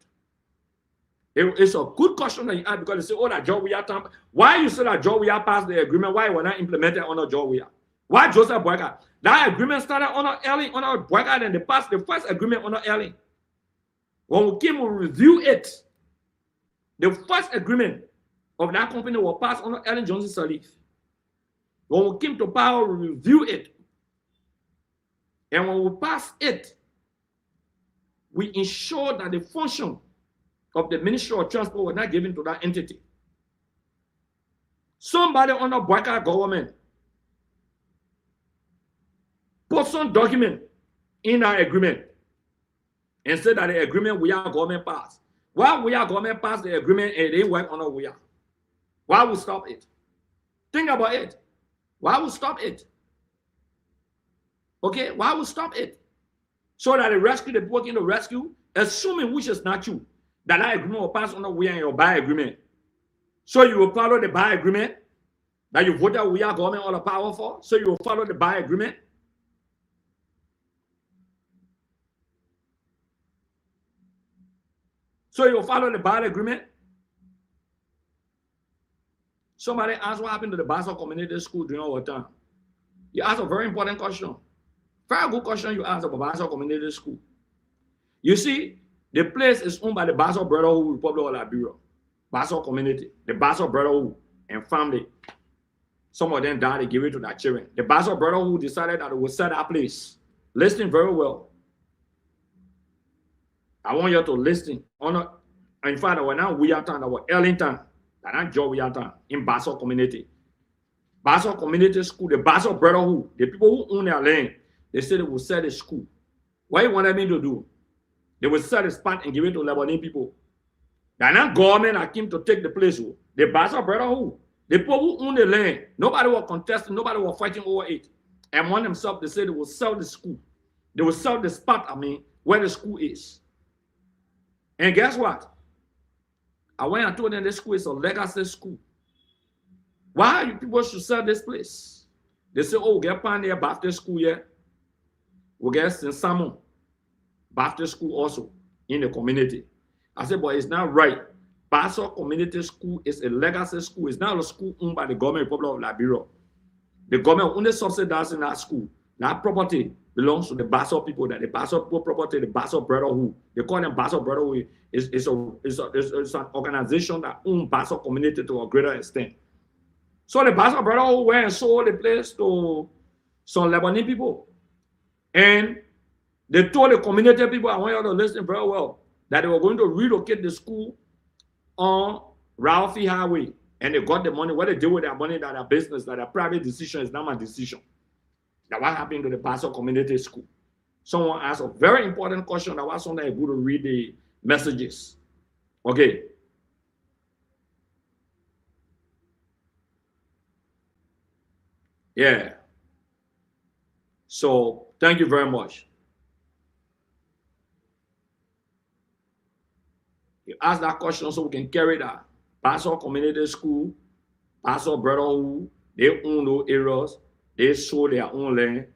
It's a good question that you ask because they say, oh, that Joe Weah time. Why you say that Joe Weah passed the agreement? Why were not implemented under Joe Weah? Why Joseph Boycott? That agreement started under Elling, under Boycott, and they passed the first agreement under Elling. When we came to review it, the first agreement of that company was passed under Ellen Johnson Sirleaf. When we came to power, we reviewed it. And when we passed it, we ensured that the function of the Ministry of Transport was not given to that entity. Somebody under Boycott government put some document in our agreement and said that the agreement we are government passed. Why we are government passed the agreement and they work under we are? Why would stop it? Think about it. Why would stop it? Okay, why would stop it? So that the rescue, the people in the rescue, assuming which is not true, that agreement will pass under we are in your buy agreement. So you will follow the buy agreement that you voted we are government all the power for. So you will follow the buy agreement. So you follow the buy agreement. Somebody asked what happened to the Basel Community School during our time. You asked a very important question. Very good question you asked about Basel Community School. You see, the place is owned by the Basel Brotherhood Republic of Liberia. Basel Community, the Basel Brotherhood and family. Some of them died, they gave it to their children. The Basel Brotherhood decided that it would sell that place. Listen very well. I want you to listen. In fact, when now we are talking about Ellington, and Joe we are talking in Basel community. Basel Community School, the Basel Brotherhood, the people who own their land, they said they will sell the school. What you wanted me to do? They will sell the spot and give it to Lebanese people. They're not government that came to take the place. The Basel Brotherhood, the people who own the land, nobody was contesting, nobody was fighting over it. And one themselves, they said they will sell the school. They will sell the spot, where the school is. And guess what? I went and told them this school is a legacy school. Why you people should sell this place? They say, oh, get Pioneer Baptist School here. We get St. Simon Baptist School also in the community. I said, but it's not right. Basel Community School is a legacy school. It's not a school owned by the government Republic of Liberia. The government only subsidizing that school. That property belongs to the Basel people. That the Basel people property, the Basel Brotherhood. They call them Basel Brotherhood. It's an organization that owns Basel community to a greater extent. So the Basel Brotherhood went and sold the place to some Lebanese people. And they told the community people, I want you to listen very well, that they were going to relocate the school on Ralphie Highway. And they got the money. What they do with their money, that their business, that their private decision is not my decision. That what happened to the Basel Community School. Someone asked a very important question. That was something I go to read the messages. Okay. Yeah. So thank you very much. You ask that question so we can carry that. Basel Community School, Basel Brotherhood, they own those areas. They sold their own land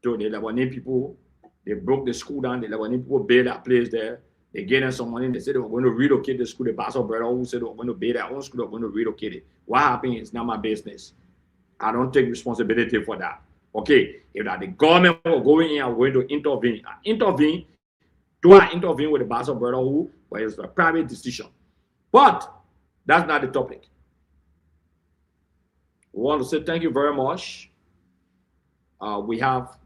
to the Lebanese people. They broke the school down. The Lebanese people built that place there. They gave them some money. They said they were going to relocate the school. The Basel Brotherhood said they were going to build their own school. They were going to relocate it. What happened is not my business. I don't take responsibility for that. Okay, if that the government will go in and going to intervene, do I intervene with the Basel Brotherhood? But it's a private decision. But that's not the topic. We want to say thank you very much. We have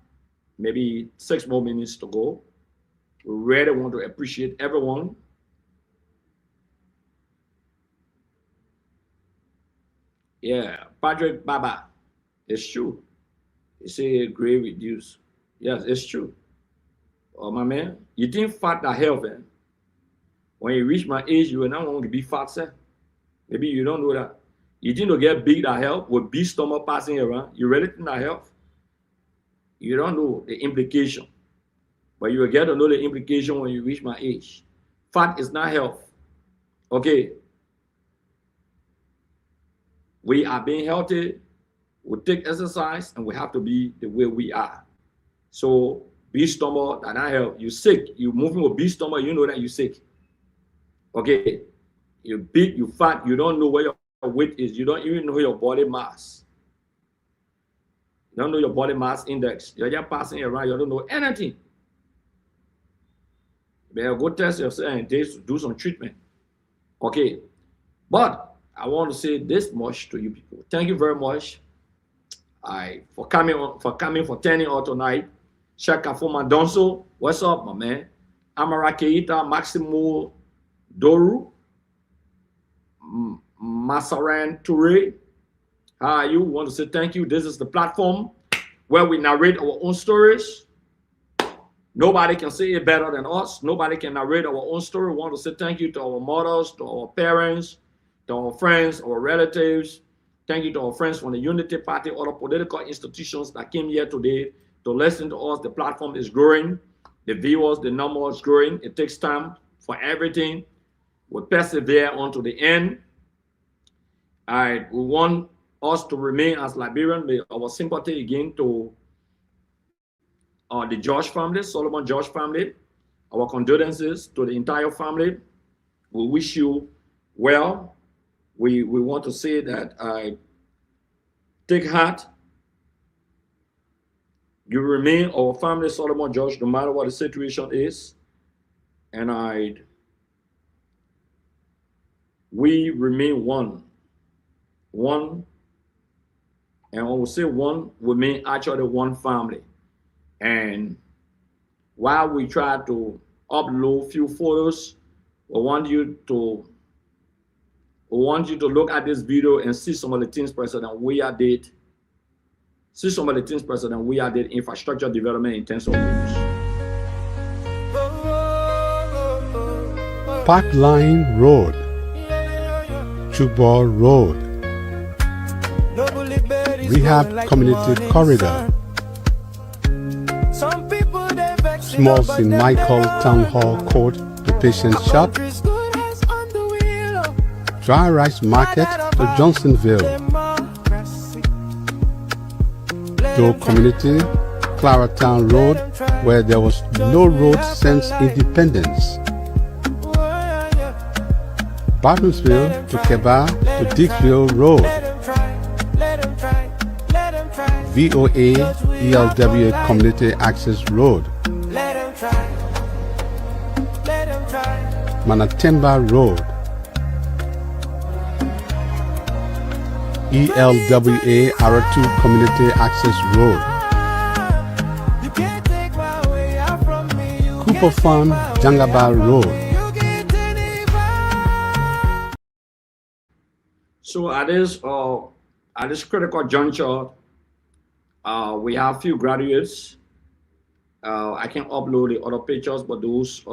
maybe 6 more minutes to go. We really want to appreciate everyone. Yeah, Patrick Baba, it's true. You say grade reduce. Yes, it's true. Oh, my man, you think fat that health, eh? When you reach my age, you will not want to be fat, sir. Maybe you don't know that. You think to get big that help with big stomach passing around, you really think that help? You don't know the implication. But you will get to know the implication when you reach my age. Fat is not health. Okay. We are being healthy. We take exercise and we have to be the way we are. So big stomach that not help. You sick. You moving with big stomach, you know that you're sick. Okay. You're big, you fat, you don't know where your weight is. You don't even know your body mass. You don't know your body mass index. You're just passing around. You don't know anything. You better go test yourself and do some treatment. Okay. But I want to say this much to you people. Thank you very much for turning out tonight. Shaka Fuma Donso. What's up, my man? Amara Keita, Maximo Doru, Masaran Toure. How are you? Want to say thank you. This is the platform where we narrate our own stories. Nobody can say it better than us. Nobody can narrate our own story. We want to say thank you to our mothers, to our parents, to our friends, our relatives. Thank you to our friends from the Unity Party, other political institutions that came here today to listen to us. The platform is growing. The viewers, the number is growing. It takes time for everything. We persevere unto the end. We want us to remain as Liberian. Our sympathy again to the George family, Solomon George family. Our condolences to the entire family. We wish you well. We want to say that take heart. You remain our family, Solomon George, no matter what the situation is. And we remain one. One. And when we say one, we mean actually one family. And while we try to upload few photos, We want you to look at this video and see some of the things President Weah did. See some of the things President Weah did, infrastructure development in terms of roads. Parkline Road, Chubor Road, Rehab Community Corridor, Small St. Michael Town Hall Court to Patient Shop, Dry Rice Market to Johnsonville, Joe Community, Claratown Road, where there was no road since independence, Bartonsville to Keba to Dixville Road, VOA ELW Community Access Road, Manatemba Road, ELWA Aratu Community Access Road, Cooper Farm Jangaba Road. So at this critical juncture, we have a few graduates. I can upload the other pictures, but those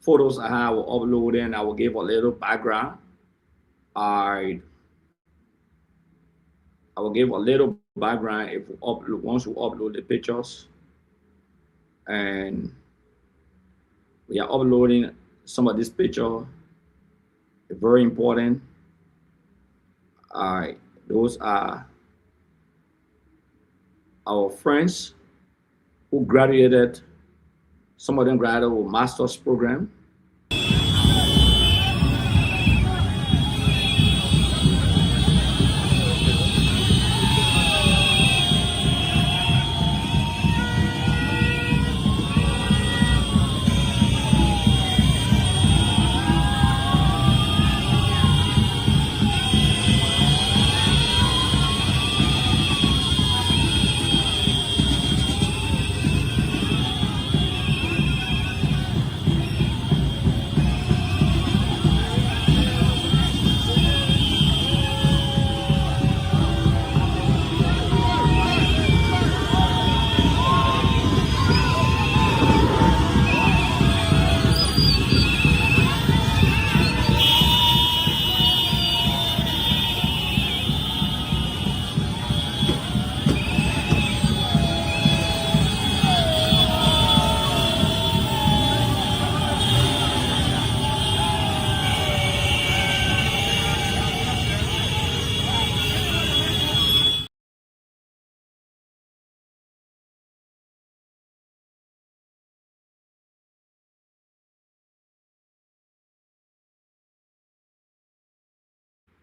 photos I have will upload and I will give a little background. I will give a little background if we upload, once we upload the pictures. And we are uploading some of this picture. It's very important. Those are our friends who graduated. Some of them graduated with master's program.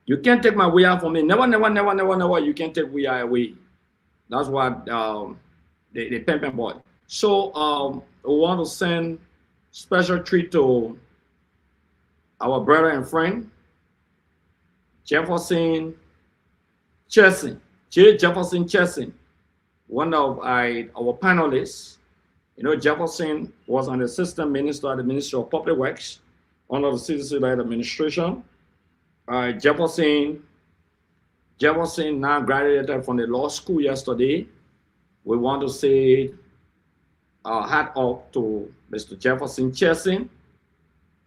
You can't take my way out from me. Never, never, never, never, never. You can't take we are away. That's what the pimping boy. So we want to send special treat to our brother and friend Jefferson Chesson, Jefferson Chesson, one of our panelists. You know, Jefferson was an assistant minister at the Ministry of Public Works under the citizen-led administration. Jefferson now graduated from the law school yesterday. We want to say hat off to Mr. Jefferson Chesson.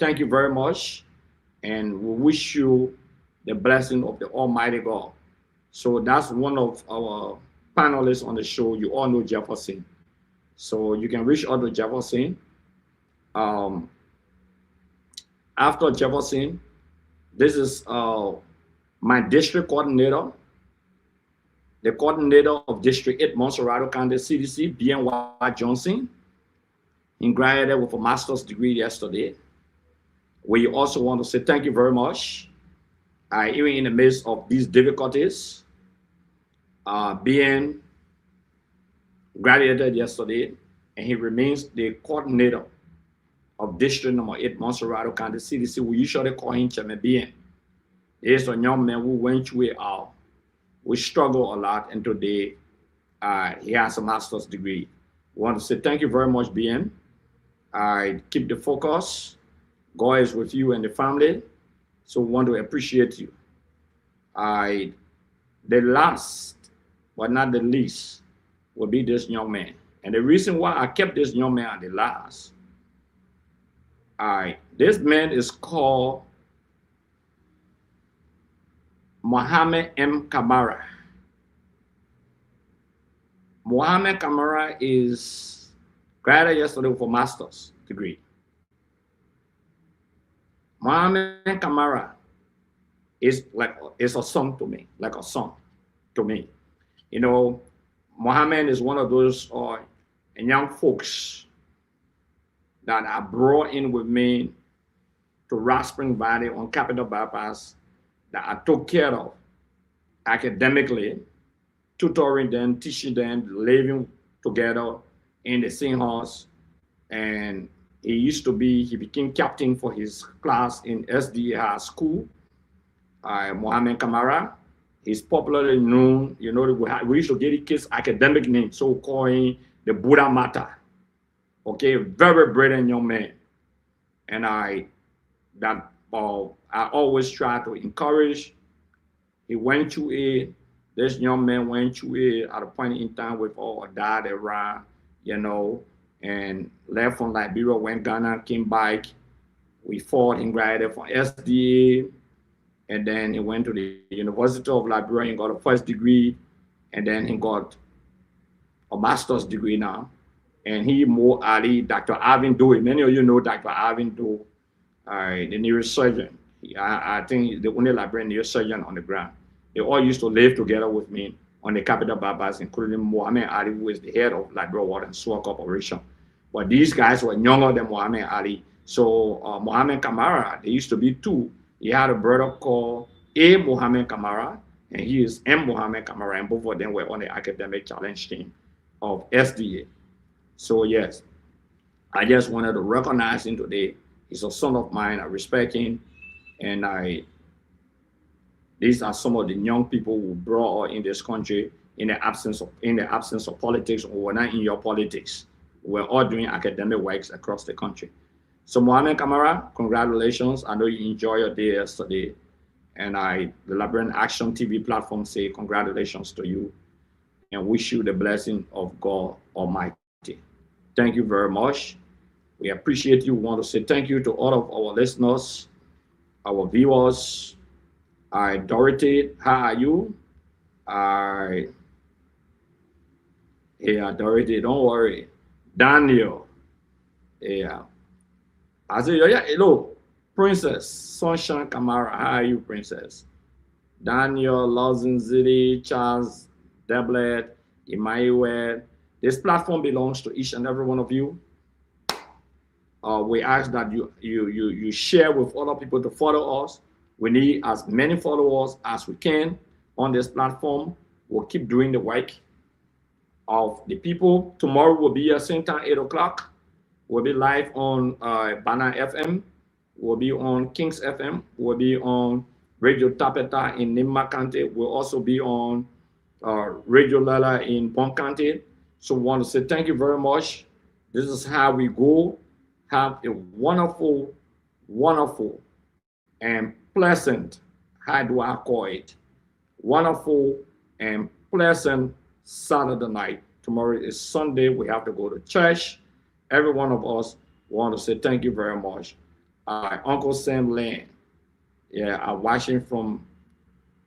Thank you very much. And we wish you the blessing of the Almighty God. So that's one of our panelists on the show. You all know Jefferson. So you can reach out to Jefferson. After Jefferson, this is my district coordinator, the coordinator of District 8 Montserrat County CDC, B.N.Y. Johnson. He graduated with a master's degree yesterday. We also want to say thank you very much. Even in the midst of these difficulties, BN graduated yesterday, and he remains the coordinator of District number 8 Montserrat County CDC. We usually call him Chairman BN. He's a young man who went through it all. We struggle a lot, and today he has a master's degree. We want to say thank you very much, BN. Keep the focus. God is with you and the family. So we want to appreciate you. The last, but not the least, will be this young man. And the reason why I kept this young man at the last, this man is called Mohammed M. Kamara. Mohammed Kamara is graduated yesterday with a master's degree. Mohammed Kamara is a son to me, like a son to me. You know, Mohammed is one of those young folks that I brought in with me to Rock Spring Valley on Capitol Bypass that I took care of academically, tutoring them, teaching them, living together in the same house. And he became captain for his class in SDA High School. Mohammed Kamara, he's popularly known, you know, we used to get his kids academic names, so call him the Buddha Mata. Okay, very brilliant young man. And I always try to encourage. This young man went through at a point in time with all dad around, you know, and left from Liberia, went Ghana, came back. We fought and graduated from SDA. And then he went to the University of Liberia and got a first degree. And then he got a master's degree now. And he, Mo Ali, Dr. Alvin Doe, many of you know Dr. Alvin Doe, the neurosurgeon. I think the only Liberian neurosurgeon on the ground. They all used to live together with me on the Capitol Bypass, including Mohammed Ali, who is the head of Liberia Water and Sewer Corporation. But these guys were younger than Mohammed Ali. So Mohammed Kamara, there used to be two. He had a brother called A. Mohammed Kamara, and he is M. Mohammed Kamara, and both of them were on the academic challenge team of SDA. So yes, I just wanted to recognize him today. He's a son of mine. I respect him, and these are some of the young people who brought in this country in the absence of politics, or we're not in your politics. We're all doing academic works across the country. So Mohammed Kamara, congratulations. I know you enjoyed your day yesterday. And the Liberian Action TV platform say congratulations to you and wish you the blessing of God Almighty. Thank you very much. We appreciate you. We want to say thank you to all of our listeners, our viewers. Dorothy, how are you? Yeah, Dorothy, don't worry. Daniel, yeah. I said, yeah, hello, Princess Sunshine Kamara. How are you, Princess? Daniel, Lawson Zidi, Charles, Deblet, Emmanuel. This platform belongs to each and every one of you. We ask that you share with other people to follow us. We need as many followers as we can on this platform. We'll keep doing the work of the people. Tomorrow will be at same time, 8 o'clock. We'll be live on Bana FM. We'll be on Kings FM. We'll be on Radio Tapeta in Nimba County. We'll also be on Radio Lala in Bon County. So we want to say thank you very much. This is how we go. Have a wonderful, wonderful, and pleasant, how do I call it? Wonderful and pleasant Saturday night. Tomorrow is Sunday. We have to go to church. Every one of us want to say thank you very much. Uncle Sam Lane. Yeah, I'm watching from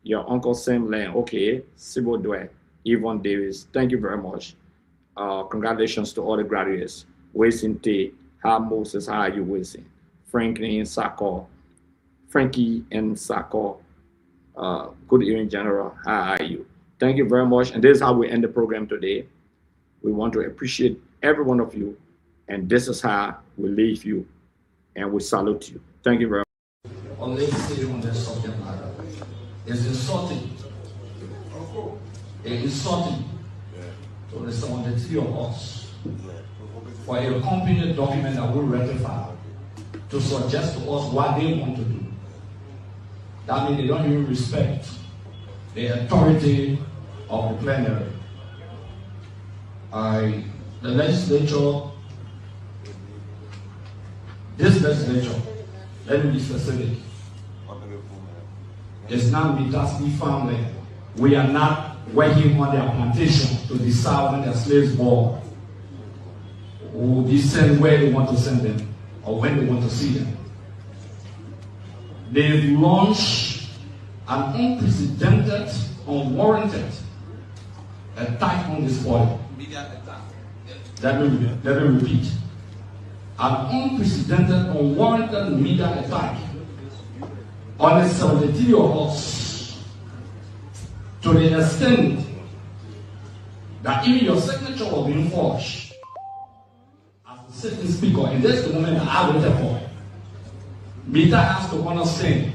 your Uncle Sam Lane. Okay, Sibo Dwe, Yvonne Davis. Thank you very much. Congratulations to all the graduates. Wasting T. How Moses, how are you wasting? Frankie and Sako. Frankie and Sako. Good evening, General. How are you? Thank you very much. And this is how we end the program today. We want to appreciate every one of you. And this is how we leave you. And we salute you. Thank you very much. On this subject matter is insulting. It's insulting to some of the three of us for a company document that we ratify to suggest to us what they want to do. That means they don't even respect the authority of the plenary. The legislature, this legislature, Let me be specific. It's not Mita's family. We are not working on their plantation to decide when their slaves born. We will decide where they want to send them or when they want to see them. They've launched an unprecedented, unwarranted attack on this body. Let me repeat. An unprecedented, unwarranted media attack on the 73 of us, to the extent that even your signature was being forged as a sitting speaker, and that's the moment that I waited for. Mita has to understand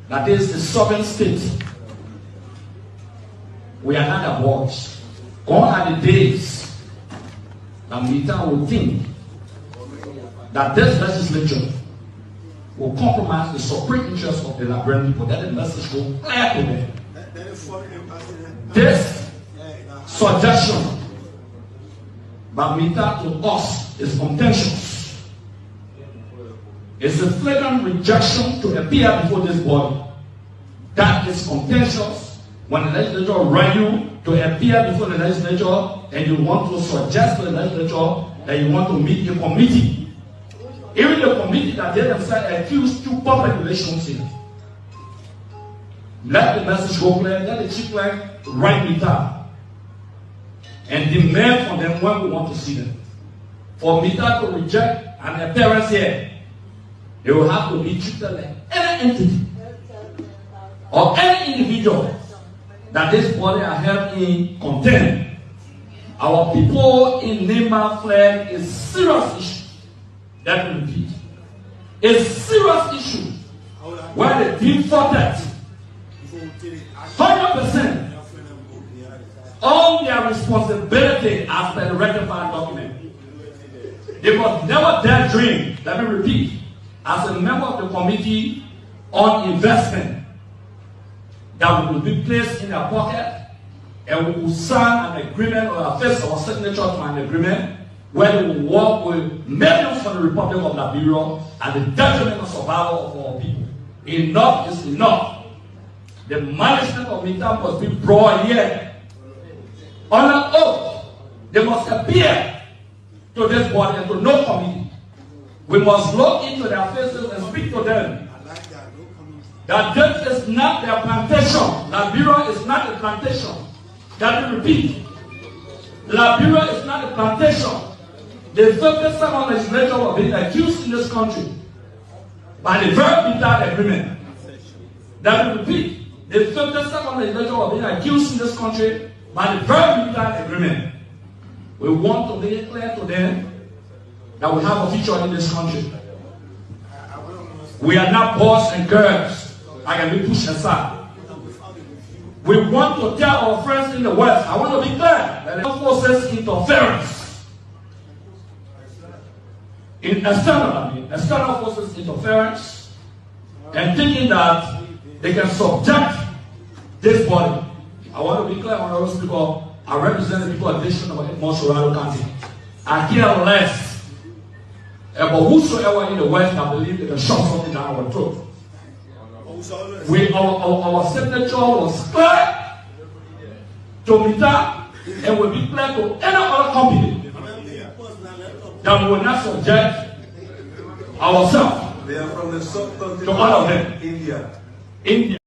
that this is a sovereign state. We are not abroad. Gone are the days that Mita will think that this legislature will compromise the supreme interests of the Liberian people. That the message will clear to them. This suggestion by Mita to us is contentious. It's a flagrant rejection to appear before this body. That is contentious when the legislature run you to appear before the legislature and you want to suggest to the legislature that you want to meet a committee. Even the committee that they themselves accused through public relations here. Let the message go clear, let the chief clerk write Mita and demand from them when we want to see them. For Mita to reject an appearance here, they will have to be treated like any entity or any individual that this body are held in contempt. Our people in Nema flag is serious issue. Let me repeat. A serious issue where the team fought that 100% on their responsibility as per the rectified document. They must never dare dream, let me repeat, as a member of the committee on investment, that will be placed in their pocket and we will sign an agreement or affix our signature to an agreement where they will work with millions for the Republic of Liberia at the detriment of survival of our people. Enough is enough. The management of Mita must be brought here on an oath. They must appear to this body and to no committee. We must look into their faces and speak to them that this is not their plantation. Liberia is not a plantation. Let me repeat. Liberia is not a plantation. The 57 legislators were being accused in this country by the very Mita agreement. Let me repeat. The 57 legislators were being accused in this country by the very Mita agreement. We want to make it clear to them that we have a future in this country. We are not boys and girls. I can be pushed aside. We want to tell our friends in the West, I want to be clear, that the forces interference in external forces interference, and thinking that they can subject this body. I want to be clear on those people. I represent the people of this nation of Montserrat County. I care less about whosoever in the West that believe they can shove something down our throat. Our signature was clear to Mita and will be clear to any other company that we will not subject ourselves to all of them. India.